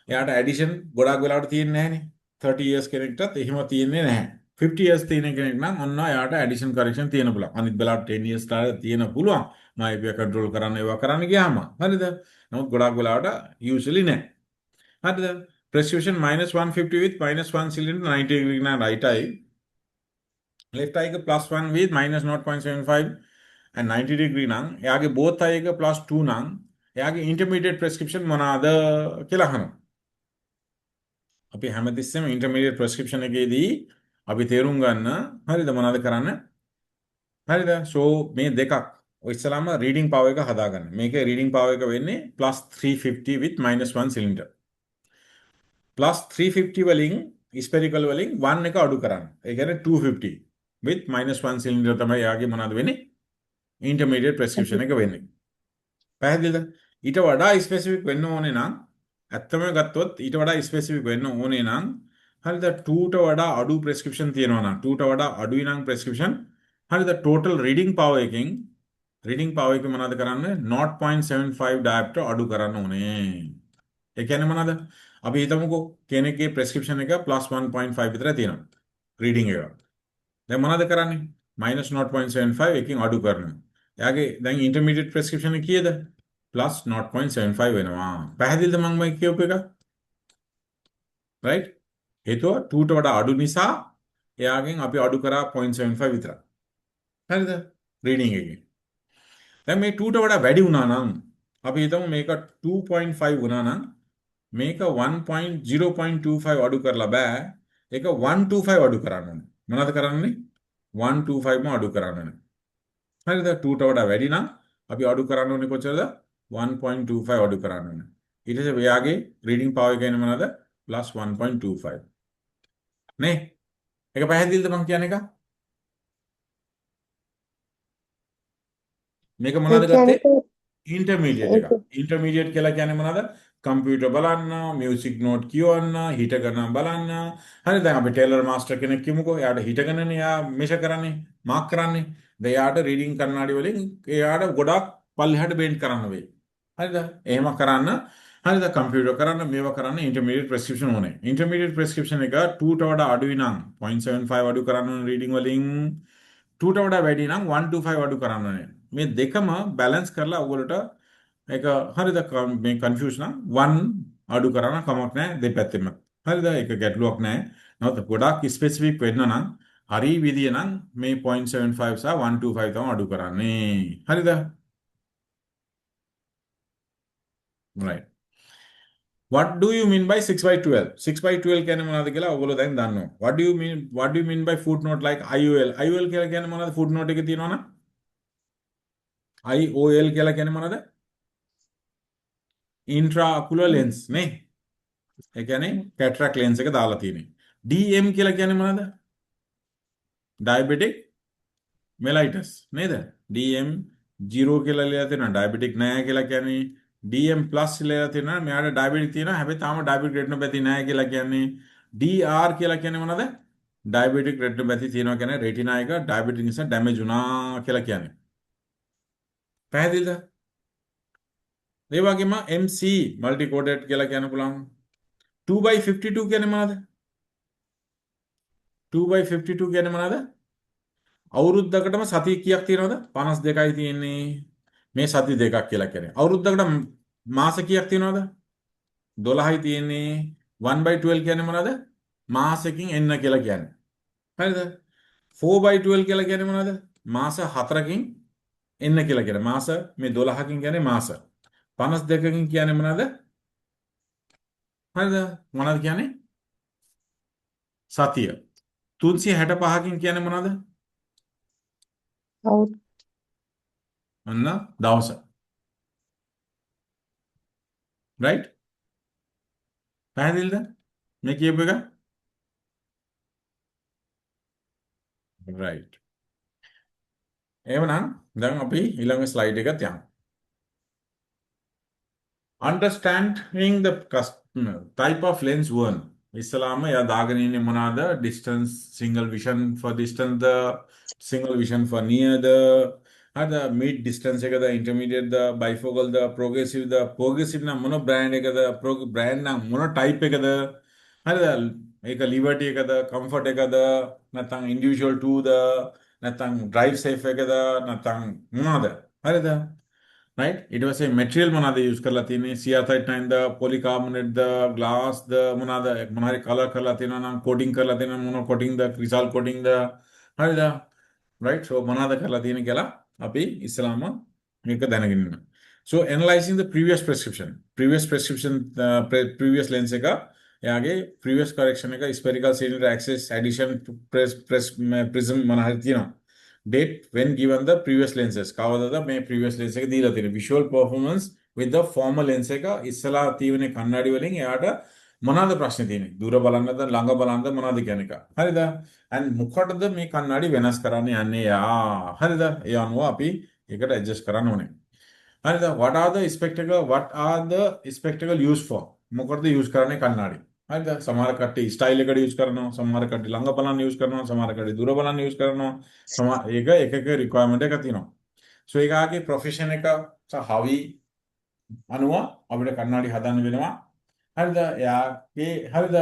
A: එයාට ඇඩිෂන් ගොඩක් වෙලාවට තියෙන්නේ නැහනේ. 30 years කෙනෙක්ටත් එහෙම තියෙන්නේ නැහැ. 50 years තියෙන කෙනෙක් නම් ඔන්න එයාට ඇඩිෂන් කරෙක්ෂන් තියෙන පුළුවන්. අනිත් වෙලාවට 10 years ට තියෙන පුළුවන්. මම ඒක කන්ට්‍රෝල් කරන්න ඒවා කරන්න ගියාම. හරිද? නමුත් ගොඩක් වෙලාවට usually නැහැ. හරිද? Prescription minus 150 with minus 1 cylinder 90 degree na right eye. Left eye ka plus 1 with minus 0.75 and 90 degree nang. එයාගේ both eye එක plus 2 නං එයාගේ intermediate prescription මොනවාද කියලා අහනවා. අපි හැමතිස්සෙම intermediate prescription එකේදී අපි තේරුම් ගන්න හරිද මොනවද කරන්න? හරිද? so මේ දෙකක් ඔය ඉස්සලාම reading power එක හදාගන්න. මේකේ reading power එක වෙන්නේ plus 350 with minus 1 cylinder. plus 350 වලින් spherical වලින් 1 එක අඩු කරන්න. ඒ කියන්නේ 250 with minus 1 cylinder තමයි යාගේ මොනවද වෙන්නේ? intermediate prescription එක වෙන්නේ. පැහැදිලිද? ඊට වඩා ස්පෙસિෆික් වෙන්න ඕනේ නම් ඇත්තම ගත්තොත් ඊට වඩා ස්පෙસિෆික් වෙන්න ඕනේ නම් හරිද 2ට වඩා අඩු prescription තියෙනවා නම් 2ට වඩා අඩුයි නම් prescription හරිද total reading power එකෙන් reading power එක මොනවද කරන්න 0.75 diopter අඩු කරන්න ඕනේ. ඒ කියන්නේ මොනවද? අපි හිතමුකෝ කෙනෙක්ගේ prescription එක +1.5 විතර තියෙනවා reading එක. දැන් මොනවද කරන්නේ? -0.75 එකකින් අඩු කරනවා. එයාගේ දැන් intermediate prescription එක කීයද? +0.75 වෙනවා. පැහැදිලිද මම මේ කියපු එක? right? හේතුව 2ට වඩා අඩු නිසා එයාගෙන් අපි අඩු කරා 0.75 විතරයි. හරිද? reading එකකින්. දැන් මේ 2ට වඩා වැඩි වුණා නම් අපි හිතමු මේක 2.5 වුණා නම් මේක 0.25 අඩු කරලා බෑ. ඒක 125 අඩු කරන්න ඕනේ. මොනවද කරන්නේ? 125 ම අඩු කරන්න ඕනේ. හරිද? 2ට වඩා වැඩි නම් අපි අඩු කරන්න ඕනේ කොච්චරද? 1.25 අඩු කරන්න ඕනේ. ඊට පස්සේ එයාගේ reading power එක එන්නේ මොනවද? +1.25. නේ? ඒක පැහැදිලිද මම කියන එක? මේක මොනවද ගත්තේ? intermediate එක. intermediate කියලා කියන්නේ මොනවද? කම්පියුටර් බලන්න, මියුසික් නෝට් කියවන්න, හිටගෙන බලන්න. හරි දැන් අපි ටේලර් මාස්ටර් කෙනෙක් කියමුකෝ. එයාට හිටගෙනනේ එයා මෙෂර් කරන්නේ, මාක් කරන්නේ. දැන් එයාට රීඩින් කන්නාඩි වලින් එයාට ගොඩක් පල්ලෙහාට බෙන්ඩ් කරන්න වෙයි. හරිද? එහෙම කරන්න හරිද? කම්පියුටර් කරන්න මේවා කරන්න ඉන්ටර්මීඩියට් ප්‍රෙස්ක්‍රිප්ෂන් ඕනේ. ඉන්ටර්මීඩියට් ප්‍රෙස්ක්‍රිප්ෂන් එක 2ට වඩා අඩුයි නම් 0.75 අඩු කරන්න ඕනේ රීඩින් වලින්. 2ට වඩා වැඩි නම් 125 අඩු කරන්න ඕනේ. මේ දෙකම බැලන්ස් කරලා ඔයගොල්ලෝට ඒක හරිද මේ කන්ෆියුස් නම් 1 අඩු කරන්න කමක් නැහැ දෙපැත්තෙම. හරිද? ඒක ගැටලුවක් නැහැ. නමුත් ගොඩක් ස්පෙસિෆික් වෙන්න නම් හරි විදිය නම් මේ 0.75 සහ 125 තමයි අඩු කරන්නේ. හරිද? right. What do you mean by 6/12? 6/12 කියන්නේ මොනවද කියලා ඔයගොල්ලෝ දැන් දන්නවා. What do you mean by footnote like IOL? IOL කියලා කියන්නේ මොනවද? footnote එකේ තියෙනවා නම් IOL කියලා කියන්නේ මොනවද? intraocular lens නේ. ඒ කියන්නේ cataract lens එක දාලා තියෙන්නේ. DM කියලා කියන්නේ මොනවද? diabetic mellitus නේද? DM 0 කියලා ලියලා තියෙනවා. diabetic නැහැ කියලා කියන්නේ DM plus ලියලා තියෙනවා. මෙයාට diabetic තියෙනවා. හැබැයි තාම diabetic retinopathy නැහැ කියලා කියන්නේ DR කියලා කියන්නේ මොනවද? diabetic retinopathy තියෙනවා කියන්නේ retina එක diabetic නිසා damage වුණා කියලා කියන්නේ. පැහැදිලිද? ඒ වගේම MC multi coded කියලා කියන්න පුළුවන්. 2/52 කියන්නේ මොනවද? 2/52 කියන්නේ මොනවද? අවුරුද්දකටම සති කීයක් තියෙනවද? 52යි තියෙන්නේ. මේ සති දෙකක් කියලා කියන්නේ. අවුරුද්දකට මාස කීයක් තියෙනවද? 12යි තියෙන්නේ. 1/12 කියන්නේ මොනවද? මාසෙකින් එන්න කියලා කියන්නේ. හරිද? 4/12 කියලා කියන්නේ මොනවද? මාස 4කින් එන්න කියලා කියන්නේ. මාස මේ 12කින් කියන්නේ මාස. 52කින් කියන්නේ මොනවද? හරිද? මොනවද කියන්නේ? සතිය. 365කින් කියන්නේ මොනවද? ඔන්න දවස. right? පැහැදිලිද? මේ කියපු එක? right. එහෙනම් දැන් අපි ඊළඟ ස්ලයිඩ් එකට යමු. Understanding the type of lens one. ඉස්සලාම එයා දාගෙන ඉන්නේ මොනවාද? distance, single vision for distance, the single vision for near the, හරිද? mid distance එකද, intermediate ද, bifocal ද, progressive ද, progressive නම් මොන brand එකද, brand නම් මොන type එකද, හරිද? ඒක liberty එකද, comfort එකද, නැත්නම් individual 2 ද, නැත්නම් drive safe එකද, නැත්නම් මොනවාද? හරිද? right? ඊට පස්සේ material මොනවාද use කරලා තියෙන්නේ? CR39 ද, polycarbonate ද, glass ද, මොනවාද? මොනවාරි color කරලා තියෙනවා නම් coating කරලා තියෙනවා මොන coating ද, crisal coating ද, හරිද? right? so මොනවාද කරලා තියෙන්නේ කියලා අපි ඉස්සලාම මේක දැනගෙන ඉන්න. so analyzing the previous prescription previous lens එක එයාගේ previous correction එක spherical cylinder axis addition prism මොනවාරි තියෙනවා. date when given the previous lenses. කවදාද මේ previous lens එක දීලා තියෙන්නේ. visual performance with the former lens එක ඉස්සලා තියෙන කන්නඩි වලින් එයාට මොනවාද ප්‍රශ්නේ තියෙන්නේ? දුර බලන්නද ළඟ බලන්නද මොනවද කියන එක. හරිද? and මොකටද මේ කන්නඩි වෙනස් කරන්න යන්නේ යා? හරිද? ඒ අනුව අපි ඒකට adjust කරන්න ඕනේ. හරිද? what are the spectacle used for? මොකටද use කරන්නේ කන්නඩි? හරිද? සමහර කට්ටිය ස්ටයිල් එකට use කරනවා, සමහර කට්ටිය ළඟ බලන්න use කරනවා, සමහර කට්ටිය දුර බලන්න use කරනවා. ඒක එක එක requirement එක තියෙනවා. so ඒකාගේ profession එක සහ හවි අනුව අපිට කන්නඩි හදන්න වෙනවා. හරිද? එයාගේ හරිද?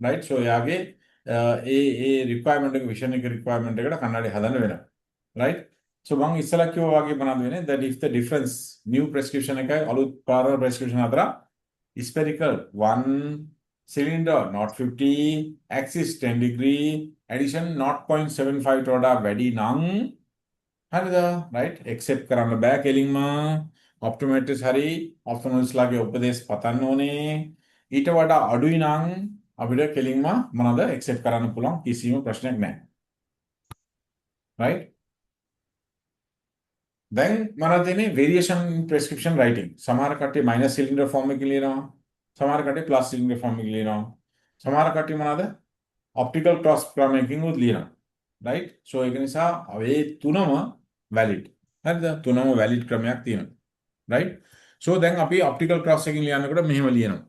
A: right? so එයාගේ ඒ requirement එක vision එක requirement එකට කන්නඩි හදන්න වෙනවා. right? so මම ඉස්සලා කිව්වා වගේ මොනවද වෙන්නේ? that if the difference new prescription එකයි අලුත් පාරවල් prescription අතර spherical 1 cylinder not 50 axis 10 degree addition 0.75 ට වඩා වැඩි නම් හරිද? right? accept කරන්න බෑ කෙලින්ම optometrist හරි ophthalmologist ලාගේ උපදේශ පතන්න ඕනේ. ඊට වඩා අඩුයි නම් අපිට කෙලින්ම මොනවද accept කරන්න පුළුවන් කිසිම ප්‍රශ්නයක් නැහැ. right? දැන් මොනවද තියෙන්නේ? variation in prescription writing. සමහර කට්ටිය minus cylinder form එකකින් ලියනවා. සමහර කට්ටිය plus cylinder form එකකින් ලියනවා. සමහර කට්ටිය මොනවද? optical cross ක්‍රමයකින් උත් ලියනවා. right? so ඒක නිසා ඒ තුනම valid. හරිද? තුනම valid ක්‍රමයක් තියෙනවා. right? so දැන් අපි optical cross එකකින් ලියනකොට මෙහෙම ලියනවා.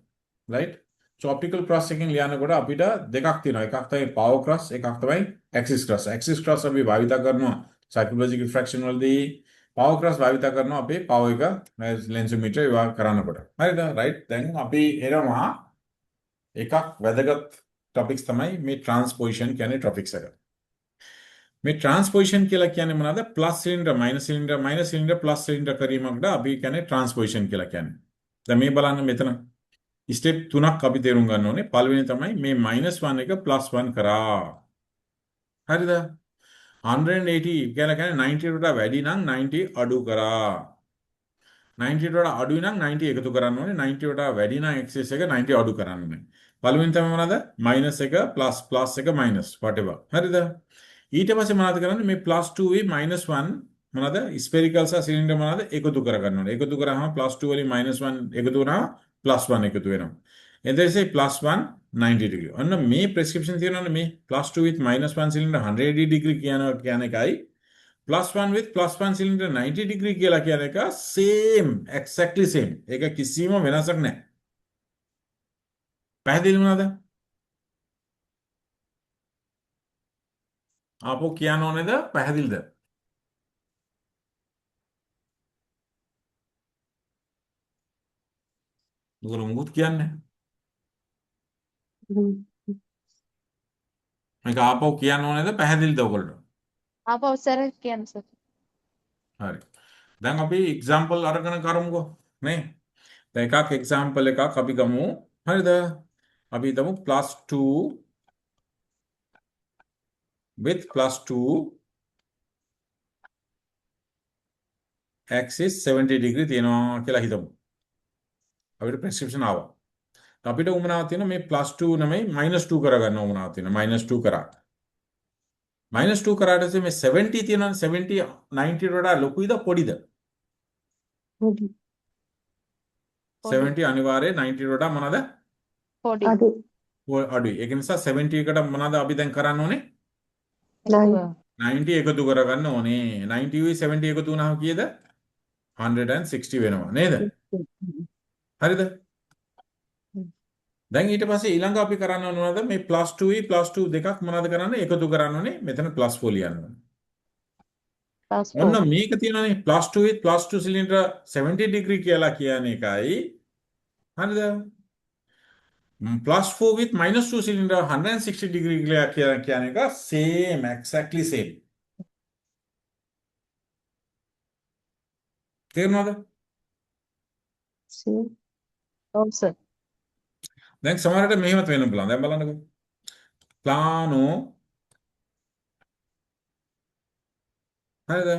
A: right? so optical cross එකකින් ලියනකොට අපිට දෙකක් තියෙනවා. එකක් තමයි power cross, එකක් තමයි axis cross. axis cross අපි භාවිත කරනවා psychological fraction වලදී. power cross භාවිත කරනවා අපේ power එක lensometer ඒවා කරනකොට. හරිද? right? දැන් අපි එනවා එකක් වැදගත් topics තමයි මේ transposition කියන්නේ topics එක. මේ transposition කියලා කියන්නේ මොනවද? plus cylinder minus cylinder minus cylinder plus cylinder කිරීමකට අපි කියන්නේ transposition කියලා කියන්නේ. දැන් මේ බලන්න මෙතන step තුනක් අපි තේරුම් ගන්න ඕනේ. පළවෙනි තමයි මේ -1 එක +1 කරා. හරිද? 180 කියලා කියන්නේ 90 ට වඩා වැඩි නම් 90 අඩු කරා. 90 ට වඩා අඩුයි නම් 90 එකතු කරන්න ඕනේ. 90 ට වඩා වැඩි නම් excess එක 90 අඩු කරන්න ඕනේ. පළවෙනි තමයි මොනවද? -1 plus එක minus whatever. හරිද? ඊට පස්සේ මොනවද කරන්නේ? මේ +2 වේ -1 මොනවද? spherical සහ cylinder මොනවද? එකතු කර ගන්න ඕනේ. එකතු කරාම +2 වලින් -1 එකතු වුණා +1 එකතු වෙනවා. එතෙසේ +1 90 degree. ඔන්න මේ prescription තියෙනවනේ මේ +2 with -1 cylinder 180 degree කියන එකයි +1 with +1 cylinder 90 degree කියලා කියන එක same, exactly same. ඒක කිසිම වෙනසක් නැහැ. පැහැදිලි වුණාද? ආපහු කියන්න ඕනේද? පැහැදිලිද? මොකද මුකුත් කියන්නේ? මේක ආපහු කියන්න ඕනේද? පැහැදිලිද ඔයගොල්ලෝ?
C: ආපහු සර් කියන්න සර්.
A: හරි. දැන් අපි එක්සැම්පල් අරගෙන කරමුකෝ නේ. දැන් එකක් එක්සැම්පල් එකක් අපි ගමු. හරිද? අපි හිතමු +2 with +2 axis 70 degree තියෙනවා කියලා හිතමු. අපිට prescription ආවා. අපිට උමනාවක් තියෙන මේ +2 නෙමෙයි -2 කරගන්න උමනාවක් තියෙනවා. -2 කරා. -2 කරාට පස්සේ මේ 70 තියෙනවනේ 70 90 ට වඩා ලොකුයිද පොඩිද?
F: පොඩි.
A: 70 අනිවාර්යයෙන් 90 ට වඩා මොනවද?
C: පොඩි.
F: අඩු.
A: අඩුයි. ඒක නිසා 70 එකට මොනවද අපි දැන් කරන්න ඕනේ? 90 එකතු කරගන්න ඕනේ. 90 යි 70 එකතු වුණාම කීයද? 160 වෙනවා නේද? හරිද? දැන් ඊට පස්සේ ඊළඟ අපි කරන්න ඕනද මේ +2 +2 දෙකක් මොනවද කරන්නේ එකතු කරන්න ඕනේ මෙතන +4 ලියන්න ඕනේ.
C: +4.
A: ඔන්න මේක තියෙනවානේ +2 with +2 සිලින්ඩර් 70 degree කියලා කියන එකයි හරිද? +4 with -2 සිලින්ඩර් 160 degree කියලා කියන එක same exactly same. තේරුණාද?
C: See? ඔව් සර්.
A: දැන් සමහරට මෙහෙමත් වෙන්න පුළුවන්. දැන් බලන්නකෝ. ප්ලානෝ හරිද?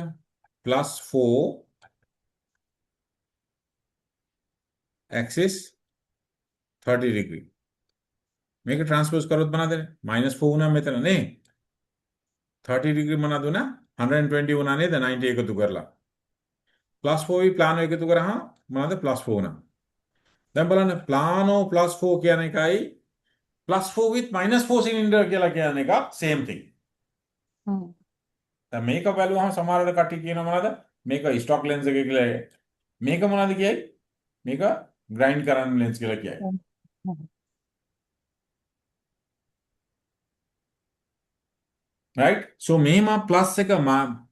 A: +4 axis 30 degree. මේක ट्रांसपोज කරොත් මොනවද? -4 වුණා මෙතන නේ. 30 degree මොනවද වුණා? 120 වුණා නේද? 90 එකතු කරලා. +4 ප්ලානෝ එකතු කරාම මොනවද? +4 වුණා. දැන් බලන්න ප්ලානෝ +4 කියන එකයි +4 with -4 සිලින්ඩර් කියලා කියන එක same thing.
C: හ්ම්.
A: දැන් මේක බලුවහම සමහරවල් කට්ටිය කියනවා මොනවද? මේක ස්ටොක් ලෙන්ස් එක කියලා. මේක මොනවද කියයි? මේක ග්‍රයින්ඩ් කරන්න ලෙන්ස් කියලා කියයි. right? So මෙහෙම ප්ලස් එක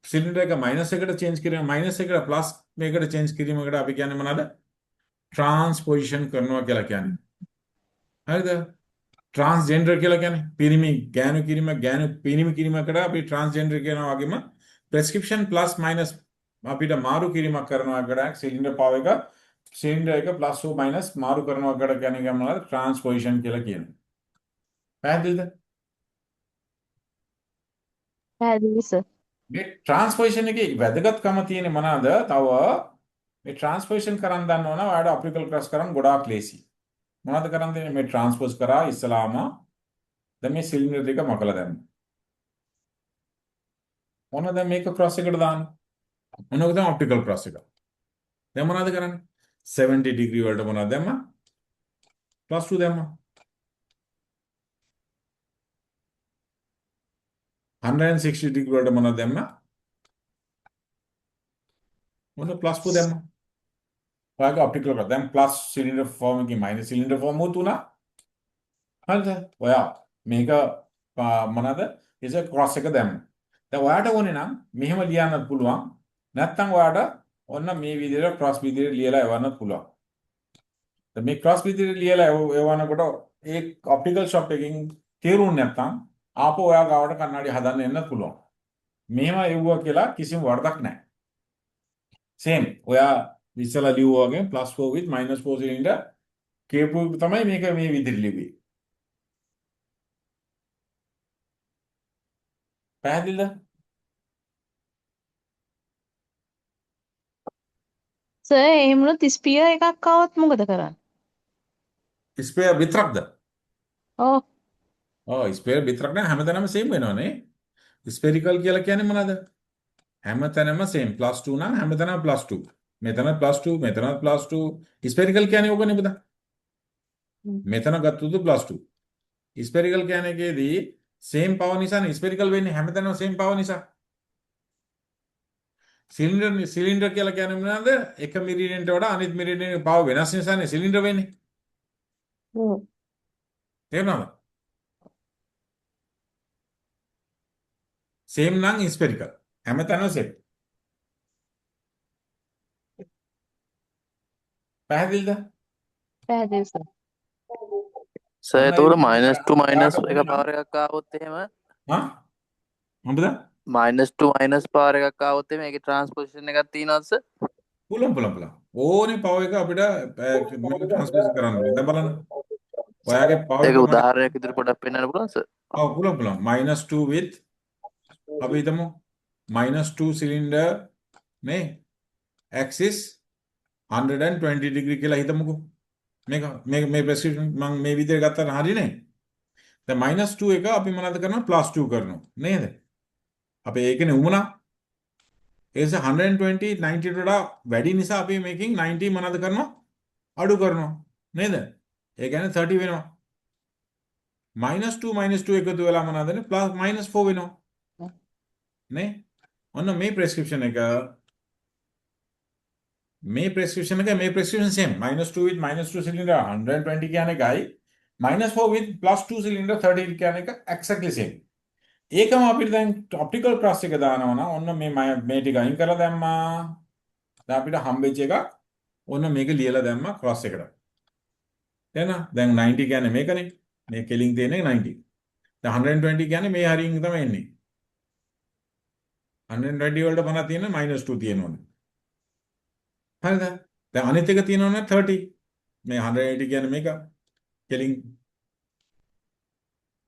A: සිලින්ඩර් එක මයිනස් එකට චේන්ජ් කිරීම මයිනස් එකට ප්ලස් මේකට චේන්ජ් කිරීමකට අපි කියන්නේ මොනවද? ट्रांसपोजिशन කරනවා කියලා කියන්නේ. හරිද? ट्रांसजेंडर කියලා කියන්නේ පිරිමි ගෑනු කිරීම ගෑනු පිරිමි කිරීමකට අපි ट्रांसजेंडर කියනවා වගේම ප්‍රෙස්ක්‍රිප්ෂන් ප්ලස් මයිනස් අපිට මාරු කිරීමක් කරනවාකට සිලින්ඩර් පාව එක සිලින්ඩර් එක ප්ලස් හෝ මයිනස් මාරු කරනවාකට කියන එක මොනවද? ट्रांसपोजिशन කියලා කියනවා. පැහැදිලිද?
C: පැහැදිලි සර්.
A: මේ ट्रांसपोजिशन එකේ වැදගත්කම තියෙන්නේ මොනවාද? තව මේ ट्रांसपोजिशन කරන් දන්න ඕන ඔයාලට ඔප්ටිකල් ක්‍රොස් කරන් ගොඩාක් ලේසි. මොනවද කරන් දෙන්නේ? මේ ट्रांसपोज කරා ඉස්සලාම දැන් මේ සිලින්ඩර් දෙක මකලා දැම්මා. මොනවද මේක ක්‍රොස් එකට දාන්නේ? මොනවද තමයි ඔප්ටිකල් ක්‍රොස් එක. දැන් මොනවද කරන්නේ? 70 ඩිග්‍රී වලට මොනවද දැම්මා? +2 දැම්මා. 160 ඩිග්‍රී වලට මොනවද දැම්මා? මොන +4 දැම්මා. ඔයාගේ ඔප්ටිකල් ක්‍රොස් දැන් ප්ලස් සිලින්ඩර් ෆෝම් එකේ මයිනස් සිලින්ඩර් ෆෝම් උතුණා. හරිද? ඔයා මේක මොනවද? ඉස ක්‍රොස් එක දැම්මා. දැන් ඔයාට ඕනේ නම් මෙහෙම ලියන්නත් පුළුවන්. නැත්නම් ඔයාට ඔන්න මේ විදිහට ක්‍රොස් විදිහට ලියලා එවන්නත් පුළුවන්. දැන් මේ ක්‍රොස් විදිහට ලියලා එවනකොට ඒ ඔප්ටිකල් ෂොප් එකකින් තේරුන්නේ නැත්නම් ආපහු ඔයා ගාවට කන්නඩි හදන්න එන්නත් පුළුවන්. මෙහෙම එවුවා කියලා කිසිම වරදක් නැහැ. same ඔයා ඉස්සලා ලියුවා වගේ +4 with -4 සිලින්ඩර් කියපු තමයි මේක මේ විදිහට ලිව්වේ. පැහැදිලිද?
C: සර් එහෙම වුණොත් ස්පියර් එකක් ආවොත් මොකද කරන්නේ?
A: ස්පෙයර් විතරක්ද?
C: ඔව්.
A: ඔව් ස්පෙයර් විතරක් නෑ හැමතැනම සේම් වෙනවනේ. ස්පෙරිකල් කියලා කියන්නේ මොනවද? හැමතැනම සේම් +2 නම් හැමතැනම +2. මෙතන +2 මෙතන +2. ස්පෙරිකල් කියන්නේ ඕකනේ පුතා. මෙතන ගත්තොත් +2. ස්පෙරිකල් කියන්නේ එකේදී සේම් පවර් නිසානේ ස්පෙරිකල් වෙන්නේ හැමතැනම සේම් පවර් නිසා. සිලින්ඩර් කියලා කියන්නේ මොනවද? එක මිරිඩියන්ට වඩා අනිත් මිරිඩියන්ගේ පවර් වෙනස් නිසානේ සිලින්ඩර් වෙන්නේ.
F: හ්ම්.
A: තේරුණාද? සේම් නම් ස්පෙරිකල්. හැමතැනම සේම්. පැහැදිලිද?
C: පැහැදිලි සර්.
E: සර් එතකොට -2 මයිනස් එක පාර එකක් ආවොත් එහෙම
A: හා? මොකද?
E: -2 පාර එකක් ආවොත් එහෙම ඒකේ ට්‍රාන්ස්පොසිෂන් එකක් තියෙනවද සර්?
A: පුළුවන්. ඕනේ පවර් එක අපිට ට්‍රාන්ස්ෆර් කරන්න ඕනේ. දැන් බලන්න. ඔයාගේ පවර්
E: ඒක උදාහරණයක් විදිහට පොඩ්ඩක් පෙන්නන්න පුළුවන් සර්?
A: ඔව් පුළුවන්. -2 with අපි හිතමු -2 සිලින්ඩර් මේ axis 120 degree කියලා හිතමුකෝ. මේ ප්‍රෙස්ක්‍රිප්ෂන් මම මේ විදිහට ගත්තා හරිනේ. දැන් -2 එක අපි මොනවද කරනවා? +2 කරනවා. නේද? අපි ඒකනේ උමුණා. ඒ නිසා 120 90 වඩා වැඩි නිසා අපි මේකෙන් 90 මොනවද කරනවා? අඩු කරනවා. නේද? ඒ කියන්නේ 30 වෙනවා. -2 එකතු වෙලා මොනවද වෙන්නේ? +4 වෙනවා. නේ? ඔන්න මේ ප්‍රෙස්ක්‍රිප්ෂන් එක මේ ප්‍රෙස්ක්‍රිප්ෂන් සේම් -2 with -2 සිලින්ඩර් 120 කියන එකයි -4 with +2 cylinder 30 කියන එක exactly same. ඒකම අපිට දැන් ඔප්ටිකල් ක්‍රොස් එක දානවා නම් ඔන්න මේ ටික අයින් කරලා දැම්මා. දැන් අපිට හම්බෙච්ච එක ඔන්න මේක ලියලා දැම්මා ක්‍රොස් එකට. තේරෙනවද? දැන් 90 කියන්නේ මේකනේ. මේ කෙලින් තියෙන එක 90. දැන් 120 කියන්නේ මේ හරියින් තමයි එන්නේ. 120 වලට 50 තියෙන -2 තියෙනවනේ. හරිද? දැන් අනිත් එක තියෙනවනේ 30. මේ 180 කියන්නේ මේක. කෙලින්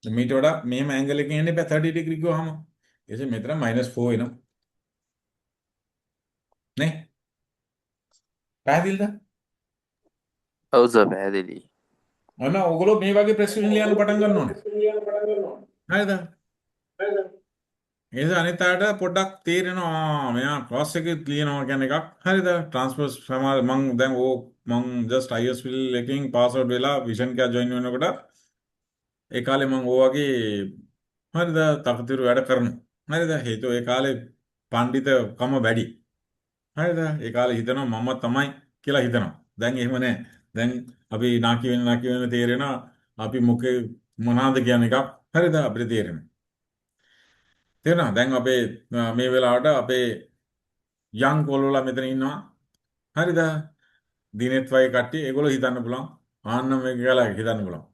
A: මීට වඩා මෙහෙම ඇන්ගල් එකකින් එන්නේ බෑ 30 ඩිග්‍රී ගියවහම. එසේ මෙතන -4 එනවා. නේ? පැහැදිලිද?
E: ඔව් සර් පැහැදිලි.
A: ඔන්න ඔයගොල්ලෝ මේ වගේ ප්‍රෙස්ක්‍රිප්ෂන් ලියන්න පටන් ගන්න ඕනේ. හරිද? ඒ නිසා අනිත් අයට පොඩ්ඩක් තේරෙනවා මෙයා ක්‍රොස් එකේ ලියනවා කියන එකක්. හරිද? ට්‍රාන්ස්ෆර් සමාර මං දැන් මං ජස්ට් ISP එකකින් පාස් අවුට් වෙලා විෂන් එකක් ජොයින් වෙනකොට ඒ කාලේ මං වගේ හරිද තකතිරු වැඩ කරනවා. හරිද? හේතුව ඒ කාලේ පඬිතකම වැඩි. හරිද? ඒ කාලේ හිතනවා මම තමයි කියලා හිතනවා. දැන් එහෙම නැහැ. දැන් අපි නාකි වෙන තේරෙනවා අපි මොකේ මොනවාද කියන එකක්. හරිද? අපිට තේරෙනවා. තේරෙනවද? දැන් අපේ මේ වෙලාවට අපේ යන් කොල්ලෝලා මෙතන ඉන්නවා. හරිද? දිනෙත් වගේ කට්ටිය ඒගොල්ලෝ හිතන්න පුළුවන්. ආන්න මේක කියලා හිතන්න පුළුවන්.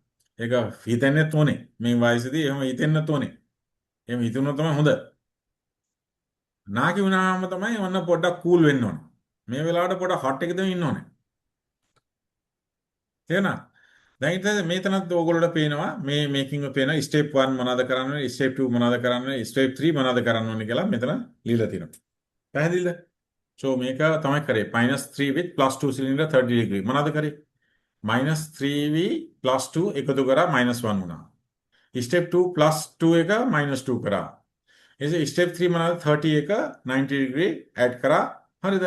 A: ඒක හිතෙන්නත් ඕනේ. මේ වයසේදී එහෙම හිතෙන්නත් ඕනේ. එහෙම හිතුනොත් තමයි හොඳ. නාකි වුණාම තමයි ඔන්න පොඩ්ඩක් කූල් වෙන්න ඕනේ. මේ වෙලාවට පොඩ්ඩක් හොට් එකේ ඉන්න ඕනේ. තේරෙනවද? දැන් ඊට පස්සේ මේතනත් ඕගොල්ලෝට පේනවා මේ මේකින්ග් එක පේනවා ස්ටෙප් 1 මොනවද කරන්න ඕනේ, ස්ටෙප් 2 මොනවද කරන්න ඕනේ, ස්ටෙප් 3 මොනවද කරන්න ඕනේ කියලා මෙතන ලියලා තියෙනවා. පැහැදිලිද? So මේක තමයි කරේ -3 with +2 cylinder 30 degree. මොනවද කරේ? -3v +2 එකතු කරා -1 වුණා. ස්ටෙප් 2 +2 එක -2 කරා. එසේ ස්ටෙප් 3 මොනවද 30 එක 90 degree add කරා. හරිද?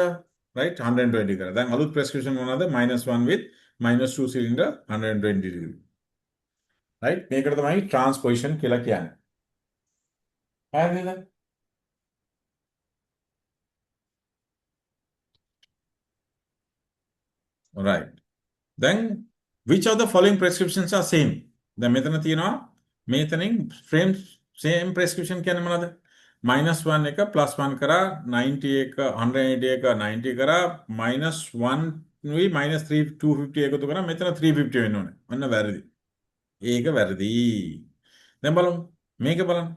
A: right 120 කරා. දැන් අලුත් prescription මොනවද? -1 with -2 cylinder 120 degree. right මේකට තමයි transposition කියලා කියන්නේ. පැහැදිලිද? right. Then which of the following prescriptions are same? දැන් මෙතන තියෙනවා මෙතනින් frame same prescription කියන්නේ මොනවද? -1 එක +1 කරා 90 එක 180 එක 90 කරා -1 නුයි -3 250 එකතු කරා මෙතන 350 වෙන්න ඕනේ. අන්න වැරදි. ඒක වැරදි. දැන් බලමු මේක බලන්න.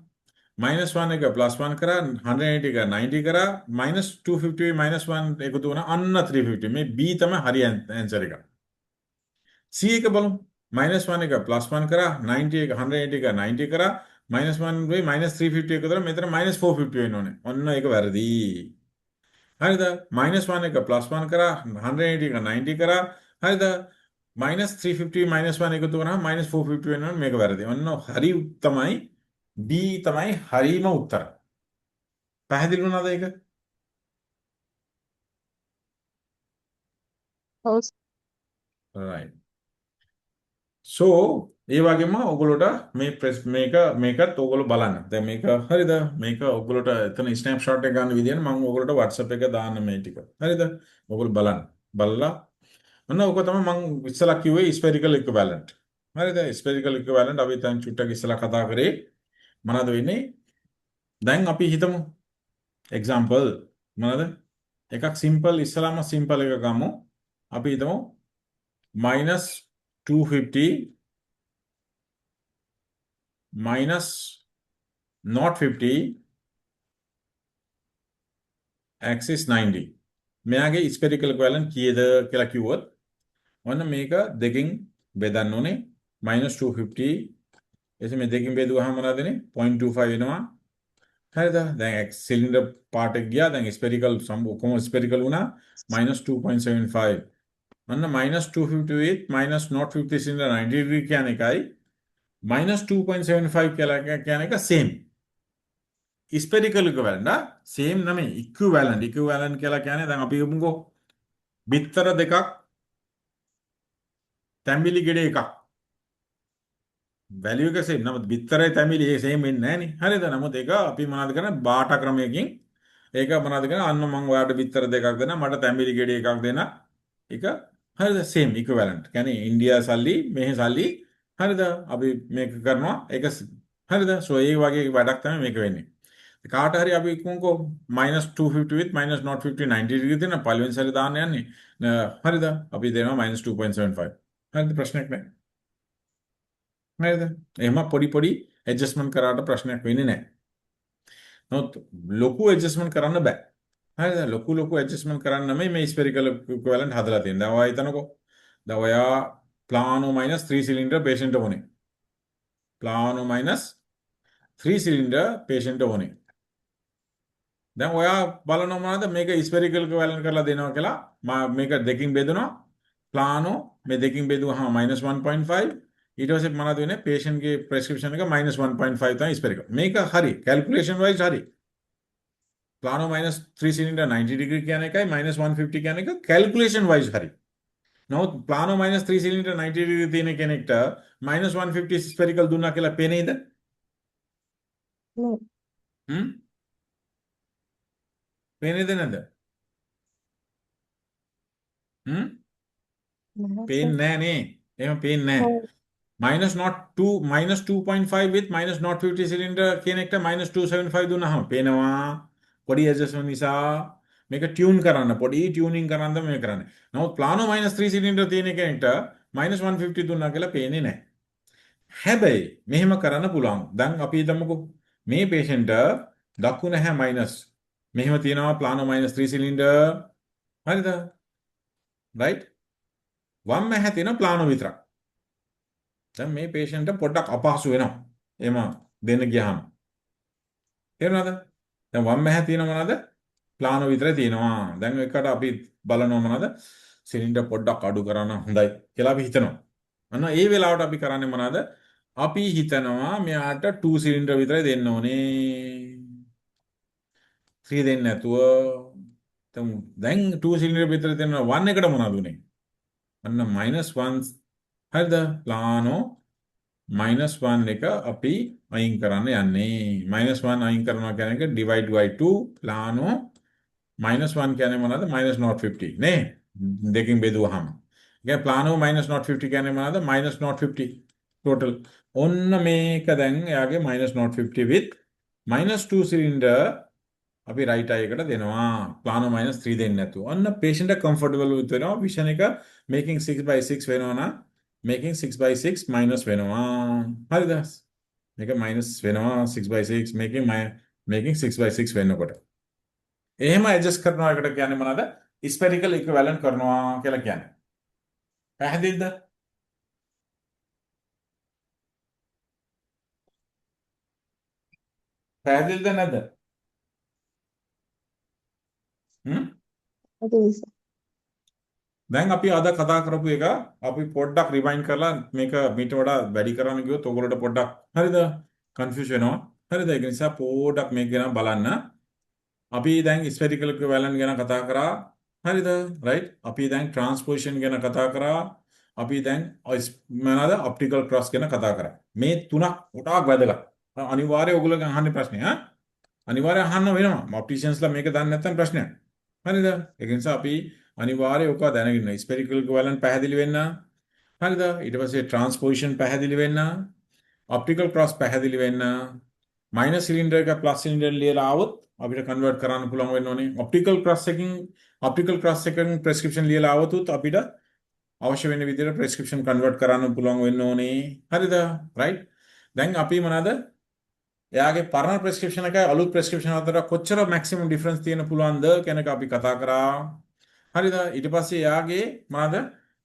A: -1 එක +1 කරා 180 එක 90 කරා -250 -1 එකතු වුණා අන්න 350. මේ B තමයි හරි ආන්සර් එක. C එක බලමු. -1 එක +1 කරා 90 එක 180 එක 90 කරා -1 වෙයි -350 එකතු කරා මෙතන -450 වෙන්න ඕනේ. ඔන්න ඒක වැරදි. හරිද? -1 එක +1 කරා 180 එක 90 කරා හරිද? -350 -1 එකතු කරාම -450 වෙනවා මේක වැරදි. ඔන්න හරි තමයි B තමයි හරිම උත්තර. පැහැදිලි වුණාද ඒක?
C: ඔව්
A: right. so ඒ වගේම ඔයගොල්ලෝට මේකත් ඔයගොල්ලෝ බලන්න. දැන් මේක හරිද? මේක ඔයගොල්ලෝට එතන ස්නැප්ෂොට් එක ගන්න විදියට මම ඔයගොල්ලෝට WhatsApp එක දාන්න මේ ටික. හරිද? ඔයගොල්ලෝ බලන්න. බලලා ඔන්න ඔක තමයි මම ඉස්සලා කිව්වේ ස්පෙරිකල් ඉක්විවැලන්ට්. හරිද? ස්පෙරිකල් ඉක්විවැලන්ට් අපි දැන් චුට්ටක් ඉස්සලා කතා කරේ මොනවද වෙන්නේ? දැන් අපි හිතමු එක්සැම්පල් මොනවද? එකක් සිම්පල් ඉස්සලාම සිම්පල් එක ගමු. අපි හිතමු -250 -050 axis 90. මෙයාගේ ස්පෙරිකල් ඉක්විවැලන්ට් කීයද කියලා කිව්වොත් ඔන්න මේක දෙකකින් බෙදන්න ඕනේ -250 එසේ මේ දෙකකින් බෙදුවාම මොනවද වෙන්නේ 0.25 වෙනවා. හරිද? දැන් සිලින්ඩර් පාර්ට් එක ගියා. දැන් ස්පෙරිකල් ඔක්කොම ස්පෙරිකල් වුණා -2.75. අන්න -250 with -050 සිලින්ඩර් 90 degree කියන එකයි -2.75 කියලා කියන එක same. ස්පෙරිකල් ඉක්විවැලන්ට් same නෙමෙයි ඉක්විවැලන්ට්. ඉක්විවැලන්ට් කියලා කියන්නේ දැන් අපි හිතමුකෝ බිත්තර දෙකක් තැඹිලි ගෙඩ එකක්. වැලියු එක same. නමුත් බිත්තරයි තැඹිලි ඒ same වෙන්නේ නැහැ නේ. හරිද? නමුත් ඒක අපි මොනවද කරන්නේ? බාටා ක්‍රමයකින් ඒක මොනවද කරන්නේ? අන්න මම ඔයාලට බිත්තර දෙකක් දෙනවා. මට තැඹිලි ගෙඩ එකක් දෙන්න. ඒක හරිද? same equivalent. කියන්නේ ඉන්දියා සල්ලි මෙහි සල්ලි හරිද? අපි මේක කරනවා ඒක හරිද? සෝ ඒ වගේ වැඩක් තමයි මේක වෙන්නේ. කාට හරි අපි කිව්වොත් -250 with -050 90 degree දෙන පළවෙනි සැරේ දාන්න යන්නේ. හරිද? අපි දෙනවා -2.75. හරිද? ප්‍රශ්නයක් නැහැ. හරිද? එහෙම පොඩි පොඩි ඇඩ්ජස්ට්මන්ට් කරාට ප්‍රශ්නයක් වෙන්නේ නැහැ. නමුත් ලොකු ඇඩ්ජස්ට්මන්ට් කරන්න බෑ. හරිද? ලොකු ඇඩ්ජස්ට්මන්ට් කරන්න මේ ස්පෙරිකල් ඉක්විවලන්ට් හදලා තියෙනවා. දැන් ඔයා හිතනකෝ. දැන් ඔයා ප්ලානෝ -3 සිලින්ඩර් පේෂන්ට් ඕනේ. ප්ලානෝ -3 සිලින්ඩර් පේෂන්ට් ඕනේ. දැන් ඔයා බලනවා මොනවද මේක ස්පෙරිකල් ඉක්විවලන්ට් කරලා දෙනවා කියලා මේක දෙකින් බෙදනවා. ප්ලානෝ මේ දෙකින් බෙදුවාම -1.5 ඊට පස්සේ මොනවද වෙන්නේ පේෂන්ට්ගේ ප්‍රෙස්ක්‍රිප්ෂන් එක -1.5 තමයි ස්පෙරිකල්. මේක හරි කැල්කියුලේෂන් වයිස් හරි. ප්ලානෝ -3 සිලින්ඩර් 90 ඩිග්‍රී කියන එකයි -150 කියන එක කැල්කියුලේෂන් වයිස් හරි. නමුත් ප්ලානෝ -3 සිලින්ඩර් 90 ඩිග්‍රී තියෙන කෙනෙක්ට -150 ස්පෙරිකල් දුන්නා කියලා පේනේද?
F: නෑ.
A: හ්ම්? පේනේද නැද්ද? හ්ම්?
F: නැහැ සර්.
A: පේන්නේ නැහැ නේ. එහෙම පේන්නේ නැහැ. -2.5 with -050 සිලින්ඩර් කියන එකට -275 දුන්නාම පේනවා. පොඩි ඇඩ්ජස්ට්මන්ට් නිසා මේක ටියුන් කරන්න පොඩි ටියුනින් කරන්න මේ කරන්නේ. නමුත් ප්ලානෝ -3 සිලින්ඩර් තියෙන කෙනෙක්ට -150 දුන්නා කියලා පේන්නේ නැහැ. හැබැයි මෙහෙම කරන්න පුළුවන්. දැන් අපි හිතමුකෝ මේ පේෂන්ට් දකුණ හැ මයිනස් මෙහෙම තියෙනවා ප්ලානෝ -3 සිලින්ඩර් හරිද? රයිට්? වම් හැ තියෙන ප්ලානෝ විතරක්. දැන් මේ පේෂන්ට් පොඩ්ඩක් අපහසු වෙනවා. එහෙම දෙන්න ගියාම. තේරුණාද? දැන් වම් හැ තියෙන මොනවද? ප්ලානෝ විතරයි තියෙනවා. දැන් එකට අපි බලනවා මොනවද? සිලින්ඩර් පොඩ්ඩක් අඩු කරන්න හොඳයි කියලා අපි හිතනවා. අන්න ඒ වෙලාවට අපි කරන්නේ මොනවද? අපි හිතනවා මෙයාට 2 සිලින්ඩර් විතරයි දෙන්න ඕනේ. 3 දෙන්නේ නැතුව දැන් 2 සිලින්ඩර් විතර දෙනවා 1 එකට මොනවද උනේ? අන්න -1 හරිද? ප්ලානෝ -1 එක අපි අයින් කරන්න යන්නේ. -1 අයින් කරනවා කියන එක divide by 2 ප්ලානෝ -1 කියන්නේ මොනවද? -050 නේ? දෙකින් බෙදුවාම. ඒ ප්ලානෝ -050 කියන්නේ මොනවද? -050 total. ඔන්න මේක දැන් එයාගේ -050 with -2 සිලින්ඩර් අපි රයිට් අය එකට දෙනවා. ප්ලානෝ -3 දෙන්නේ නැතුව. ඔන්න patient එක comfortable වෙනවා. vision එක making 6/6 වෙනවා නම් making 6/6 minus වෙනවා. හරිද? මේක minus වෙනවා 6/6 making 6/6 වෙනකොට. එහෙම adjust කරනවා එකට කියන්නේ මොනවද? spherical equivalent කරනවා කියලා කියන්නේ. පැහැදිලිද? පැහැදිලිද නැද්ද?
F: පැහැදිලි සර්.
A: දැන් අපි අද කතා කරපු එක අපි පොඩ්ඩක් රිවයින්ඩ් කරලා මේක මීට වඩා වැඩි කරන්න ගියොත් ඔයගොල්ලෝට පොඩ්ඩක් හරිද? කන්ෆියුස් වෙනවා. හරිද? ඒක නිසා පොඩ්ඩක් මේක ගැන බලන්න. අපි දැන් ස්පෙරිකල් ඉක්විවලන්ට් ගැන කතා කරා. හරිද? රයිට්? අපි දැන් ට්‍රාන්ස්පොසිෂන් ගැන කතා කරා. අපි දැන් මොනවාද? ඔප්ටිකල් ක්‍රොස් ගැන කතා කරා. මේ තුනක් ගොඩාක් වැදගත්. අනිවාර්යයෙන් ඔයගොල්ලෝ අහන්නේ ප්‍රශ්නේ ඈ. අනිවාර්යයෙන් අහන්න වෙනවා. ඔප්ටිෂියන්ස්ලා මේක දන්නේ නැත්නම් ප්‍රශ්නයක්. හරිද? ඒක නිසා අපි අනිවාර්යයෙන් ඔක දැනගෙන ඉන්න. ස්පෙරිකල් ඉක්විවලන්ට් පැහැදිලි වෙන්න. හරිද? ඊට පස්සේ ට්‍රාන්ස්පොසිෂන් පැහැදිලි වෙන්න. ඔප්ටිකල් ක්‍රොස් පැහැදිලි වෙන්න. මයිනස් සිලින්ඩර් එක ප්ලස් සිලින්ඩර් ලියලා આવොත් අපිට කන්වර්ට් කරන්න පුළුවන් වෙන්න ඕනේ. ඔප්ටිකල් ක්‍රොස් එකකින් ප්‍රෙස්ක්‍රිප්ෂන් ලියලා આવොත් අපිට අවශ්‍ය වෙන විදිහට ප්‍රෙස්ක්‍රිප්ෂන් කන්වර්ට් කරන්න පුළුවන් වෙන්න ඕනේ. හරිද? රයිට්? දැන් අපි මොනවාද? එයාගේ පරණ ප්‍රෙස්ක්‍රිප්ෂන් එකයි අලුත් ප්‍රෙස්ක්‍රිප්ෂන් අතර කොච්චර මැක්සිමම් ඩිෆරන්ස් තියෙන පුළුවන්ද කියන එක අපි කතා කරා. හරිද? ඊට පස්සේ එයාගේ මොනවාද?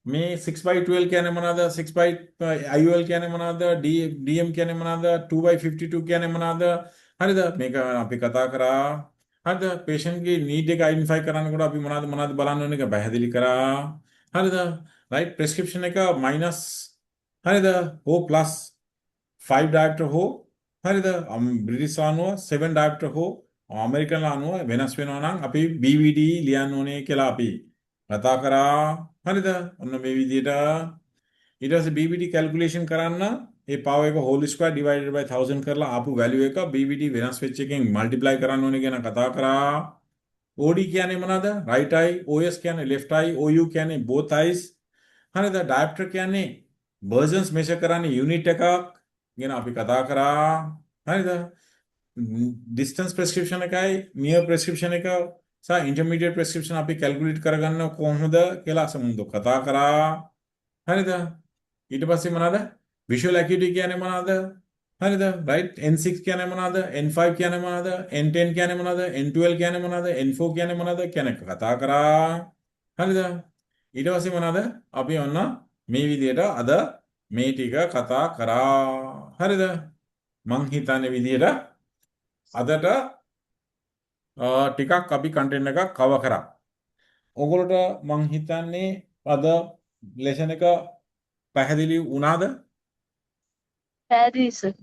A: මේ 6/12 කියන්නේ මොනවාද? 6/IOL කියන්නේ මොනවාද? DM කියන්නේ මොනවාද? 2/52 කියන්නේ මොනවාද? හරිද? මේක අපි කතා කරා. හරිද? patient-ගේ need එක identify කරනකොට අපි මොනවාද බලන්න ඕන එක පැහැදිලි කරා. හරිද? right prescription එක minus හරිද? O plus 5 diopter හෝ හරිද? බ්‍රිටිෂ් අනුව 7 diopter හෝ ඇමරිකන් අනුව වෙනස් වෙනවා නම් අපි BVD ලියන්න ඕනේ කියලා අපි කතා කරා. හරිද? ඔන්න මේ විදිහට ඊට පස්සේ BVD calculation කරන්න ඒ power එක whole square divided by 1000 කරලා ආපු value එක BVD වෙනස් වෙච්ච එකෙන් multiply කරන්න ඕනේ කියන කතා කරා. OD කියන්නේ මොනවද? right eye, OS කියන්නේ left eye, OU කියන්නේ both eyes. හරිද? diopter කියන්නේ versions measure කරන්නේ unit එකක් ගැන අපි කතා කරා. හරිද? distance prescription එකයි mere prescription එක සහ intermediate prescription අපි calculate කරගන්න කොහොමද කියලා සමුදු කතා කරා. හරිද? ඊට පස්සේ මොනවාද? visual acuity කියන්නේ මොනවාද? හරිද? right? N6 කියන්නේ මොනවාද? N5 කියන්නේ මොනවාද? N10 කියන්නේ මොනවාද? N12 කියන්නේ මොනවාද? N4 කියන්නේ මොනවාද කියන එක කතා කරා. හරිද? ඊට පස්සේ මොනවාද? අපි ඔන්න මේ විදිහට අද මේ ටික කතා කරා. හරිද? මං හිතන්නේ විදිහට අදට ටිකක් අපි කන්ටෙන්ට් එකක් කවර් කරා. ඔයගොල්ලෝට මං හිතන්නේ අද ලෙසන් එක පැහැදිලි වුණාද?
C: පැහැදිලි සර්.